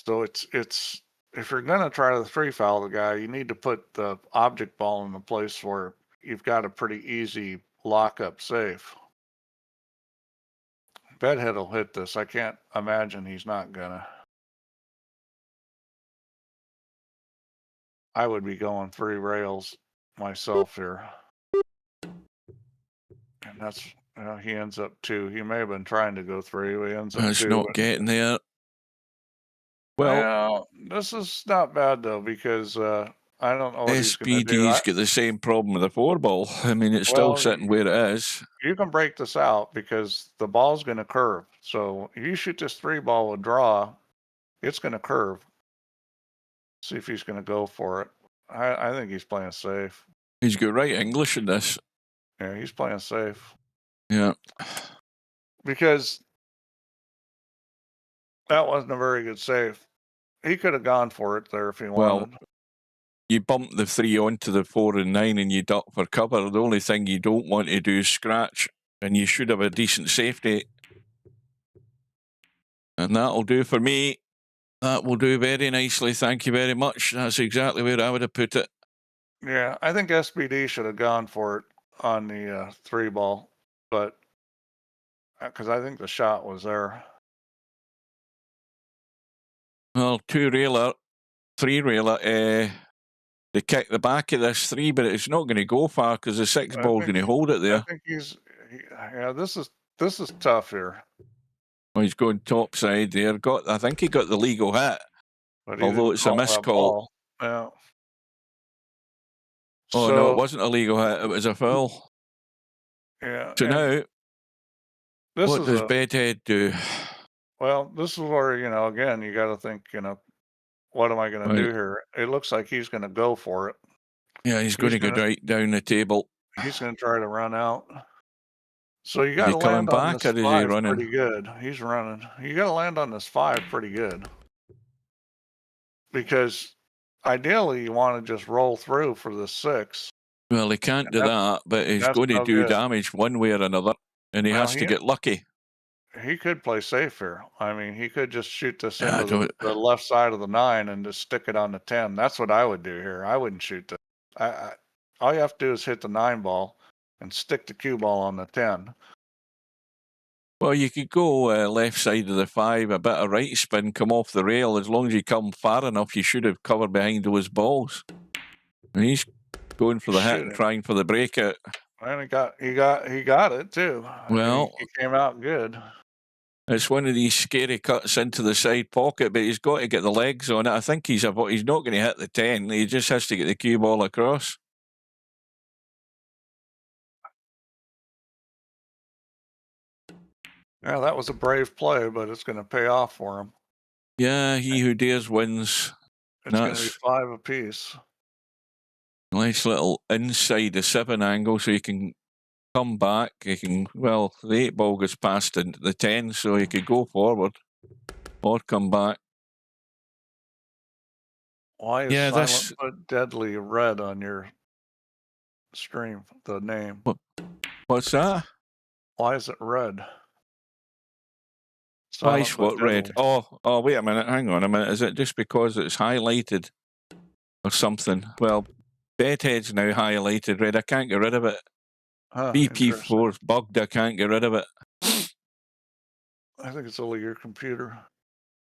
So it's if you're gonna try to 3-foul the guy, you need to put the object ball in a place where you've got a pretty easy lockup safe. Bedhead will hit this. I can't imagine he's not gonna. I would be going 3 rails myself here. And that's, he ends up 2. He may have been trying to go 3. He ends up 2. It's not getting there. Well, this is not bad though, because I don't know what he's going to do. SPD's got the same problem with the 4-ball. I mean, it's still sitting where it is. You can break this out because the ball's going to curve. So if you shoot this 3-ball with draw, it's going to curve. See if he's going to go for it. I think he's playing safe. He's got right English in this. Yeah, he's playing safe. Yeah. Because that wasn't a very good save. He could have gone for it there if he wanted. You bump the 3 onto the 4 and 9 and you duck for cover. The only thing you don't want to do is scratch, and you should have a decent safety. And that'll do for me. That will do very nicely. Thank you very much. That's exactly where I would have put it. Yeah, I think SBD should have gone for it on the 3-ball, but because I think the shot was there. Well, 2-railer, 3-railer. They kick the back of this 3, but it's not going to go far because the 6-ball's going to hold it there. I think yeah, this is tough here. Well, he's going top side there. I think he got the legal hit, But although it's a miscall. Yeah. Oh, no, it wasn't a legal hit. It was a foul. Yeah. So now, what does Bedhead do? Well, this is where, again, you got to think, what am I going to do here? It looks like he's going to go for it. Yeah, he's going to go right down the table. He's going to try to run out. So you got to land on back, this or is he 5 running? pretty good. He's running. You got to land on this 5 pretty good. Because ideally you want to just roll through for the 6. Well, he can't do that, but he's going to do damage one way or another, and he has to get lucky. He could play safe here. I mean, he could just shoot this into the left side of the 9 and just stick it on the 10. That's what I would do here. I wouldn't shoot this. All you have to do is hit the 9-ball and stick the cue ball on the 10. Well, you could go left side of the 5, a bit of right spin, come off the rail. As long as you come far enough, you should have covered behind those balls. And he's going for the hit and trying for the breakout. And he got it too. Well, he came out good. It's one of these scary cuts into the side pocket, but he's got to get the legs on it. I think he's not going to hit the 10. He just has to get the cue ball across. Yeah, that was a brave play, but it's going to pay off for him. Yeah, he who dares wins. It's going to be 5 apiece. Nice little inside the 7 angle, so you can come back. You can, well, the 8-ball goes past the 10, so you could go forward or come back. Why is Silent But Deadly red on your stream, the name? What's that? Why is it red? Twice what red? Oh, wait a minute. Hang on a minute. Is it just because it's highlighted or something? Well, Bedhead's now highlighted red. I can't get rid of it. VP4's bugged. I can't get rid of it. I think it's only your computer.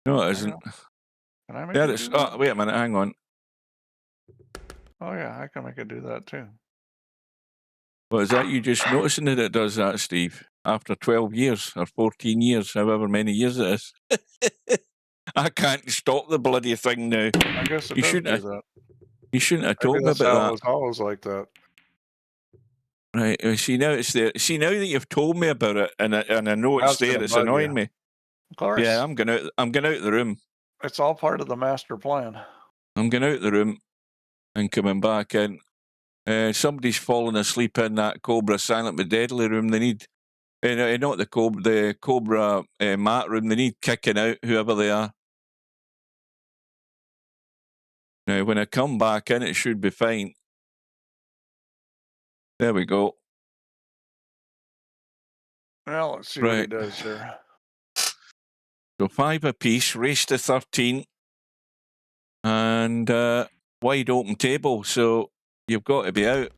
No, it isn't. Can I make there it is. Oh, wait a minute. Hang on. Oh, yeah. I can make it do that too. Well, is that you just noticing that it does that, Steve? After 12 years or 14 years, however many years it is. I can't stop the bloody thing now. I guess it does do that. You shouldn't have told me about that. It was always like that. Right. See, now it's there. See, now that you've told me about it and I know it's there, it's annoying me. Of course. Yeah, I'm going out the room. It's all part of the master plan. I'm going out the room and coming back in. Somebody's fallen asleep in that Cobra Silent but Deadly room. They need, not the Cobra mat room. They need kicking out, whoever they are. Now, when I come back in, it should be fine. There we go. Well, let's see what he Right. does here. So 5 apiece, race to 13. And wide open table, so you've got to be out.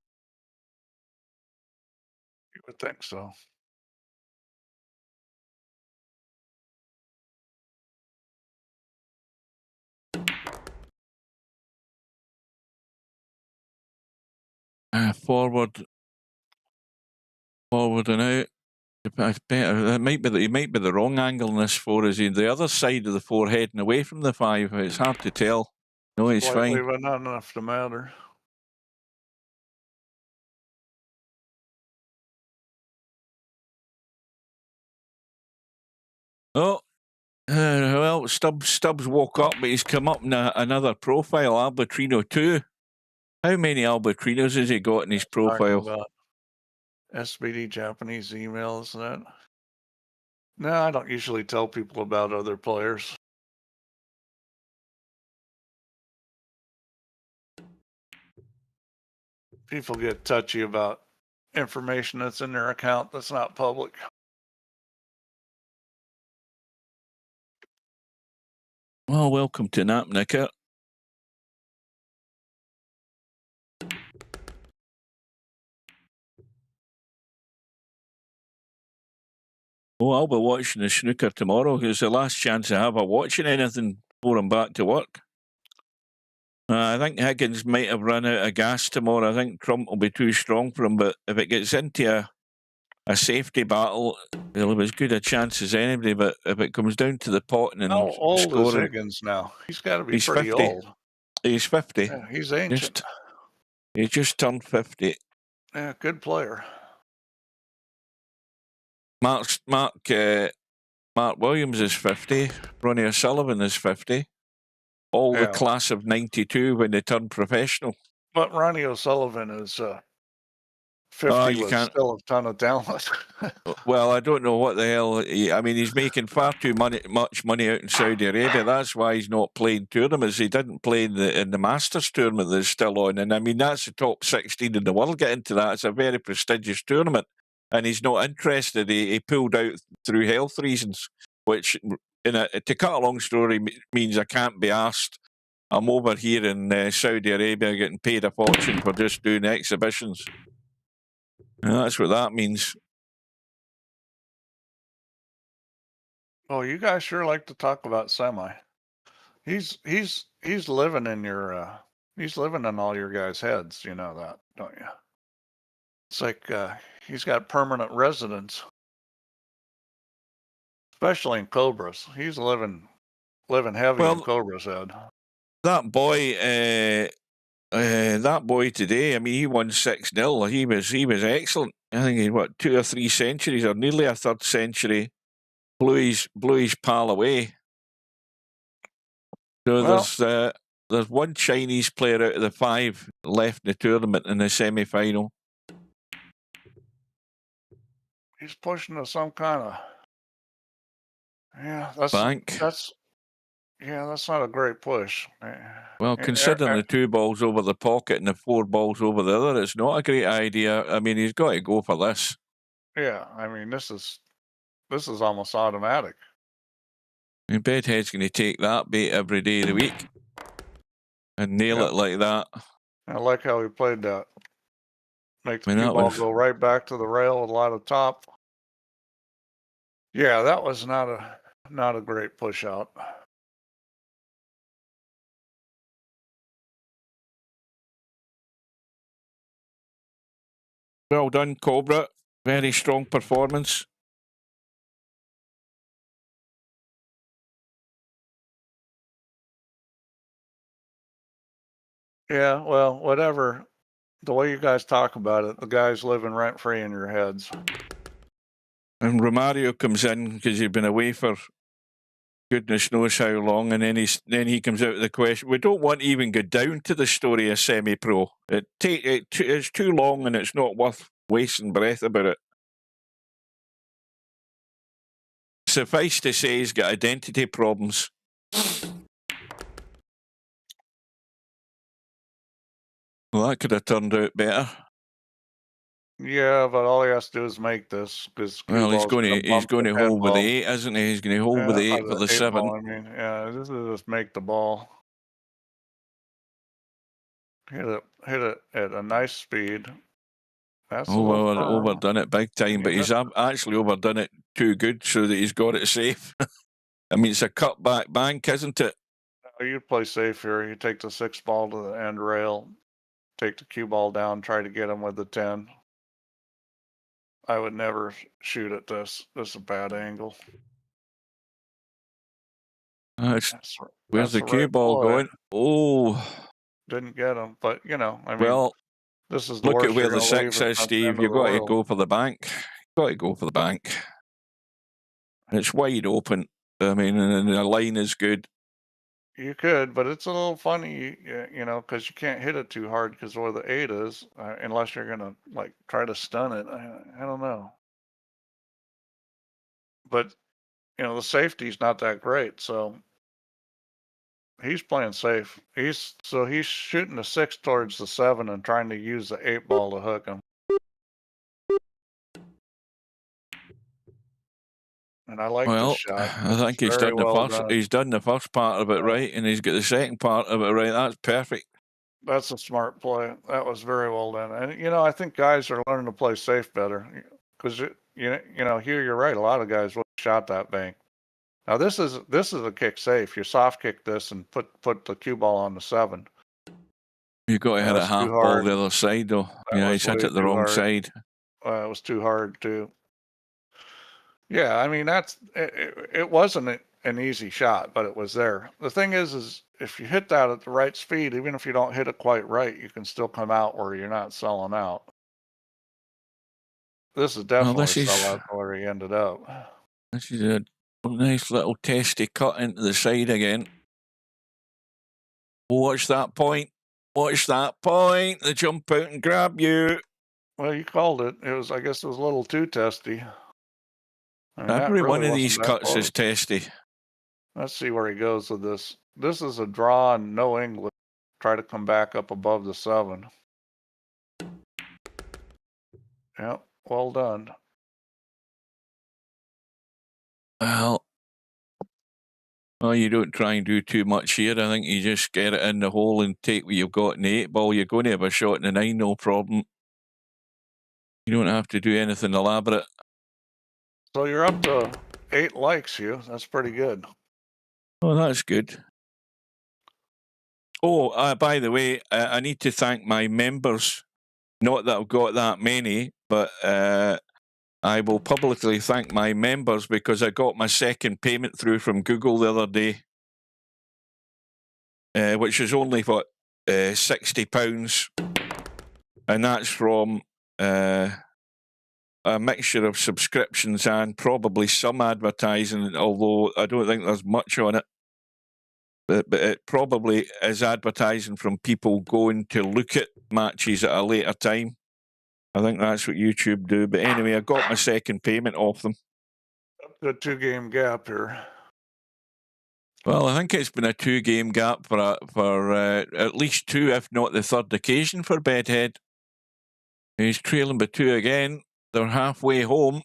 You would think so. Forward and out. It might be the wrong angle in this 4. Is he the other side of the 4 heading away from the 5? It's hard to tell. No, he's Slightly, fine. but not enough to matter. Oh, well, Stubbs woke up, but he's come up in another profile, Albatrino 2. How many Albatrinos has he got in his profile? Talking about SBD Japanese emails and that. No, I don't usually tell people about other players. People get touchy about information that's in their account that's not public. Well, welcome to Napnicker. Oh, I'll be watching the snooker tomorrow. It's the last chance I have of watching anything before I'm back to work. I think Higgins might have run out of gas tomorrow. I think Trump will be too strong for him, but if it gets into a safety battle, he'll have as good a chance as anybody. But if it comes down to the potting and How old scoring, is Higgins now? He's got to be he's pretty 50. old. He's 50. Yeah, he's ancient. He just turned 50. Yeah, good player. Mark Williams is 50. Ronnie O'Sullivan is 50. All the class of 92 when they turned professional. But Ronnie O'Sullivan is 50 with still a ton of talent. Well, I don't know what the hell. I mean, he's making far too much money out in Saudi Arabia. That's why he's not playing tournaments. He didn't play in the Masters tournament that's still on. And I mean, that's the top 16 in the world. Get into that. It's a very prestigious tournament. And he's not interested. He pulled out through health reasons, which, to cut a long story, means I can't be asked. I'm over here in Saudi Arabia getting paid a fortune for just doing exhibitions. And that's what that means. Oh, you guys sure like to talk about semi. He's living in your he's living in all your guys' heads. You know that, don't you? It's like he's got permanent residence, especially in Cobras. He's living heavy in Cobra's head. That boy today, I mean, he won 6-0. He was excellent. I think he 2 or 3 centuries, or nearly a third century. Blew his pal away. So there's one Chinese player out of the 5 left in the tournament in the semi-final. He's pushing to some kind of bank. That's not a great push. Well, considering the 2 balls over the pocket and the 4 balls over the other, it's not a great idea. I mean, he's got to go for this. Yeah, I mean, this is almost automatic. I mean, Bedhead's going to take that bait every day of the week and nail it like that. I like how he played that. Make the cue ball go right back to the rail with a lot of top. Yeah, that was not a great push out. Well done, Cobra. Very strong performance. Yeah, well, whatever. The way you guys talk about it, the guy's living rent-free in your heads. And Romario comes in because he's been away for goodness knows how long, and then he comes out with the question. We don't want to even go down to the story of semi-pro. It's too long, and it's not worth wasting breath about it. Suffice to say, he's got identity problems. Well, that could have turned out better. Yeah, but all he has to do is make this because cue Well, he's ball's going gonna to bump the head hold with the ball. 8, isn't he? He's going to hold with the 8 for the 8 7. ball. I mean, yeah, this is just make the ball. Hit it at a nice speed. That's a little firm. Overdone it big time, but he's actually overdone it too good so that he's got it safe. I mean, it's a cutback bank, isn't it? You play safe here. You take the 6 ball to the end rail, take the cue ball down, try to get him with the 10. I would never shoot at this. This is a bad angle. Where's the cue right ball ploy. going? Oh, Didn't get him, but you know, I mean, well, this is the look worst at where you're the gonna leave 6 in is, front of the Steve. end of You've the got to world. go for the bank. Got to go for the bank. It's wide open. I mean, and the line is good. You could, but it's a little funny, you know, because you can't hit it too hard because where the 8 is, unless you're gonna like try to stun it. I don't know. But you know, the safety's not that great, so he's playing safe. He's shooting the 6 towards the 7 and trying to use the 8 ball to hook him. And I like this shot. I think he's done the first. He's done the first part of it right, and he's got the second part of it right. That's perfect. That's a smart play. That was very well done. And you know, I think guys are learning to play safe better because you know, here you're right. A lot of guys will shot that bank. Now this is a kick safe. You soft kick this and put the cue ball on the 7. You've got to hit it half ball the other side, though. Yeah, he's hit it the wrong side. It was too hard too. Yeah, I mean it wasn't an easy shot, but it was there. The thing is if you hit that at the right speed, even if you don't hit it quite right, you can still come out where you're not selling out. This is definitely sellout where he ended up. This is a nice little testy cut into the side again. Watch that point. Watch that point. They jump out and grab you. Well, you called it. I guess it was a little too testy. I mean, Every one of these cuts is testy. Let's see where he goes with this. This is a draw and no English. Try to come back up above the 7. Yep, well done. Well, you don't try and do too much here. I think you just get it in the hole and take what you've got in the 8 ball. You're going to have a shot in the 9, no problem. You don't have to do anything elaborate. So you're up to 8 likes, Hugh. That's pretty good. Oh, that's good. Oh, by the way, I need to thank my members. Not that I've got that many, but I will publicly thank my members because I got my second payment through from Google the other day, which is only, what, £60. And that's from a mixture of subscriptions and probably some advertising, although I don't think there's much on it. But it probably is advertising from people going to look at matches at a later time. I think that's what YouTube do. But anyway, I got my second payment off them. A 2-game gap here. Well, I think it's been a 2-game gap for at least 2, if not the third occasion for Bedhead. He's trailing by 2 again. They're halfway home.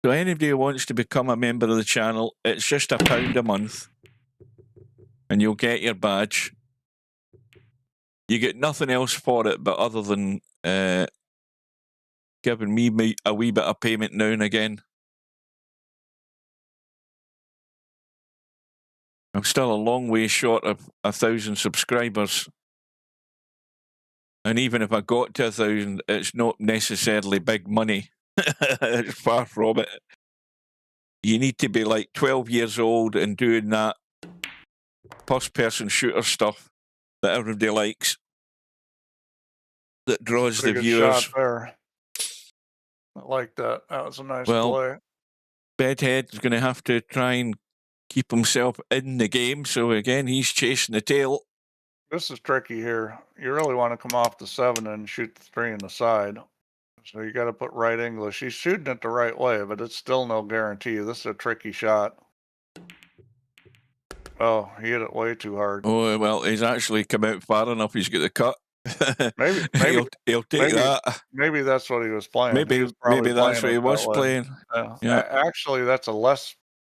So anybody who wants to become a member of the channel, it's just £1 a month. And you'll get your badge. You get nothing else for it, but other than giving me a wee bit of payment now and again. I'm still a long way short of 1,000 subscribers. And even if I got to 1,000, it's not necessarily big money. It's far from it. You need to be like 12 years old and doing that first-person shooter stuff that everybody likes, that draws the viewers. Shot there. I like that. That was a nice play. Bedhead's going to have to try and keep himself in the game. So again, he's chasing the tail. This is tricky here. You really want to come off the 7 and shoot the 3 in the side. So you got to put right English. He's shooting it the right way, but it's still no guarantee. This is a tricky shot. Oh, he hit it way too hard. Oh, well, he's actually come out far enough. He's got the cut. Maybe he'll take maybe, that. maybe that's what he was playing. He Maybe was probably that's playing what he it was that way. playing. Yeah. Actually, that's a less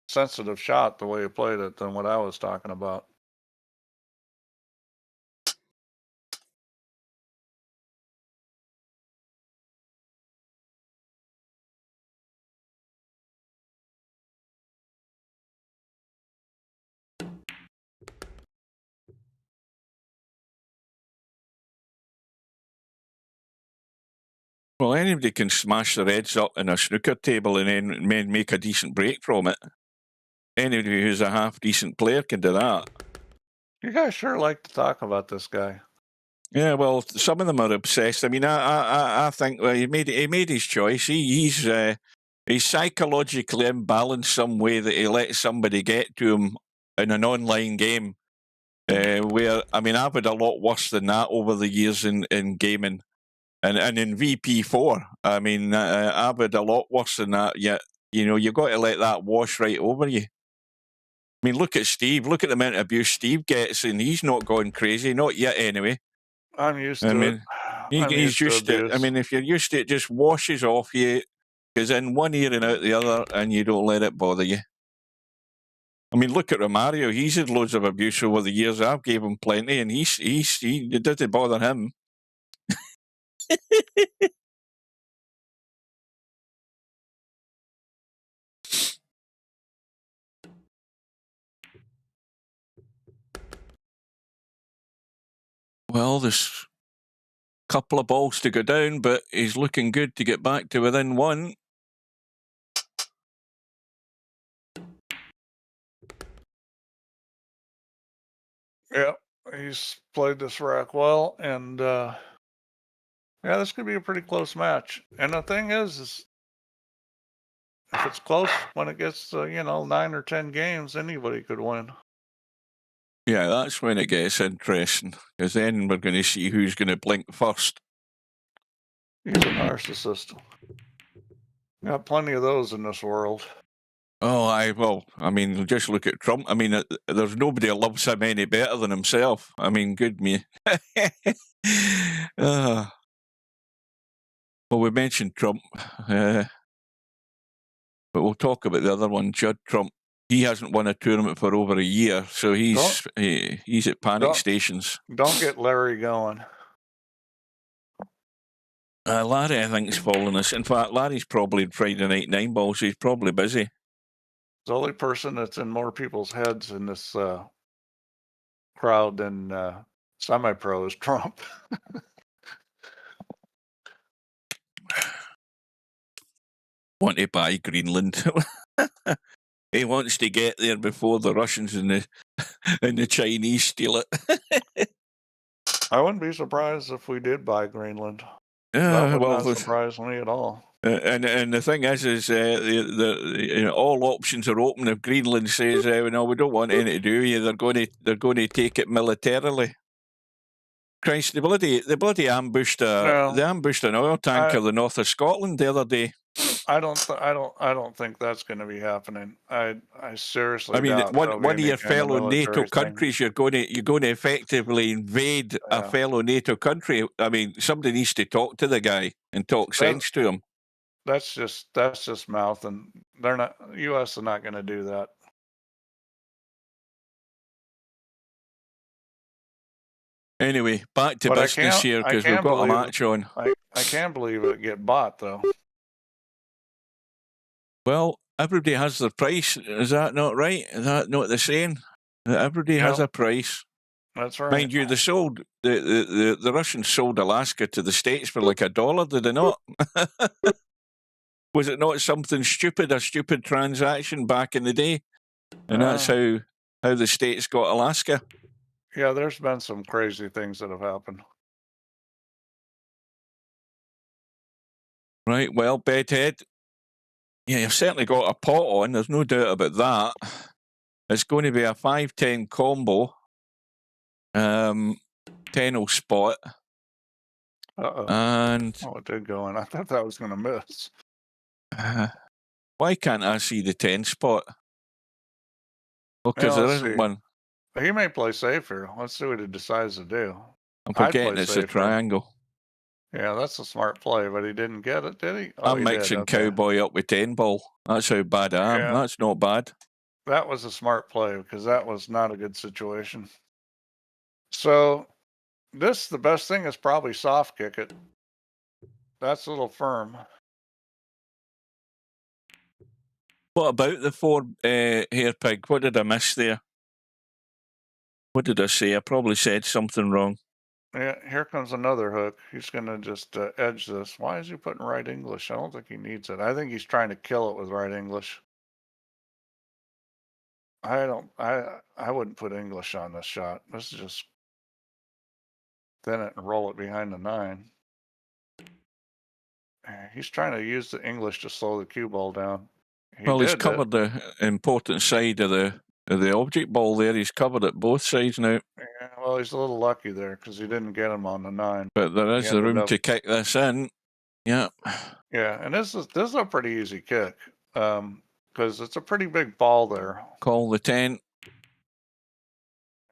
sensitive shot the way he played it than what I was talking about. Well, anybody can smash their heads up in a snooker table and then make a decent break from it. Anybody who's a half decent player can do that. You guys sure like to talk about this guy. Yeah, well, some of them are obsessed. I mean, I think he made his choice. He's psychologically imbalanced some way that he lets somebody get to him in an online game. Where, I mean, I've had a lot worse than that over the years in gaming. And in VP4, I mean, I've had a lot worse than that. Yet, you've got to let that wash right over you. I mean, look at Steve. Look at the amount of abuse Steve gets, and he's not going crazy. Not yet, anyway. I'm used to it. He's used to it. I mean, if you're used to it, it just washes off you, goes in one ear and out the other, and you don't let it bother you. I mean, look at Romario. He's had loads of abuse over the years. I've gave him plenty, and it didn't bother him. Well, there's a couple of balls to go down, but he's looking good to get back to within one. Yeah, he's played this rack well, and yeah, this could be a pretty close match. And the thing is if it's close when it gets to, 9 or 10 games, anybody could win. Yeah, that's when it gets interesting, because then we're going to see who's going to blink first. He's a narcissist. Got plenty of those in this world. Oh, I mean, just look at Trump. I mean, there's nobody that loves him any better than himself. I mean, good me. Well, we mentioned Trump, but we'll talk about the other one, Judd Trump. He hasn't won a tournament for over a year, so he's at panic stations. Don't get Larry going. Larry, I think, is following us. In fact, Larry's probably Friday night 9 ball, so he's probably busy. The only person that's in more people's heads in this crowd than semi-pro is Trump. Want to buy Greenland. He wants to get there before the Russians and the Chinese steal it. I wouldn't be surprised if we did buy Greenland. Yeah, that would not surprise me at all. And the thing is all options are open. If Greenland says, "No, we don't want anything to do with you," they're going to take it militarily. Christ, they bloody ambushed an oil tanker the north of Scotland the other day. I don't think that's going to be happening. I seriously. I mean, doubt one of your fellow NATO countries, you're going to effectively invade a fellow NATO country. I mean, somebody needs to talk to the guy and talk sense to him. That's just mouth, and they're not. U.S. are not going to do that. Anyway, back to business here, because we've got a match on. I can't believe it get bought though. Well, everybody has their price. Is that not right? Is that not the saying? Everybody has a price. That's right. Mind you, they sold the Russians sold Alaska to the States for like $1, did they not? Was it not something stupid, a stupid transaction back in the day? And that's how the States got Alaska. Yeah, there's been some crazy things that have happened. Right, well, Bedhead, yeah, you've certainly got a pot on. There's no doubt about that. It's going to be a 5-10 combo. 10-0 spot. Uh-oh. And it did go in. I thought that was going to miss. Why can't I see the 10 spot? Because there isn't one. He may play safe here. Let's see what he decides to do. I'm I'd forgetting play it's a safe here. triangle. Yeah, that's a smart play, but he didn't get it, did he? Oh, I'm he mixing did. Okay. cowboy up with 10 ball. That's how bad I am. Yeah. That's not bad. That was a smart play because that was not a good situation. So the best thing is probably soft kick it. That's a little firm. What about the 4 hair pig? What did I miss there? What did I say? I probably said something wrong. Yeah, here comes another hook. He's going to just edge this. Why is he putting right English? I don't think he needs it. I think he's trying to kill it with right English. I wouldn't put English on this shot. This is just thin it and roll it behind the 9. He's trying to use the English to slow the cue ball down. He's covered the important side of the object ball there. He's covered it both sides now. Yeah, well, he's a little lucky there because he didn't get him on the 9. But there is the room to kick this in. Yeah. Yeah, and this is a pretty easy kick because it's a pretty big ball there. Call the 10.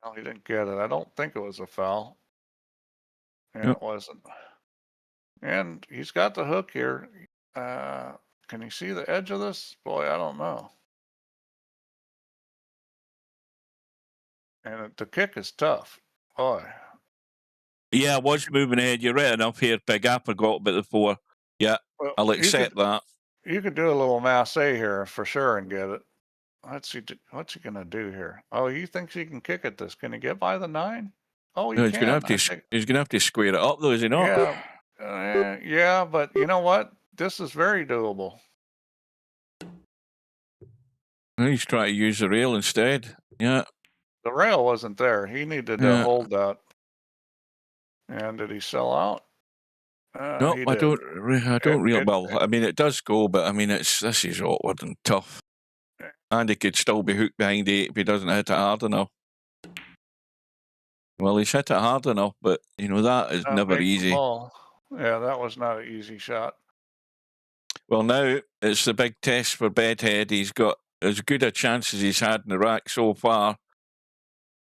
Well, he didn't get it. I don't think it was a foul. Yeah, Yep. It wasn't. And he's got the hook here. Can you see the edge of this? Boy, I don't know. And the kick is tough. Boy. Yeah, I was moving ahead. You're right enough here, Pig. I forgot about the 4. Yeah, Well, I'll accept that. You could do a little masse here for sure and get it. Let's see, what's he gonna do here? Oh, he thinks he can kick at this. Can he get by the 9? Oh, he No, can. he's gonna have to square it up, though, is he not? Yeah, yeah, but you know what? This is very doable. He's trying to use the rail instead. Yeah. The rail wasn't there. He needed to hold that. And did he sell out? No, I don't really. Well, I mean, it does go, but I mean, this is awkward and tough. And he could still be hooked behind 8 if he doesn't hit it hard enough. Well, he's hit it hard enough, but you know that is never easy. Yeah, that was not an easy shot. Well, now it's the big test for Bedhead. He's got as good a chance as he's had in the rack so far.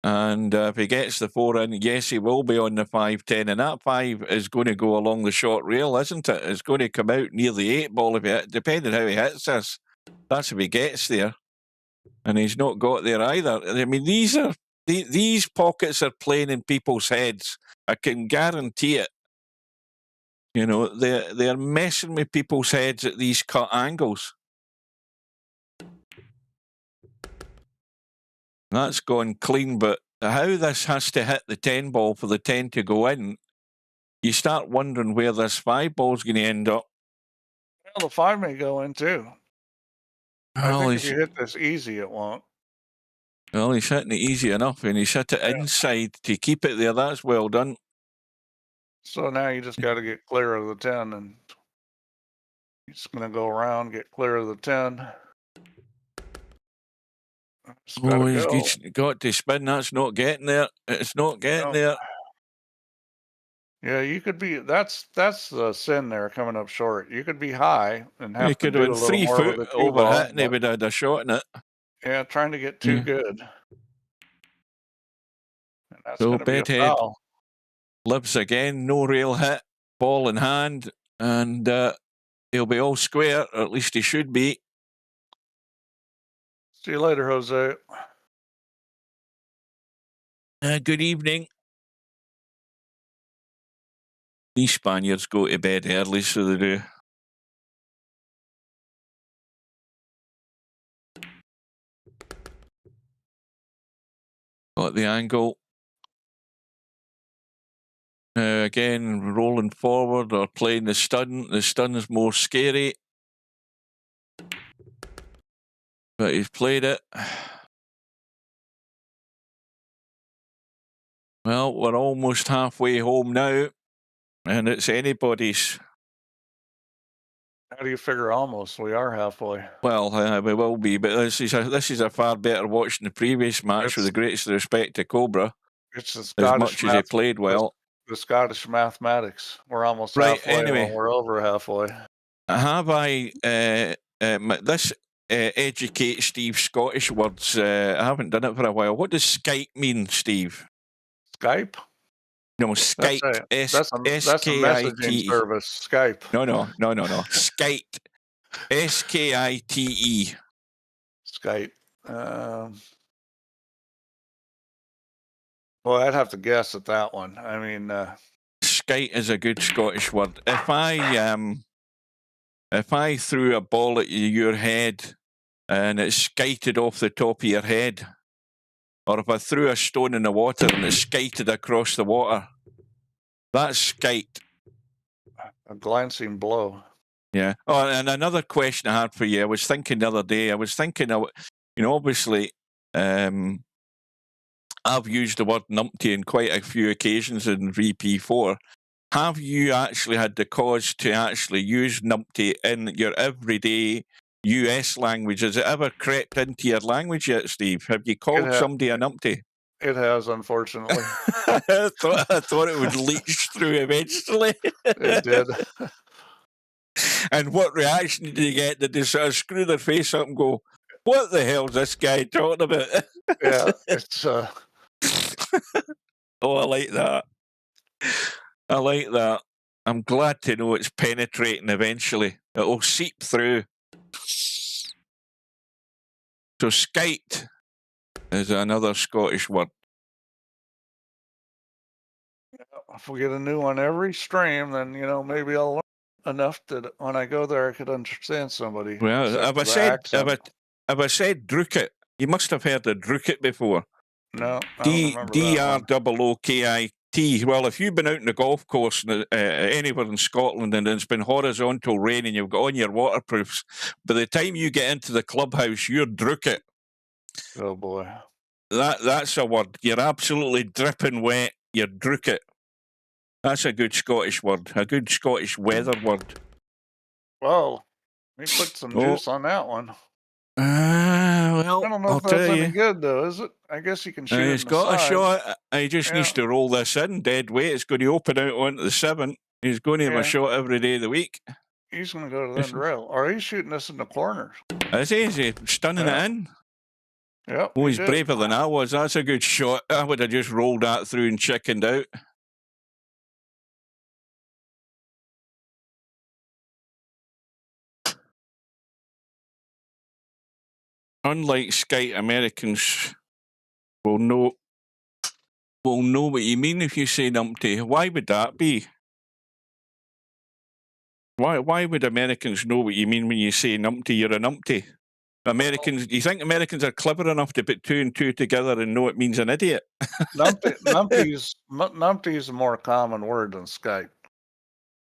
And if he gets the 4 in, yes, he will be on the 5-10. And that 5 is going to go along the short rail, isn't it? It's going to come out near the 8 ball, depending how he hits this. That's if he gets there. And he's not got there either. I mean, these pockets are playing in people's heads. I can guarantee it. You know, they're messing with people's heads at these cut angles. That's gone clean, but how this has to hit the 10 ball for the 10 to go in, you start wondering where this 5 ball's going to end up. Well, the 5 may go in too. I think if you hit this easy, it won't. Well, he's hitting it easy enough, and he's hit it inside to keep it there. That's well done. So now you just got to get clear of the 10, and he's going to go around, get clear of the 10. He's got to spin. That's not getting there. It's not getting there. Yeah, you could be. That's the sin there coming up short. You could be high and have he to could do have a been little 3 more foot with the over ball, hit, and he would have had a shot in it. Yeah, trying to get too good. And that's so Bedhead lives again. No rail hit, ball in hand, and he'll be all square, or at least he should be. See you later, Jose. Good evening. These Spaniards go to bed early, so they do. Got the angle. Again, rolling forward or playing the stun. The stun is more scary. But he's played it. Well, we're almost halfway home now, and it's anybody's. How do you figure almost? We are halfway. Well, we will be, but this is a far better watch than the previous match, with the greatest respect to Cobra. It's the Scottish as much as he played well. The Scottish mathematics. We're almost halfway. Anyway, we're over halfway. Have I this educate Steve Scottish words. I haven't done it for a while. What does skite mean, Steve? Skype? No, skite. That's a messaging S-K-I-T-E. service. Skype. No. Skite. S-K-I-T-E. Skype. Well, I'd have to guess at that one. I mean, skite is a good Scottish word. If I threw a ball at your head and it skited off the top of your head, or if I threw a stone in the water and it skited across the water, that's skite. a glancing blow. Yeah. Oh, and another question I had for you. I was thinking the other day. Obviously, I've used the word numpty in quite a few occasions in VP4. Have you actually had the cause to actually use numpty in your everyday US language? Has it ever crept into your language yet, Steve? Have you called somebody a numpty? It has, unfortunately. I thought it would leach through eventually. It did. And what reaction did you get? Did they sort of screw their face up and go, "What the hell's this guy talking about?" Yeah, it's Oh, I like that. I like that. I'm glad to know it's penetrating eventually. It'll seep through. So skite is another Scottish word. if we get a new one every stream, then maybe I'll learn enough that when I go there I could understand somebody. Well, have I said Drookit? You must have heard of Drookit before. No, I don't remember D-R-O-O-K-I-T. Well, if you've been out on the golf course anywhere in Scotland and it's been horizontal rain and you've got on your waterproofs, by the time you get into the clubhouse, you're Drookit. Oh boy. That's a word. You're absolutely dripping wet. You're Drookit. That's a good Scottish word. A good Scottish weather word. Well, let me put some juice on that one. Well, I don't know if that's any good though, is it? I guess you can shoot it. He's got a shot. He just needs to roll this in dead weight. It's going to open out onto the 7th. He's going to have a shot every day of the week. He's going to go to the end rail. Or he's shooting this in the corners. Is he stunning it in? Yep. Oh, he's braver than I was. That's a good shot. I would have just rolled that through and chickened out. Unlike skite, Americans will know what you mean if you say numpty. Why would that be? Why would Americans know what you mean when you say numpty? You're a numpty. Americans, do you think Americans are clever enough to put 2 and 2 together and know it means an idiot? Numpty is a more common word than skite.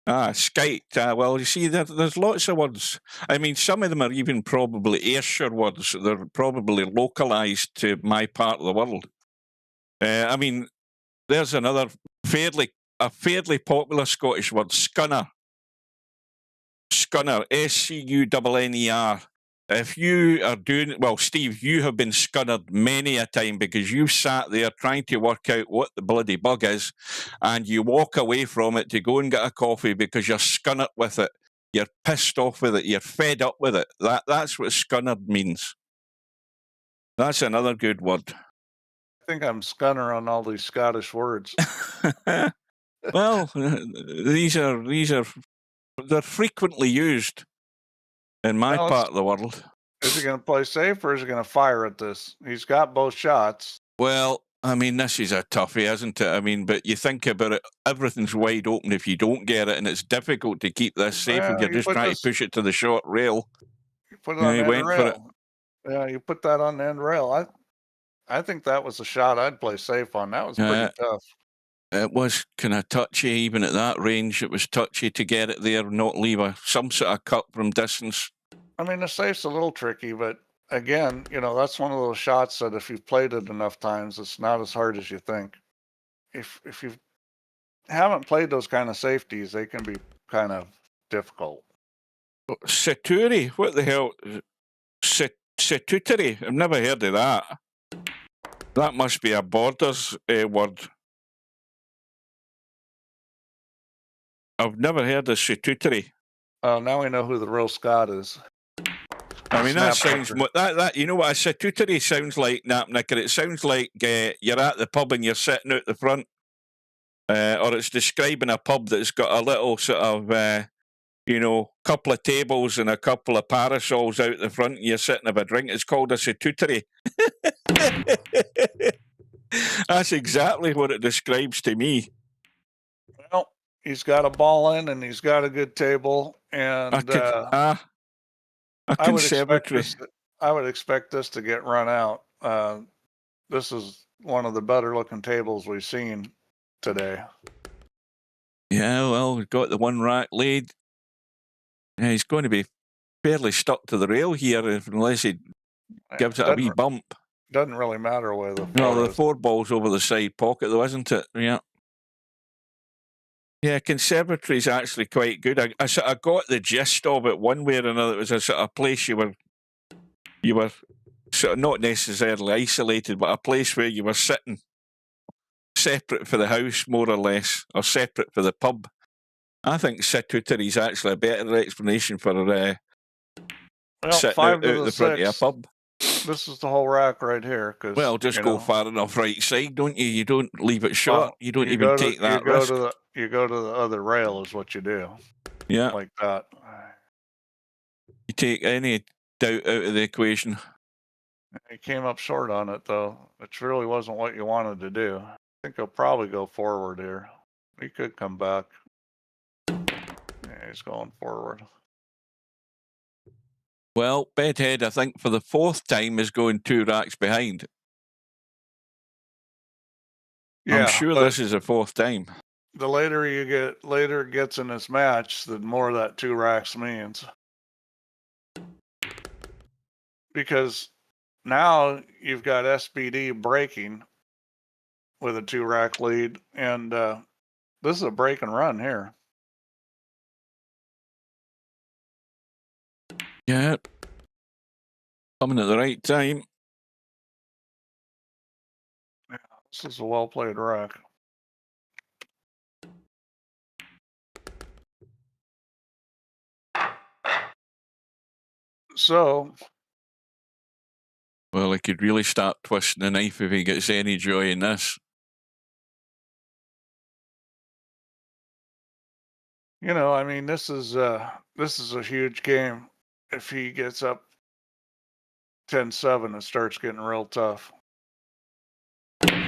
Skite. Well, you see, there's lots of words. I mean, some of them are even probably Ayrshire words. They're probably localised to my part of the world. I mean, there's another fairly popular Scottish word, scunner. Scunner, S-C-U-N-N-E-R. If you are doing, well, Steve, you have been scunnered many a time because you've sat there trying to work out what the bloody bug is, and you walk away from it to go and get a coffee because you're scunnered with it. You're pissed off with it. You're fed up with it. That's what scunnered means. That's another good word. I think I'm scunner on all these Scottish words. Well, they're frequently used in my part of the world. Is he going to play safe or is he going to fire at this? He's got both shots. Well, I mean, this is a toughie, isn't it? I mean, but you think about it, everything's wide open if you don't get it, and it's difficult to keep this safe if you're just trying to push it to the short rail. You put it on the end rail. Yeah, you put that on the end rail. I think that was a shot I'd play safe on. That was pretty tough. It was kind of touchy, even at that range. It was touchy to get it there, not leave some sort of cut from distance. I mean, the safe's a little tricky, but again, that's one of those shots that if you've played it enough times, it's not as hard as you think. If you haven't played those kind of safeties, they can be kind of difficult. Saturi? What the hell? Satutari? I've never heard of that. That must be a Borders word. I've never heard of Satutari. Now we know who the real Scot is. I mean, that Snap sounds picture. that you know what a statutory sounds like, Napnicker. It sounds like you're at the pub and you're sitting out the front, or it's describing a pub that's got a little sort of couple of tables and a couple of parasols out the front, and you're sitting have a drink. It's called a statutory. That's exactly what it describes to me. Well, he's got a ball in and he's got a good table, and A I would expect conservatory. I would expect this to get run out. This is one of the better looking tables we've seen today. Yeah, well, we've got the one rack laid. Yeah, he's going to be fairly stuck to the rail here unless he gives it a wee bump. Doesn't really matter where the No, four the is. 4 ball's over the side pocket, though, isn't it? Yeah. Yeah, conservatory's actually quite good. I sort of got the gist of it one way or another. It was a sort of place you were sort of not necessarily isolated, but a place where you were sitting separate for the house, more or less, or separate for the pub. I think statutory is actually a better explanation for Well, sitting 5 out to the the front of a 6. pub. This is the whole rack right here. Cause, Well, just go far enough right side, don't you? You don't leave it short. Well, you don't even take that risk. You go to the other rail is what you do. Yeah. Like that. You take any doubt out of the equation. He came up short on it, though, which really wasn't what you wanted to do. I think he'll probably go forward here. He could come back. Yeah, he's going forward. Well, Bedhead, I think for the 4th time is going 2 racks behind. Yeah, I'm sure this is the 4th time. The later it gets in this match, the more that 2 racks means. Because now you've got SBD breaking with a 2 rack lead, and this is a break and run here. Yeah. Coming at the right time. Yeah, this is a well played rack. So, well, he could really start twisting the knife if he gets any joy in this. I mean, this is a huge game. If he gets up 10-7, it starts getting real tough. Looks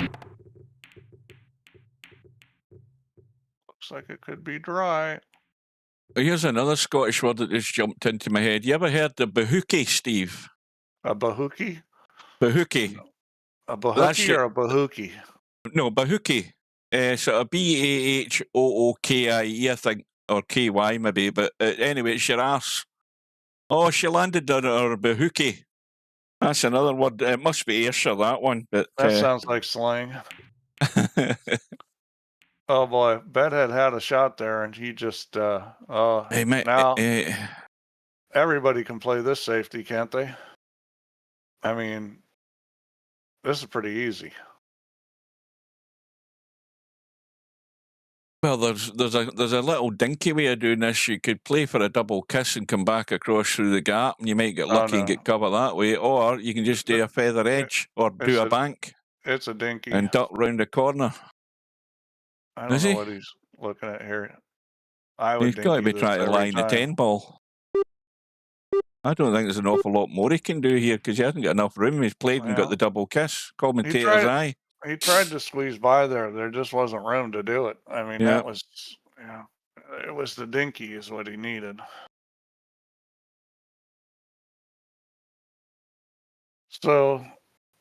like it could be dry. Here's another Scottish word that just jumped into my head. You ever heard the bahookie, Steve? A bahookie? Bahookie. A bahookie or a bahookie? No, bahookie. Sort of BAHOOKIE, I think, or KY maybe. But anyway, it's your arse. Oh, she landed on her bahookie. That's another word. It must be Ayrshire, that one. But that sounds like slang. Oh boy, Bedhead had a shot there, and he just hey, mate, now everybody can play this safety, can't they? I mean, this is pretty easy. Well, there's a little dinky way of doing this. You could play for a double kiss and come back across through the gap, and you might get lucky and get cover that way. Or you can just do a feather edge or do a bank. It's a dinky. And duck round the corner. I don't know what he's looking at here. He's got to be trying to line the 10 ball. I don't think there's an awful lot more he can do here because he hasn't got enough room. He's played and got the double kiss. Commentator's eye. He tried to squeeze by there. There just wasn't room to do it. I mean, that was, it was the dinky is what he needed. So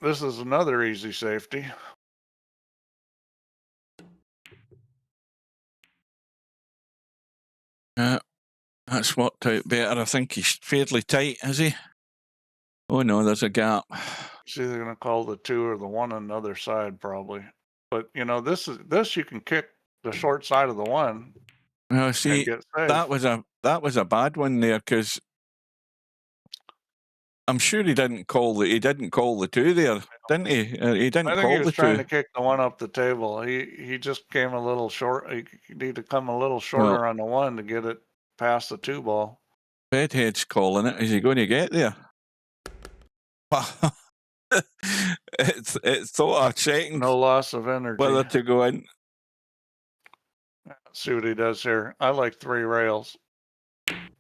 this is another easy safety. Yeah, that's worked out better. I think he's fairly tight, is he? Oh no, there's a gap. He's either going to call the 2 or the 1 on the other side, probably. But this you can kick the short side of the 1. Well, see, that was a bad one there because I'm sure he didn't call the 2 there, didn't he? He didn't call the 2. I think he was trying to kick the 1 up the table. He just came a little short. He need to come a little shorter on the 1 to get it past the 2 ball. Bedhead's calling it. Is he going to get there? It thought of checking No loss of energy. whether to go in. Let's see what he does here. I like 3 rails.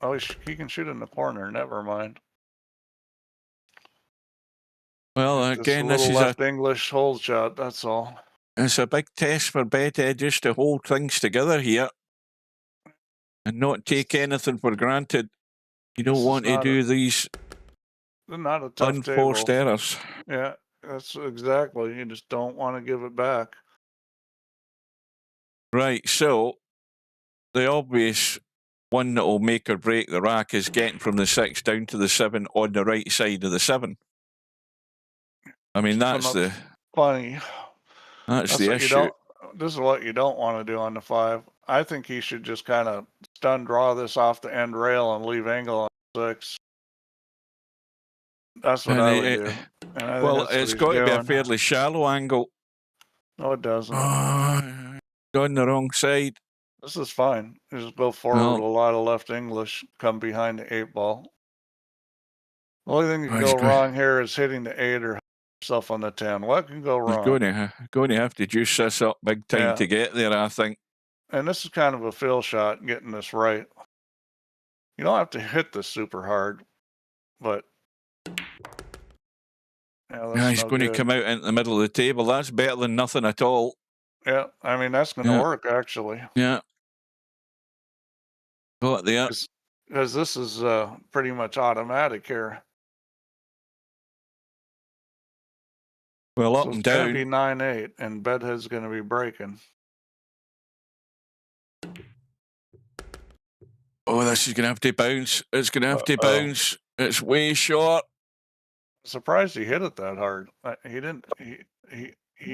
Oh, he can shoot in the corner. Never mind. Well, again, this is left English hold shot. That's all. It's a big test for Bedhead just to hold things together here and not take anything for granted. You don't want to do these Not a tough unforced table. errors. Yeah, that's exactly. You just don't want to give it back. Right, so the obvious one that will make or break the rack is getting from the 6 down to the 7 on the right side of the 7. I mean, that's the funny. That's the issue. This is what you don't want to do on the 5. I think he should just kind of stun draw this off the end rail and leave angle on 6. That's what I would do. Well, it's got to be a fairly shallow angle. No, it doesn't. On the wrong side. This is fine. You just go forward with a lot of left English, come behind the 8 ball. The only thing that can go wrong here is hitting the 8 or yourself on the 10. What can go wrong? He's going to have to juice this up big time to get there, I think. And this is kind of a fill shot, getting this right. You don't have to hit this super hard, but yeah, he's going to come out into the middle of the table. That's better than nothing at all. Yeah, I mean, that's going to work, actually. Yeah. Got there. Because this is pretty much automatic here. Well, up so and it's down. It's going to be 9-8, and Bedhead's going to be breaking. Oh, this is going to have to bounce. It's going to have to bounce. It's way short. I'm surprised he hit it that hard. He didn't.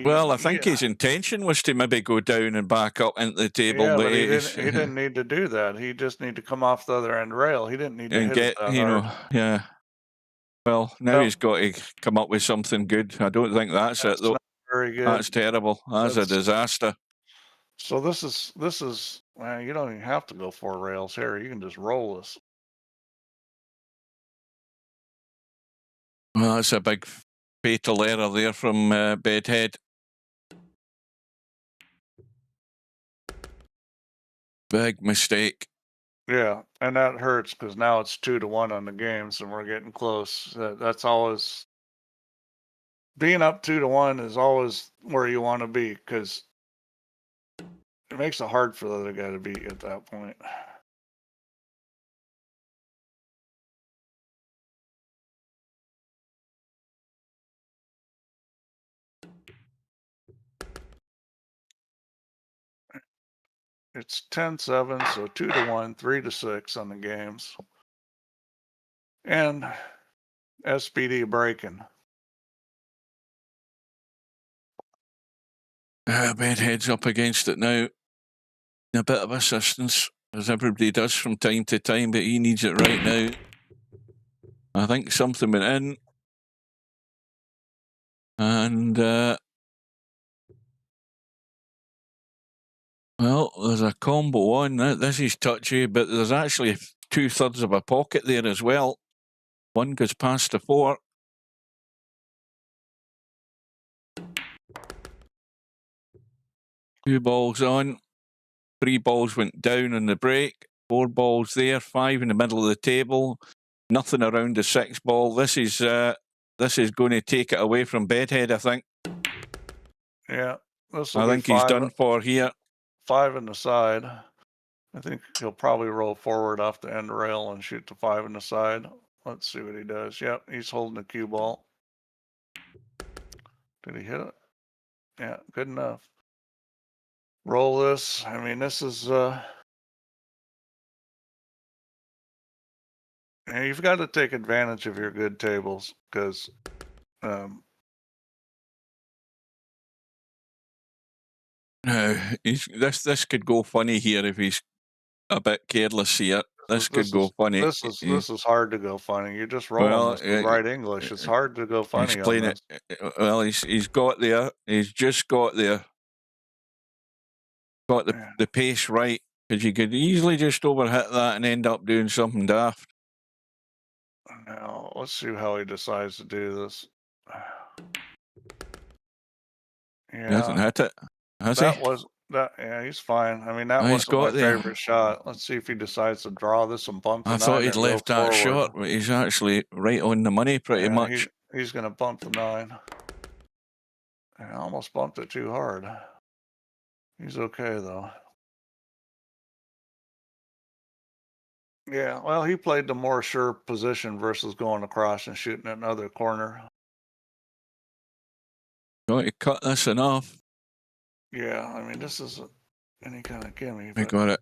Well, I think his intention was to maybe go down and back up into the table. Yeah, but he didn't need to do that. He just needed to come off the other end rail. He didn't need to hit it that hard. Yeah. Well, now he's got to come up with something good. I don't think that's it, though. Not very good. That's terrible. That's a disaster. So this is well, you don't even have to go 4 rails here. You can just roll this. Well, that's a big fatal error there from Bedhead. Big mistake. Yeah, and that hurts because now it's 2-1 on the games, and we're getting close. That's always being up 2-1 is always where you want to be because it makes it hard for the other guy to beat you at that point. It's 10-7, so 2-1, 3-6 on the games. And SPD breaking. Bedhead's up against it now. A bit of assistance, as everybody does from time to time, but he needs it right now. I think something went in. And, well, there's a combo on. This is touchy, but there's actually 2/3 of a pocket there as well. One goes past the 4. Two balls on. 3 balls went down on the break. 4 balls there. 5 in the middle of the table. Nothing around the 6 ball. This is going to take it away from Bedhead, I think. Yeah. I think he's done for here. 5 in the side. I think he'll probably roll forward off the end rail and shoot the 5 in the side. Let's see what he does. Yep, he's holding the cue ball. Did he hit it? Yeah, good enough. Roll this. I mean, this is you've got to take advantage of your good tables because this could go funny here if he's a bit careless here. This could go funny. This is hard to go funny. You're just rolling this with right English. It's hard to go funny. He's playing it. Well, he's got there. He's just got there. Got the pace right, because you could easily just overhit that and end up doing something daft. Now let's see how he decides to do this. He hasn't Yeah, hit it, has he? that was that. Yeah, he's fine. I mean, that Oh, he's wasn't my got there. favorite shot. Let's see if he decides to draw this and bump the I 9 thought he'd and go left that forward. short, but he's actually right on the money pretty Yeah, much. he's going to bump the 9. I almost bumped it too hard. He's okay though. Yeah, well, he played the more sure position versus going across and shooting at another corner. Got to cut this enough. Yeah, I mean, this is any kind of gimme. We But got it.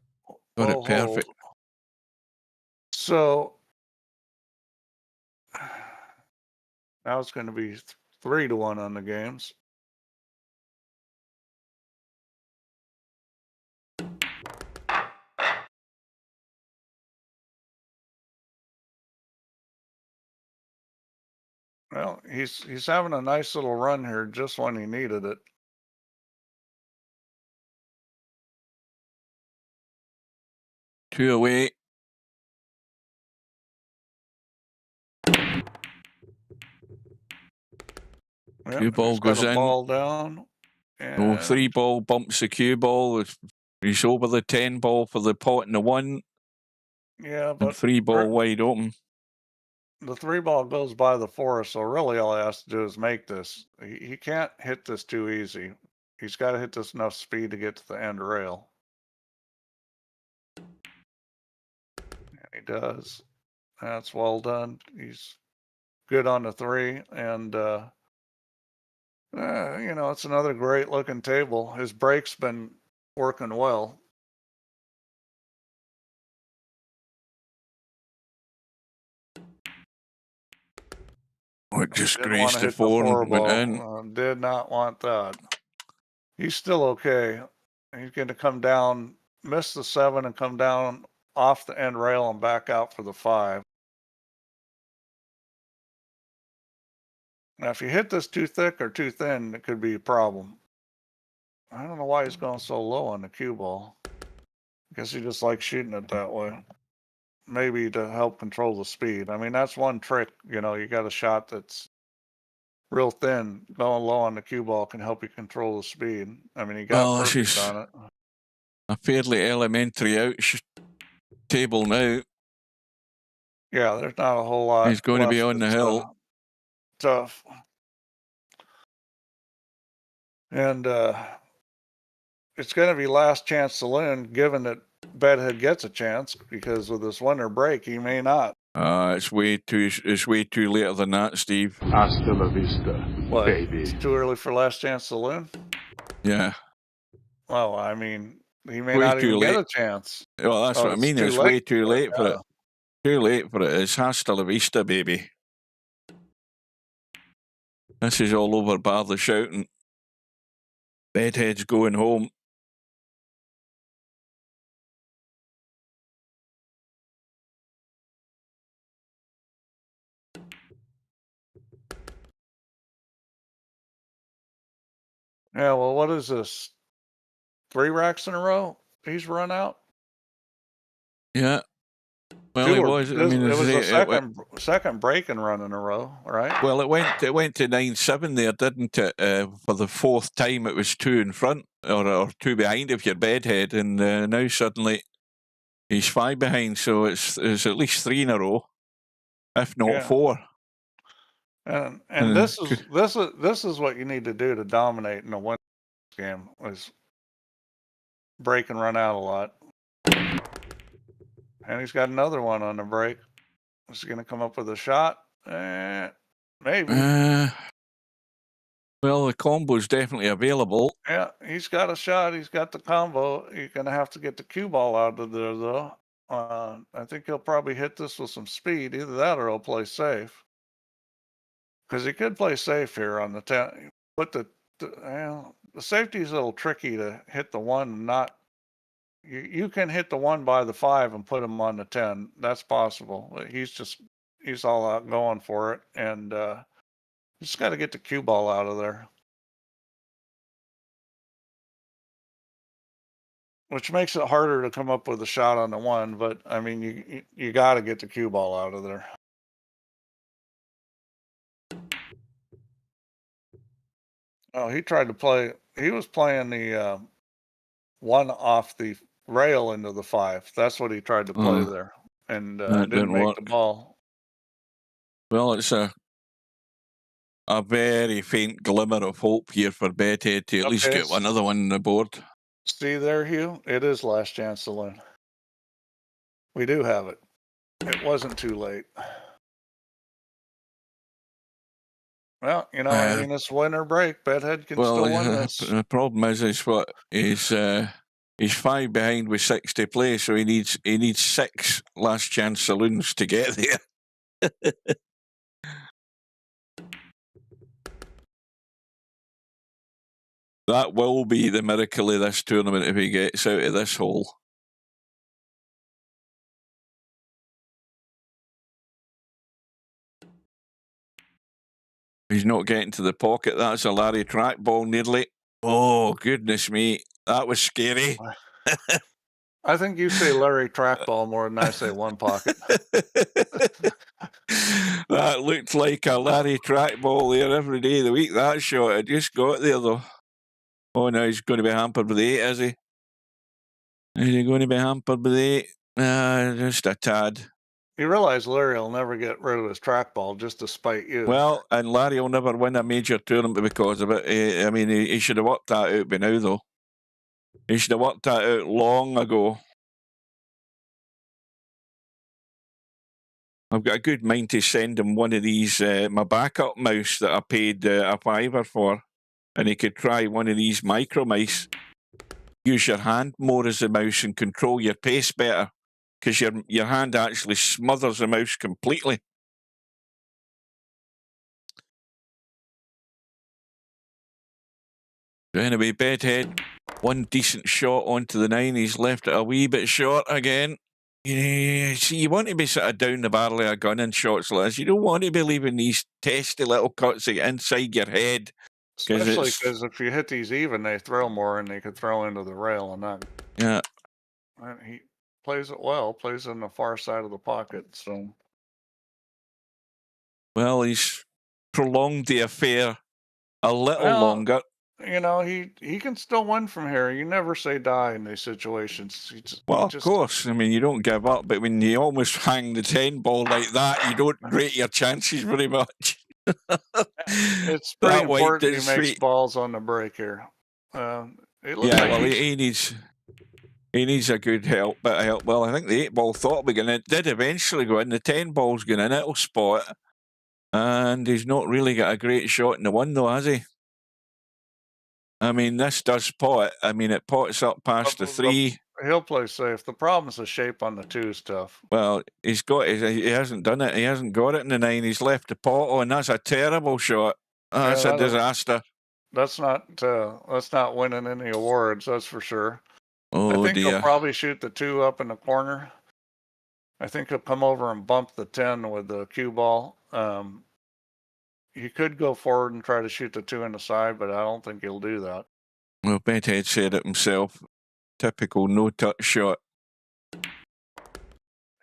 Got it perfect. hold. So now it's going to be 3-1 on the games. Well, he's having a nice little run here just when he needed it. Two away. Yeah, Cue ball he's got goes a in. ball down. No, And 3 ball bumps the cue ball. He's over the 10 ball for the pot and the 1. yeah, And but 3 ball wide open. the 3 ball goes by the 4, so really all he has to do is make this. He can't hit this too easy. He's got to hit this enough speed to get to the end rail. And he does. That's well done. He's good on the 3, and you know, it's another great looking table. His break's been working well. Oh, it just Didn't want grazed to the hit the 4 4 and went ball. in. Did not want that. He's still okay. He's going to come down, miss the 7, and come down off the end rail and back out for the 5. Now, if you hit this too thick or too thin, it could be a problem. I don't know why he's going so low on the cue ball. I guess he just likes shooting it that way. Maybe to help control the speed. I mean, that's one trick. You know, you got a shot that's real thin. Going low on the cue ball can help you control the speed. I mean, he got Well, this perfect is on it. a fairly elementary out table now. Yeah, there's not a whole lot. He's going to be left on the that's, hill. Tough. And it's going to be last chance saloon, given that Bedhead gets a chance, because with this winter break, he may not. It's way too later than that, Steve. Hasta la vista, What? baby. It's too early for last chance saloon? Yeah. Well, I mean, he may Way not too even get late. a chance. Well, that's Oh, what I it's mean. too It's late way too for it, late for yeah. it. Too late for it. It's hasta la vista, baby. This is all over bar the shouting. Bedhead's going home. Yeah, well, what is this? 3 racks in a row? He's run out? Yeah. Well, 2 he or was. I this, mean, it was it, the second break and run in a row, right? well, it went to 9-7 there, didn't it? For the 4th time, it was 2 in front or 2 behind if you're Bedhead, and now suddenly he's 5 behind. So it's at least 3 in a row, if not Yeah. 4. And this is what you need to do to dominate in a win game, is break and run out a lot. And he's got another one on the break. Is he going to come up with a shot? Maybe. Well, the combo's definitely available. Yeah, he's got a shot. He's got the combo. You're going to have to get the cue ball out of there, though. I think he'll probably hit this with some speed. Either that or he'll play safe. Because he could play safe here on the 10. But the safety is a little tricky to hit the 1 and not. You can hit the 1 by the 5 and put him on the 10. That's possible. But he's all out going for it. And just got to get the cue ball out of there. Which makes it harder to come up with a shot on the 1. But I mean, you got to get the cue ball out of there. Oh, he tried to play. He was playing the one off the rail into the 5. That's what he tried to play there, and that didn't make the work. ball. Well, it's a very faint glimmer of hope here for Bedhead to at least get another one on the board. See there, Hugh? It is last chance saloon. We do have it. It wasn't too late. Well, you know, I mean, it's win or break. Bedhead can still win this. The problem is what he's 5 behind with 6 to play, so he needs 6 last chance saloons to get there. That will be the miracle of this tournament if he gets out of this hole. He's not getting to the pocket. That's a Larry trackball nearly. Oh, goodness me. That was scary. I think you say Larry trackball more than I say one pocket. That looked like a Larry trackball there every day of the week. That shot, I just got there though. Oh, no, he's going to be hampered with 8, is he? Is he going to be hampered with 8? Just a tad. You realize Larry will never get rid of his trackball just to spite you. Well, and Larry will never win a major tournament because of it. I mean, he should have worked that out by now, though. He should have worked that out long ago. I've got a good mind to send him one of these, my backup mouse that I paid a $5 for, and he could try one of these micro mice. Use your hand more as the mouse and control your pace better, because your hand actually smothers the mouse completely. Anyway, Bedhead, one decent shot onto the 9. He's left it a wee bit short again. See, you want to be sort of down the barrel of a gun in shots like this. You don't want to be leaving these testy little cuts inside your head. Especially because if you hit these even, they throw more and they could throw into the rail and not. Yeah. And he plays it well, plays in the far side of the pocket. So. Well, he's prolonged the affair a little longer. You know, he can still win from here. You never say die in these situations. Of course. I mean, you don't give up, but when you almost hang the 10 ball like that, you don't rate your chances very much. It's pretty important he makes balls on the break here. He needs a good bit of help. Well, I think the 8 ball thought we it did eventually go in. The 10 ball's going in. It'll spot it. And he's not really got a great shot in the 1, though, has he? I mean, this does pot. I mean, it pots up past the 3. He'll play safe. The problem's the shape on the 2 stuff. Well, he hasn't done it. He hasn't got it in the 9. He's left the pot on. That's a terrible shot. That's a disaster. That's not winning any awards, that's for sure. Oh, I think he'll probably shoot the 2 up in the corner. I think he'll come over and bump the 10 with the cue ball. He could go forward and try to shoot the 2 in the side, but I don't think he'll do that. Well, Bedhead said it himself. Typical no-touch shot.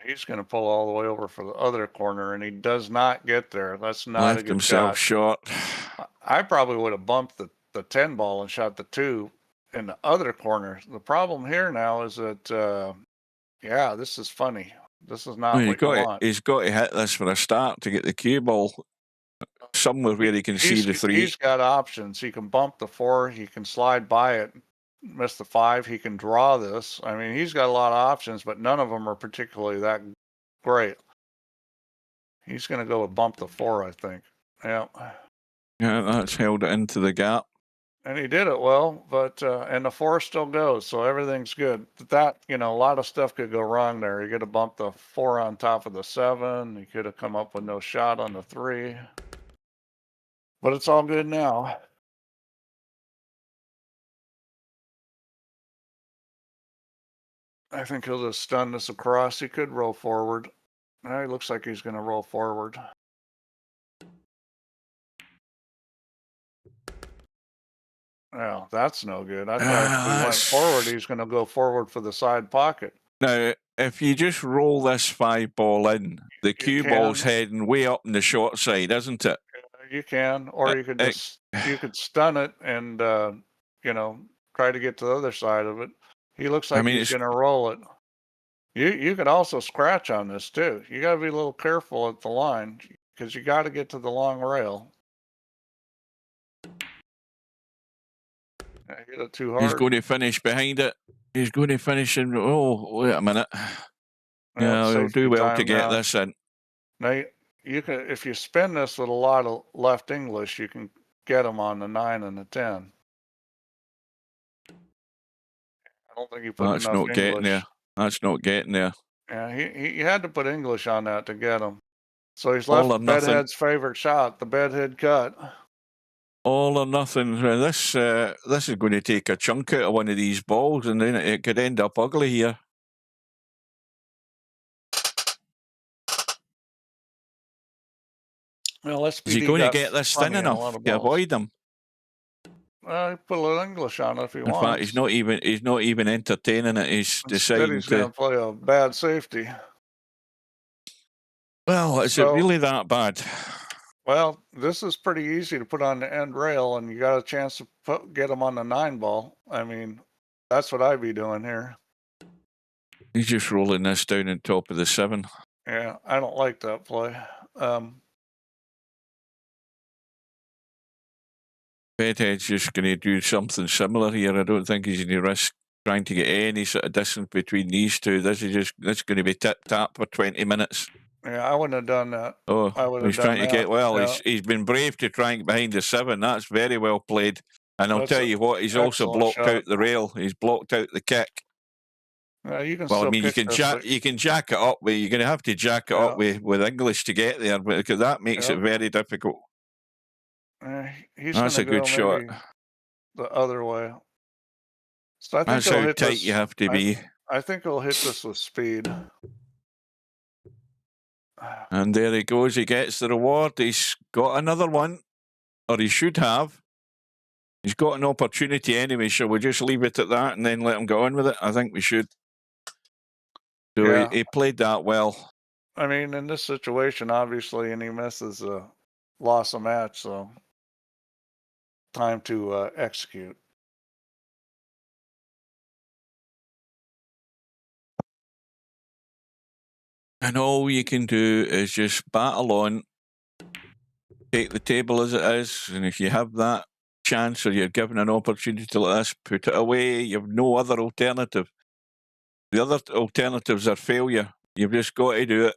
He's going to pull all the way over for the other corner, and he does not get there. That's not Left a good himself short. I probably would have bumped the 10 ball and shot the 2 in the other corner. The problem here now is that, this is funny. This is not what you want. He's got to hit this for a start to get the cue ball somewhere where he can see the 3. He's got options. He can bump the 4. He can slide by it, miss the 5. He can draw this. I mean, he's got a lot of options, but none of them are particularly that great. He's going to go with bump the 4, I think. Yeah. Yeah, that's held it into the gap. And he did it well, but and the 4 still goes, so everything's good. But that, a lot of stuff could go wrong there. He could have bumped the 4 on top of the 7. He could have come up with no shot on the 3. But it's all good now. I think he'll just stun this across. He could roll forward. He looks like he's going to roll forward. Well, that's no good. I thought if he went forward, he's going to go forward for the side pocket. Now, if you just roll this 5 ball in, the cue ball's heading way up in the short side, isn't it? You can, or you could just you could stun it and you know, try to get to the other side of it. He looks like he's gonna roll it. You could also scratch on this too. You got to be a little careful at the line because you got to get to the long rail. I hit it too hard. He's going to finish behind it. He's going to finish in. Oh, wait a minute. Yeah, he'll do well to get this in. Now you can, if you spin this with a lot of left English, you can get them on the 9 and the 10. I don't think he put enough English. That's not getting there. That's not getting there. Yeah, he had to put English on that to get him. So he's left the bedhead's favorite shot, the bedhead cut. All or nothing. This is going to take a chunk out of one of these balls, and then it could end up ugly here. Well, is he going to get this thin enough to avoid him? He put a little English on it if he wants. In fact, he's not even entertaining it. He's deciding he's going to play a bad safety. Well, is it really that bad? Well, this is pretty easy to put on the end rail, and you got a chance to get him on the 9 ball. I mean, that's what I'd be doing here. He's just rolling this down on top of the 7. Yeah, I don't like that play. Bedhead's just going to do something similar here. I don't think he's going to risk trying to get any sort of distance between these two. This going to be tip-tap for 20 minutes. Yeah, I wouldn't have done that. Oh, he's trying to get well. Yeah. He's been brave to try and get behind the 7. That's very well played. And I'll tell you what, he's also blocked out the rail. He's blocked out the kick. You can well, I mean, you can jack it up. You're going to have to jack it up with English to get there, because that makes it very difficult. That's a good shot. The other way. So I think that's how tight you have to be. I think he'll hit this with speed. And there he goes. He gets the reward. He's got another one, or he should have. He's got an opportunity anyway. Shall we just leave it at that and then let him go on with it? I think we should. So yeah. He played that well. I mean, in this situation, obviously, and he misses a loss of match, so time to execute. And all you can do is just battle on, take the table as it is, and if you have that chance or you're given an opportunity like this, put it away. You have no other alternative. The other alternatives are failure. You've just got to do it.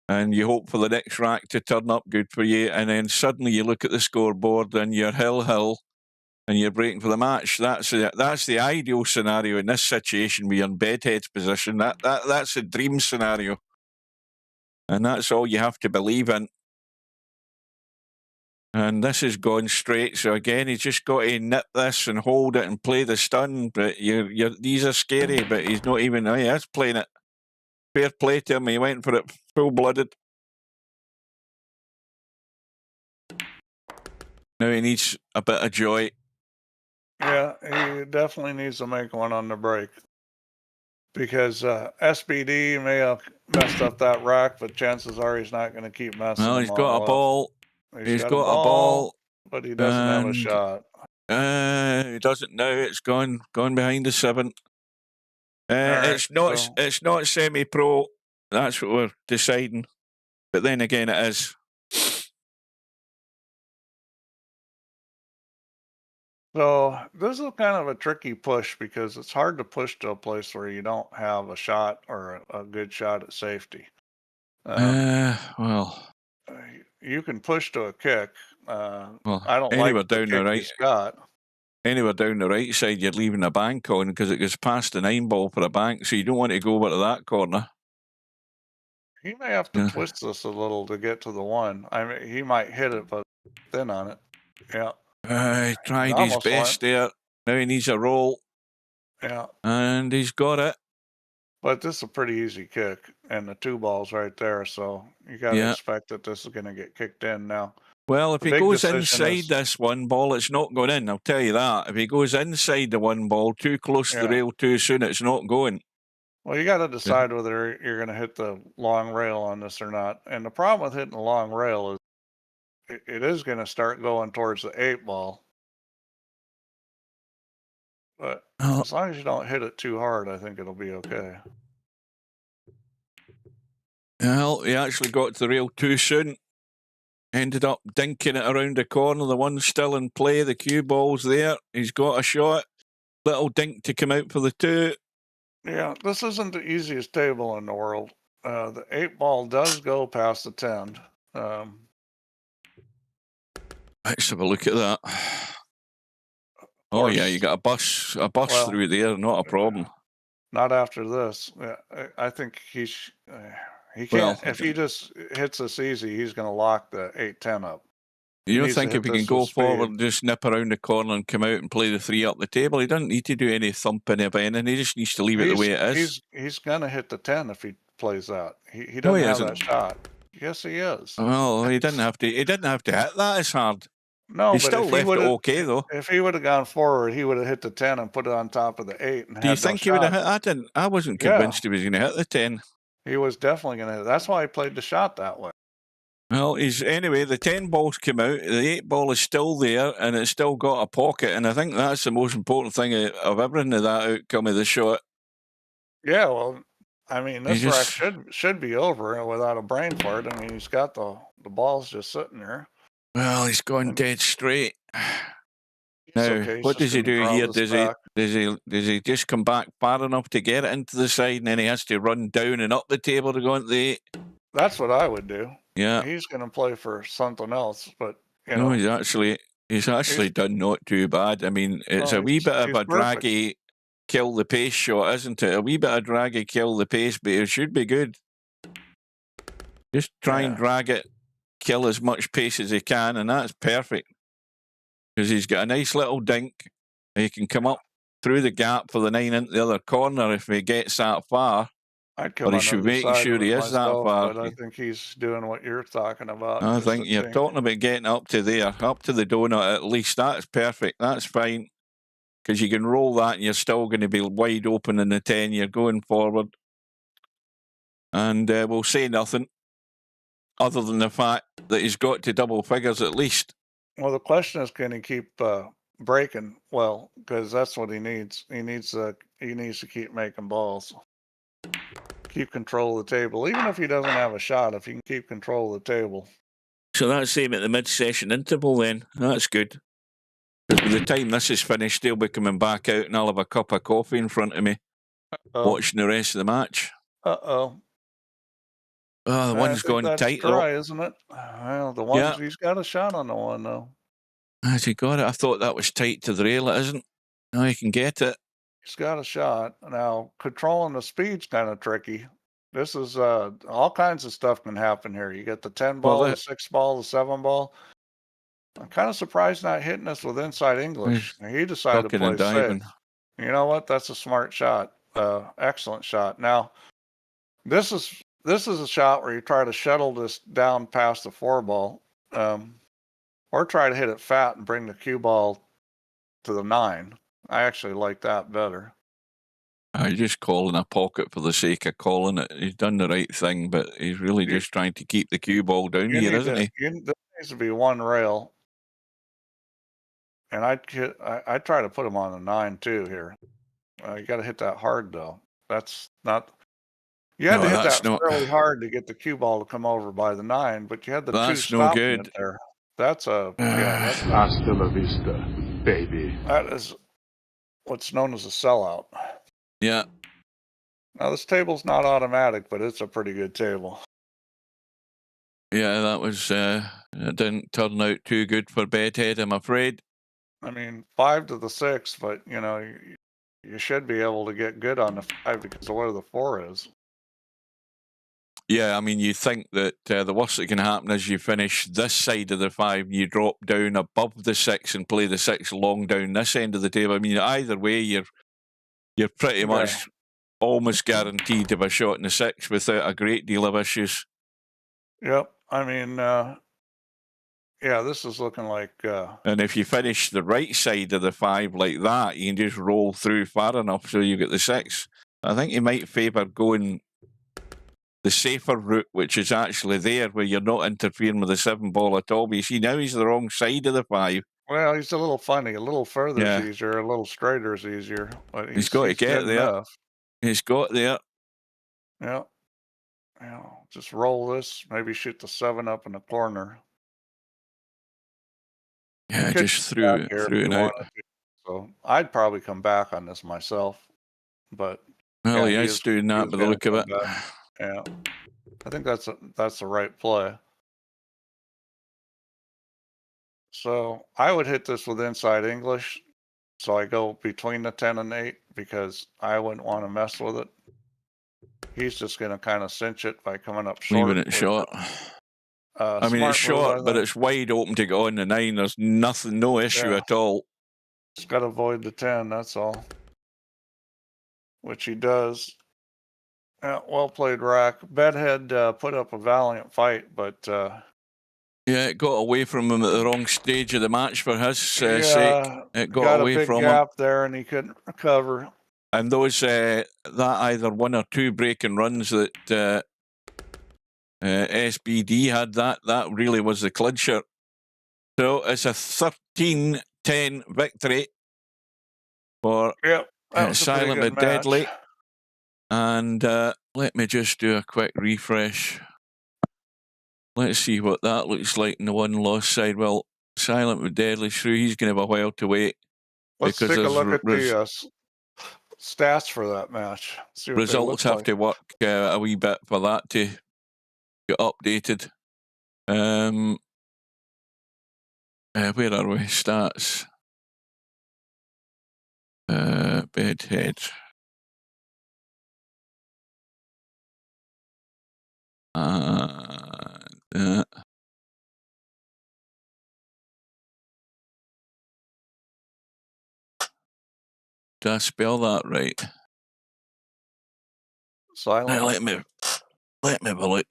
And you hope for the next rack to turn up good for you, and then suddenly you look at the scoreboard and you're hill, and you're breaking for the match. That's the ideal scenario in this situation where you're in bedhead's position. That's a dream scenario. And that's all you have to believe in. And this has gone straight. So again, he's just got to nip this and hold it and play the stun. But these are scary, but he's not even, he is playing it. Fair play to him. He went for it full-blooded. Now he needs a bit of joy. Yeah, he definitely needs to make one on the break. Because SBD may have messed up that rack, but chances are he's not going to keep messing. Well, he's got a ball. He's got a ball, but he doesn't have a shot. He doesn't now. It's gone behind the 7. Right, it's not semi-pro. That's what we're deciding. But then again, it is. So this is kind of a tricky push because it's hard to push to a place where you don't have a shot or a good shot at safety. Well, you can push to a kick. Well, I don't like the kick he's got. Anywhere down the right side, you're leaving a bank on because it goes past the 9 ball for a bank, so you don't want to go over to that corner. He may have to twist this a little to get to the 1. I mean, he might hit it, but thin on it. Yeah. He tried his best there. Now he needs a roll. Yeah. And he's got it. But this is a pretty easy kick, and the 2 balls right there, so you got to expect that this is going to get kicked in now. Well, if he goes inside this 1 ball, it's not going in, I'll tell you that. If he goes inside the 1 ball, too close to the rail too soon, it's not going. Well, you got to decide whether you're going to hit the long rail on this or not. And the problem with hitting the long rail is it is going to start going towards the 8-ball. But as long as you don't hit it too hard, I think it'll be okay. Well, he actually got to the rail too soon. Ended up dinking it around the corner. The one's still in play. The cue ball's there. He's got a shot. Little dink to come out for the 2. Yeah, this isn't the easiest table in the world. The 8-ball does go past the 10. Let's have a look at that. Oh yeah, you got a bus well, through there. Not a problem. Not after this. I think he can't. Well, if he just hits this easy, he's going to lock the 8-10 up. You don't think if he can go forward, just nip around the corner and come out and play the 3 up the table? He doesn't need to do any thumping of anything. He just needs to leave it the way it is. He's going to hit the 10 if he plays that. He doesn't have that shot. Yes, he is. Well, he didn't have to. He didn't have to hit that as hard. No, he but still left it okay though. If he would have gone forward, he would have hit the 10 and put it on top of the 8. And do you think he would have hit? I wasn't convinced he was going to hit the 10. He was definitely going to hit. That's why he played the shot that way. Well, anyway. The 10 ball's come out. The 8 ball is still there, and it's still got a pocket. And I think that's the most important thing of everything of that outcome of the shot. Yeah, well, I mean, this rack should be over without a brain fart. I mean, he's got the balls just sitting there. Well, he's gone dead straight. Now, what does he do here? Does he just come back far enough to get it into the side, and then he has to run down and up the table to go into the 8? That's what I would do. Yeah, he's going to play for something else, but no, he's actually done not too bad. I mean, it's a wee bit of a draggy kill the pace shot, isn't it? A wee bit of draggy kill the pace, but it should be good. Just try and drag it, kill as much pace as he can, and that's perfect. Because he's got a nice little dink. He can come up through the gap for the 9 into the other corner if he gets that far. But he should make sure he is that far. But I think he's doing what you're talking about. I think you're talking about getting up to there, up to the donut at least. That's perfect. That's fine. Because you can roll that and you're still going to be wide open in the 10. You're going forward. And we'll say nothing other than the fact that he's got to double figures at least. Well, the question is, can he keep breaking? Well, because that's what he needs. He needs to keep making balls. Keep control of the table. Even if he doesn't have a shot, if he can keep control of the table. So that's him at the mid-session interval then. That's good. Because by the time this is finished, they'll be coming back out and I'll have a cup of coffee in front of me, watching the rest of the match. Uh-oh. Oh, the one's gone tight, dry, isn't it? Well, the one he's got a shot on the one, though. Has he got it? I thought that was tight to the rail. It isn't. No, he can get it. He's got a shot. Now, controlling the speed's kind of tricky. This is all kinds of stuff can happen here. You get the 10 ball, the 6 ball, the 7 ball. I'm kind of surprised not hitting this with inside English. He decided to play safe. You know what? That's a smart shot. Excellent shot. Now, this is a shot where you try to shuttle this down past the 4 ball, or try to hit it fat and bring the cue ball to the 9. I actually like that better. He's just calling a pocket for the sake of calling it. He's done the right thing, but he's really just trying to keep the cue ball down here, isn't he? There needs to be one rail. And I try to put him on the 9 too here. You got to hit that hard though. That's not. You had to hit that fairly hard to get the cue ball to come over by the 9, but you had the 2 stopping it there. That's a hasta la vista, baby. That is what's known as a sellout. Yeah. Now this table's not automatic, but it's a pretty good table. Yeah, that was it didn't turn out too good for Bedhead, I'm afraid. I mean, 5 to the 6, but you should be able to get good on the 5 because of where the 4 is. Yeah, I mean, you think that the worst that can happen is you finish this side of the 5, you drop down above the 6 and play the 6 long down this end of the table. I mean, either way, you're pretty much almost guaranteed to have a shot in the 6 without a great deal of issues. Yep. I mean, this is looking like... And if you finish the right side of the 5 like that, you can just roll through far enough so you get the 6. I think you might favour going the safer route, which is actually there, where you're not interfering with the 7-ball at all. But you see, now he's the wrong side of the 5. Well, he's a little funny. A little further is Yeah. easier. A little straighter is easier. But He's got to get good there. enough. He's got there. Yeah. Just roll this. Maybe shoot the 7 up in the corner. Yeah, just threw it out. So I'd probably come back on this myself. But Well, yeah, he is doing that by the look of it. Yeah. I think that's the right play. So I would hit this with inside English. So I go between the 10 and 8 because I wouldn't want to mess with it. He's just going to kind of cinch it by coming up short. Leaving it short. I mean, it's short, but it's wide open to go on the 9. There's nothing, no issue at all. Just got to avoid the 10, that's all. Which he does. Well played, Rack. Bedhead put up a valiant fight, but... yeah, it got away from him at the wrong stage of the match for his sake. It got away from him. Got a big gap there, and he couldn't recover. And those, that either 1 or 2 breaking runs that SBD had, that really was the clincher. So it's a 13-10 victory for Silent but Deadly. And let me just do a quick refresh. Let's see what that looks like in the one-loss side. Well, Silent but Deadly through. He's going to have a while to wait. Let's take a look at the stats for that match. See what results have to work a wee bit for that to get updated. Where are we? Stats. Bedhead. Did I spell that right? Silent. Let me have a look.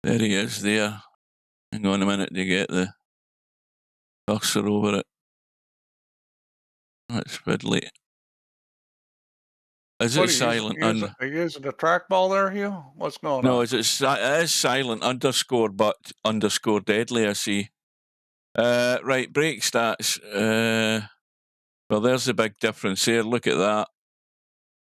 There he is there. Hang on a minute to get the cursor over it. That's fiddly. Is it silent? Are you using a trackball there, Hugh? What's going on? No, it is silent underscore but underscore deadly, I see. Right, break stats. Well, there's the big difference here. Look at that.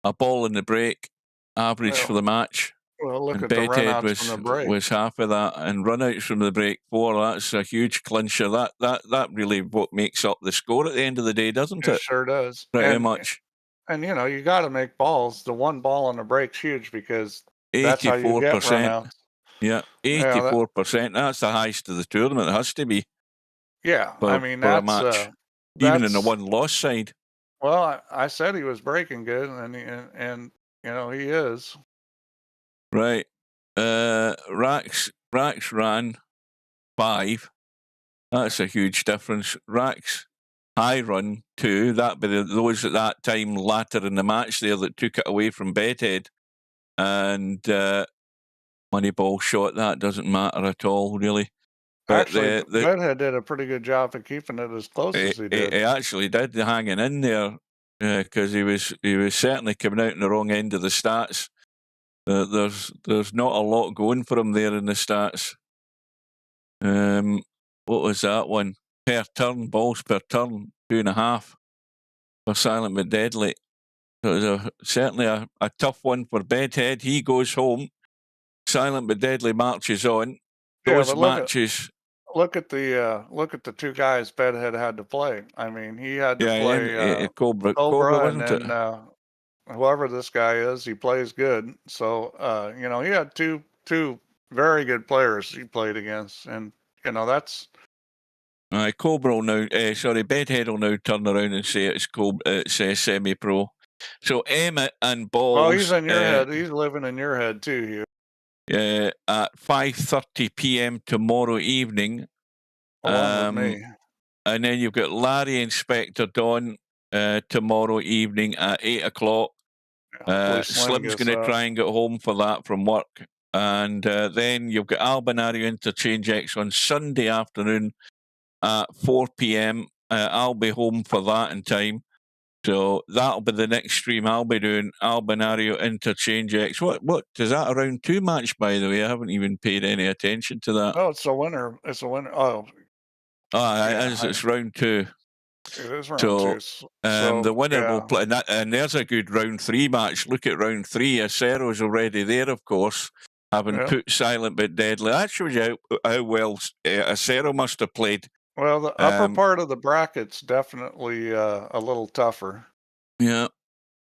A ball in the break, average for the match. Well, look and at the runouts from the break. Was half of that, and runouts from the break 4. That's a huge clincher. That really what makes up the score at the end of the day, doesn't it? It sure does. Pretty much. And you got to make balls. The one ball on the break's huge because that's how you get runouts. Yeah, 84%. That's the highest of the tournament. It has to be. Yeah, I mean that's a match. Even in the one-loss side. Well, I said he was breaking good, and he is. Right. Rax ran 5. That's a huge difference. Rax high run 2. That be those at that time later in the match there that took it away from Bedhead. And Moneyball shot. That doesn't matter at all, really. But actually, Bedhead did a pretty good job of keeping it as close as he did. He actually did, hanging in there, because he was certainly coming out in the wrong end of the stats. There's not a lot going for him there in the stats. What was that one? Per turn, balls per turn, 2.5 for Silent but Deadly. So it was certainly a tough one for Bedhead. He goes home. Silent but Deadly marches on. Those matches. Look at the 2 guys Bedhead had to play. I mean, he had to play Cobra, and then whoever this guy is, he plays good. So he had two very good players he played against, and that's. Cobra will now. Bedhead will now turn around and say it's semi-pro. So Emmett and Balls. Oh, he's in your head. He's living in your head too, Hugh. At 5:30 p.m. tomorrow evening. Along with me. And then you've got Larry Inspector Dawn tomorrow evening at 8 o'clock. Slim's going to try and get home for that from work. And then you've got Albinario Interchange X on Sunday afternoon at 4 p.m. I'll be home for that in time. So that'll be the next stream I'll be doing. Albinario Interchange X. What is that, a round 2 match, by the way? I haven't even paid any attention to that. Oh, it's a winner. It's a winner. Oh, yeah, it's round 2. It is round So, 2. So the winner will yeah. play, and there's a good round 3 match. Look at round 3. Acero's already there, of course, having put Silent but Deadly. That shows you how well Acero must have played. Well, the upper part of the bracket's definitely a little tougher. Yeah.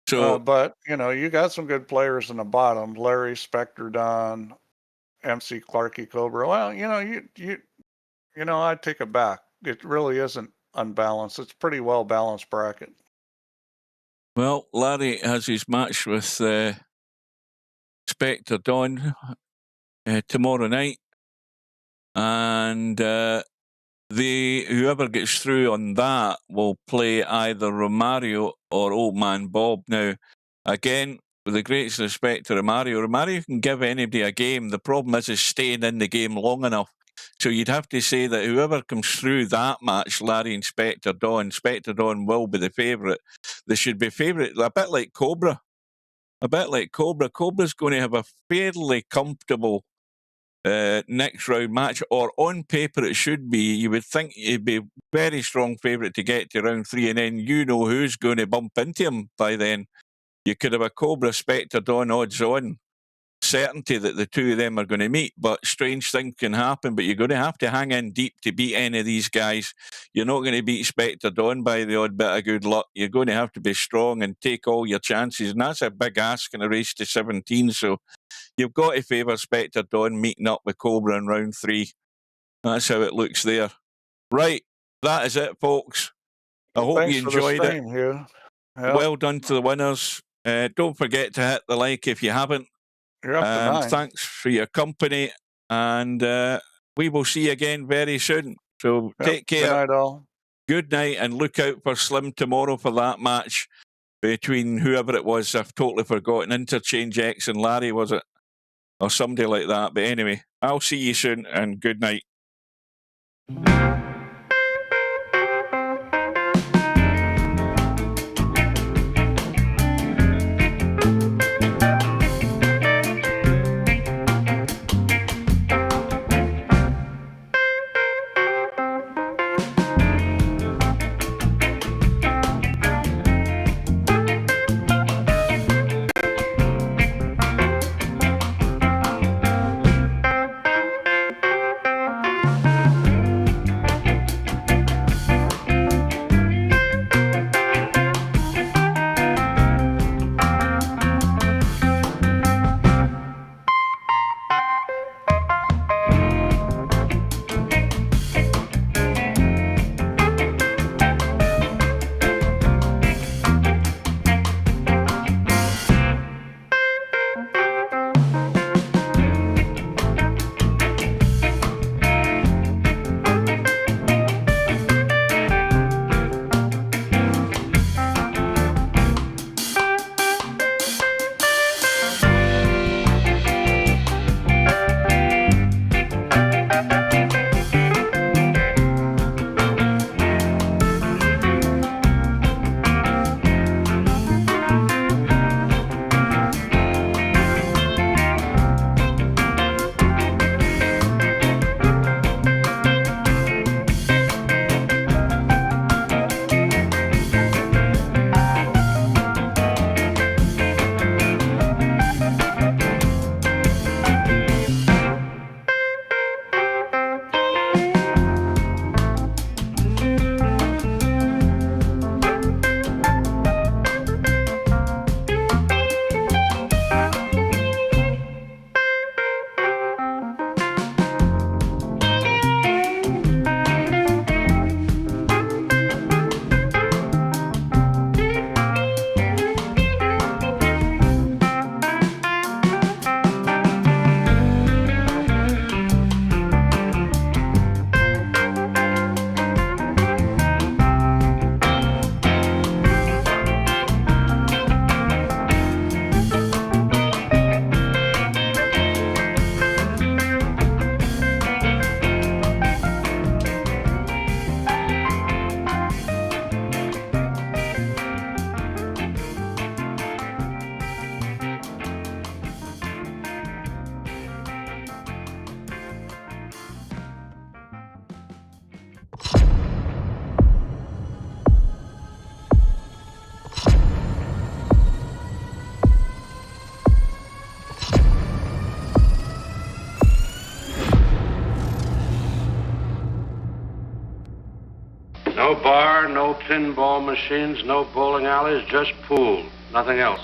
So, but you know, you got some good players in the bottom: Larry, Spectre, Don, MC, Clarky, Cobra. Well, you know, I take it back. It really isn't unbalanced. It's a pretty well balanced bracket. Well, Larry has his match with Spectre Don tomorrow night, and whoever gets through on that will play either Romario or Old Man Bob. Now, again, with the greatest respect to Romario can give anybody a game. The problem is staying in the game long enough. So you'd have to say that whoever comes through that match, Larry and Spectre Dawn will be the favourite. They should be favourite, a bit like Cobra. Cobra's going to have a fairly comfortable next round match, or on paper it should be. You would think he'd be very strong favourite to get to round 3, and then you know who's going to bump into him by then. You could have a Cobra Spectre Dawn odds on certainty that the two of them are going to meet, but strange things can happen. But you're going to have to hang in deep to beat any of these guys. You're not going to beat Spectre Dawn by the odd bit of good luck. You're going to have to be strong and take all your chances, and that's a big ask in a race to 17. So you've got to favour Spectre Dawn meeting up with Cobra in round 3. That's how it looks there. Right, that is it, folks. I hope you enjoyed it. Yep. Well done to the winners. Don't forget to hit the like if you haven't. You're up to 9. Thanks for your company, and we will see you again very soon. So take care. Good night, all. Good night, and look out for Slim tomorrow for that match between whoever it was. I've totally forgotten. Interchange X and Larry, was it? Or somebody like that. But anyway, I'll see you soon, and good night. No bar, no pinball machines, no bowling alleys, just pool. Nothing else.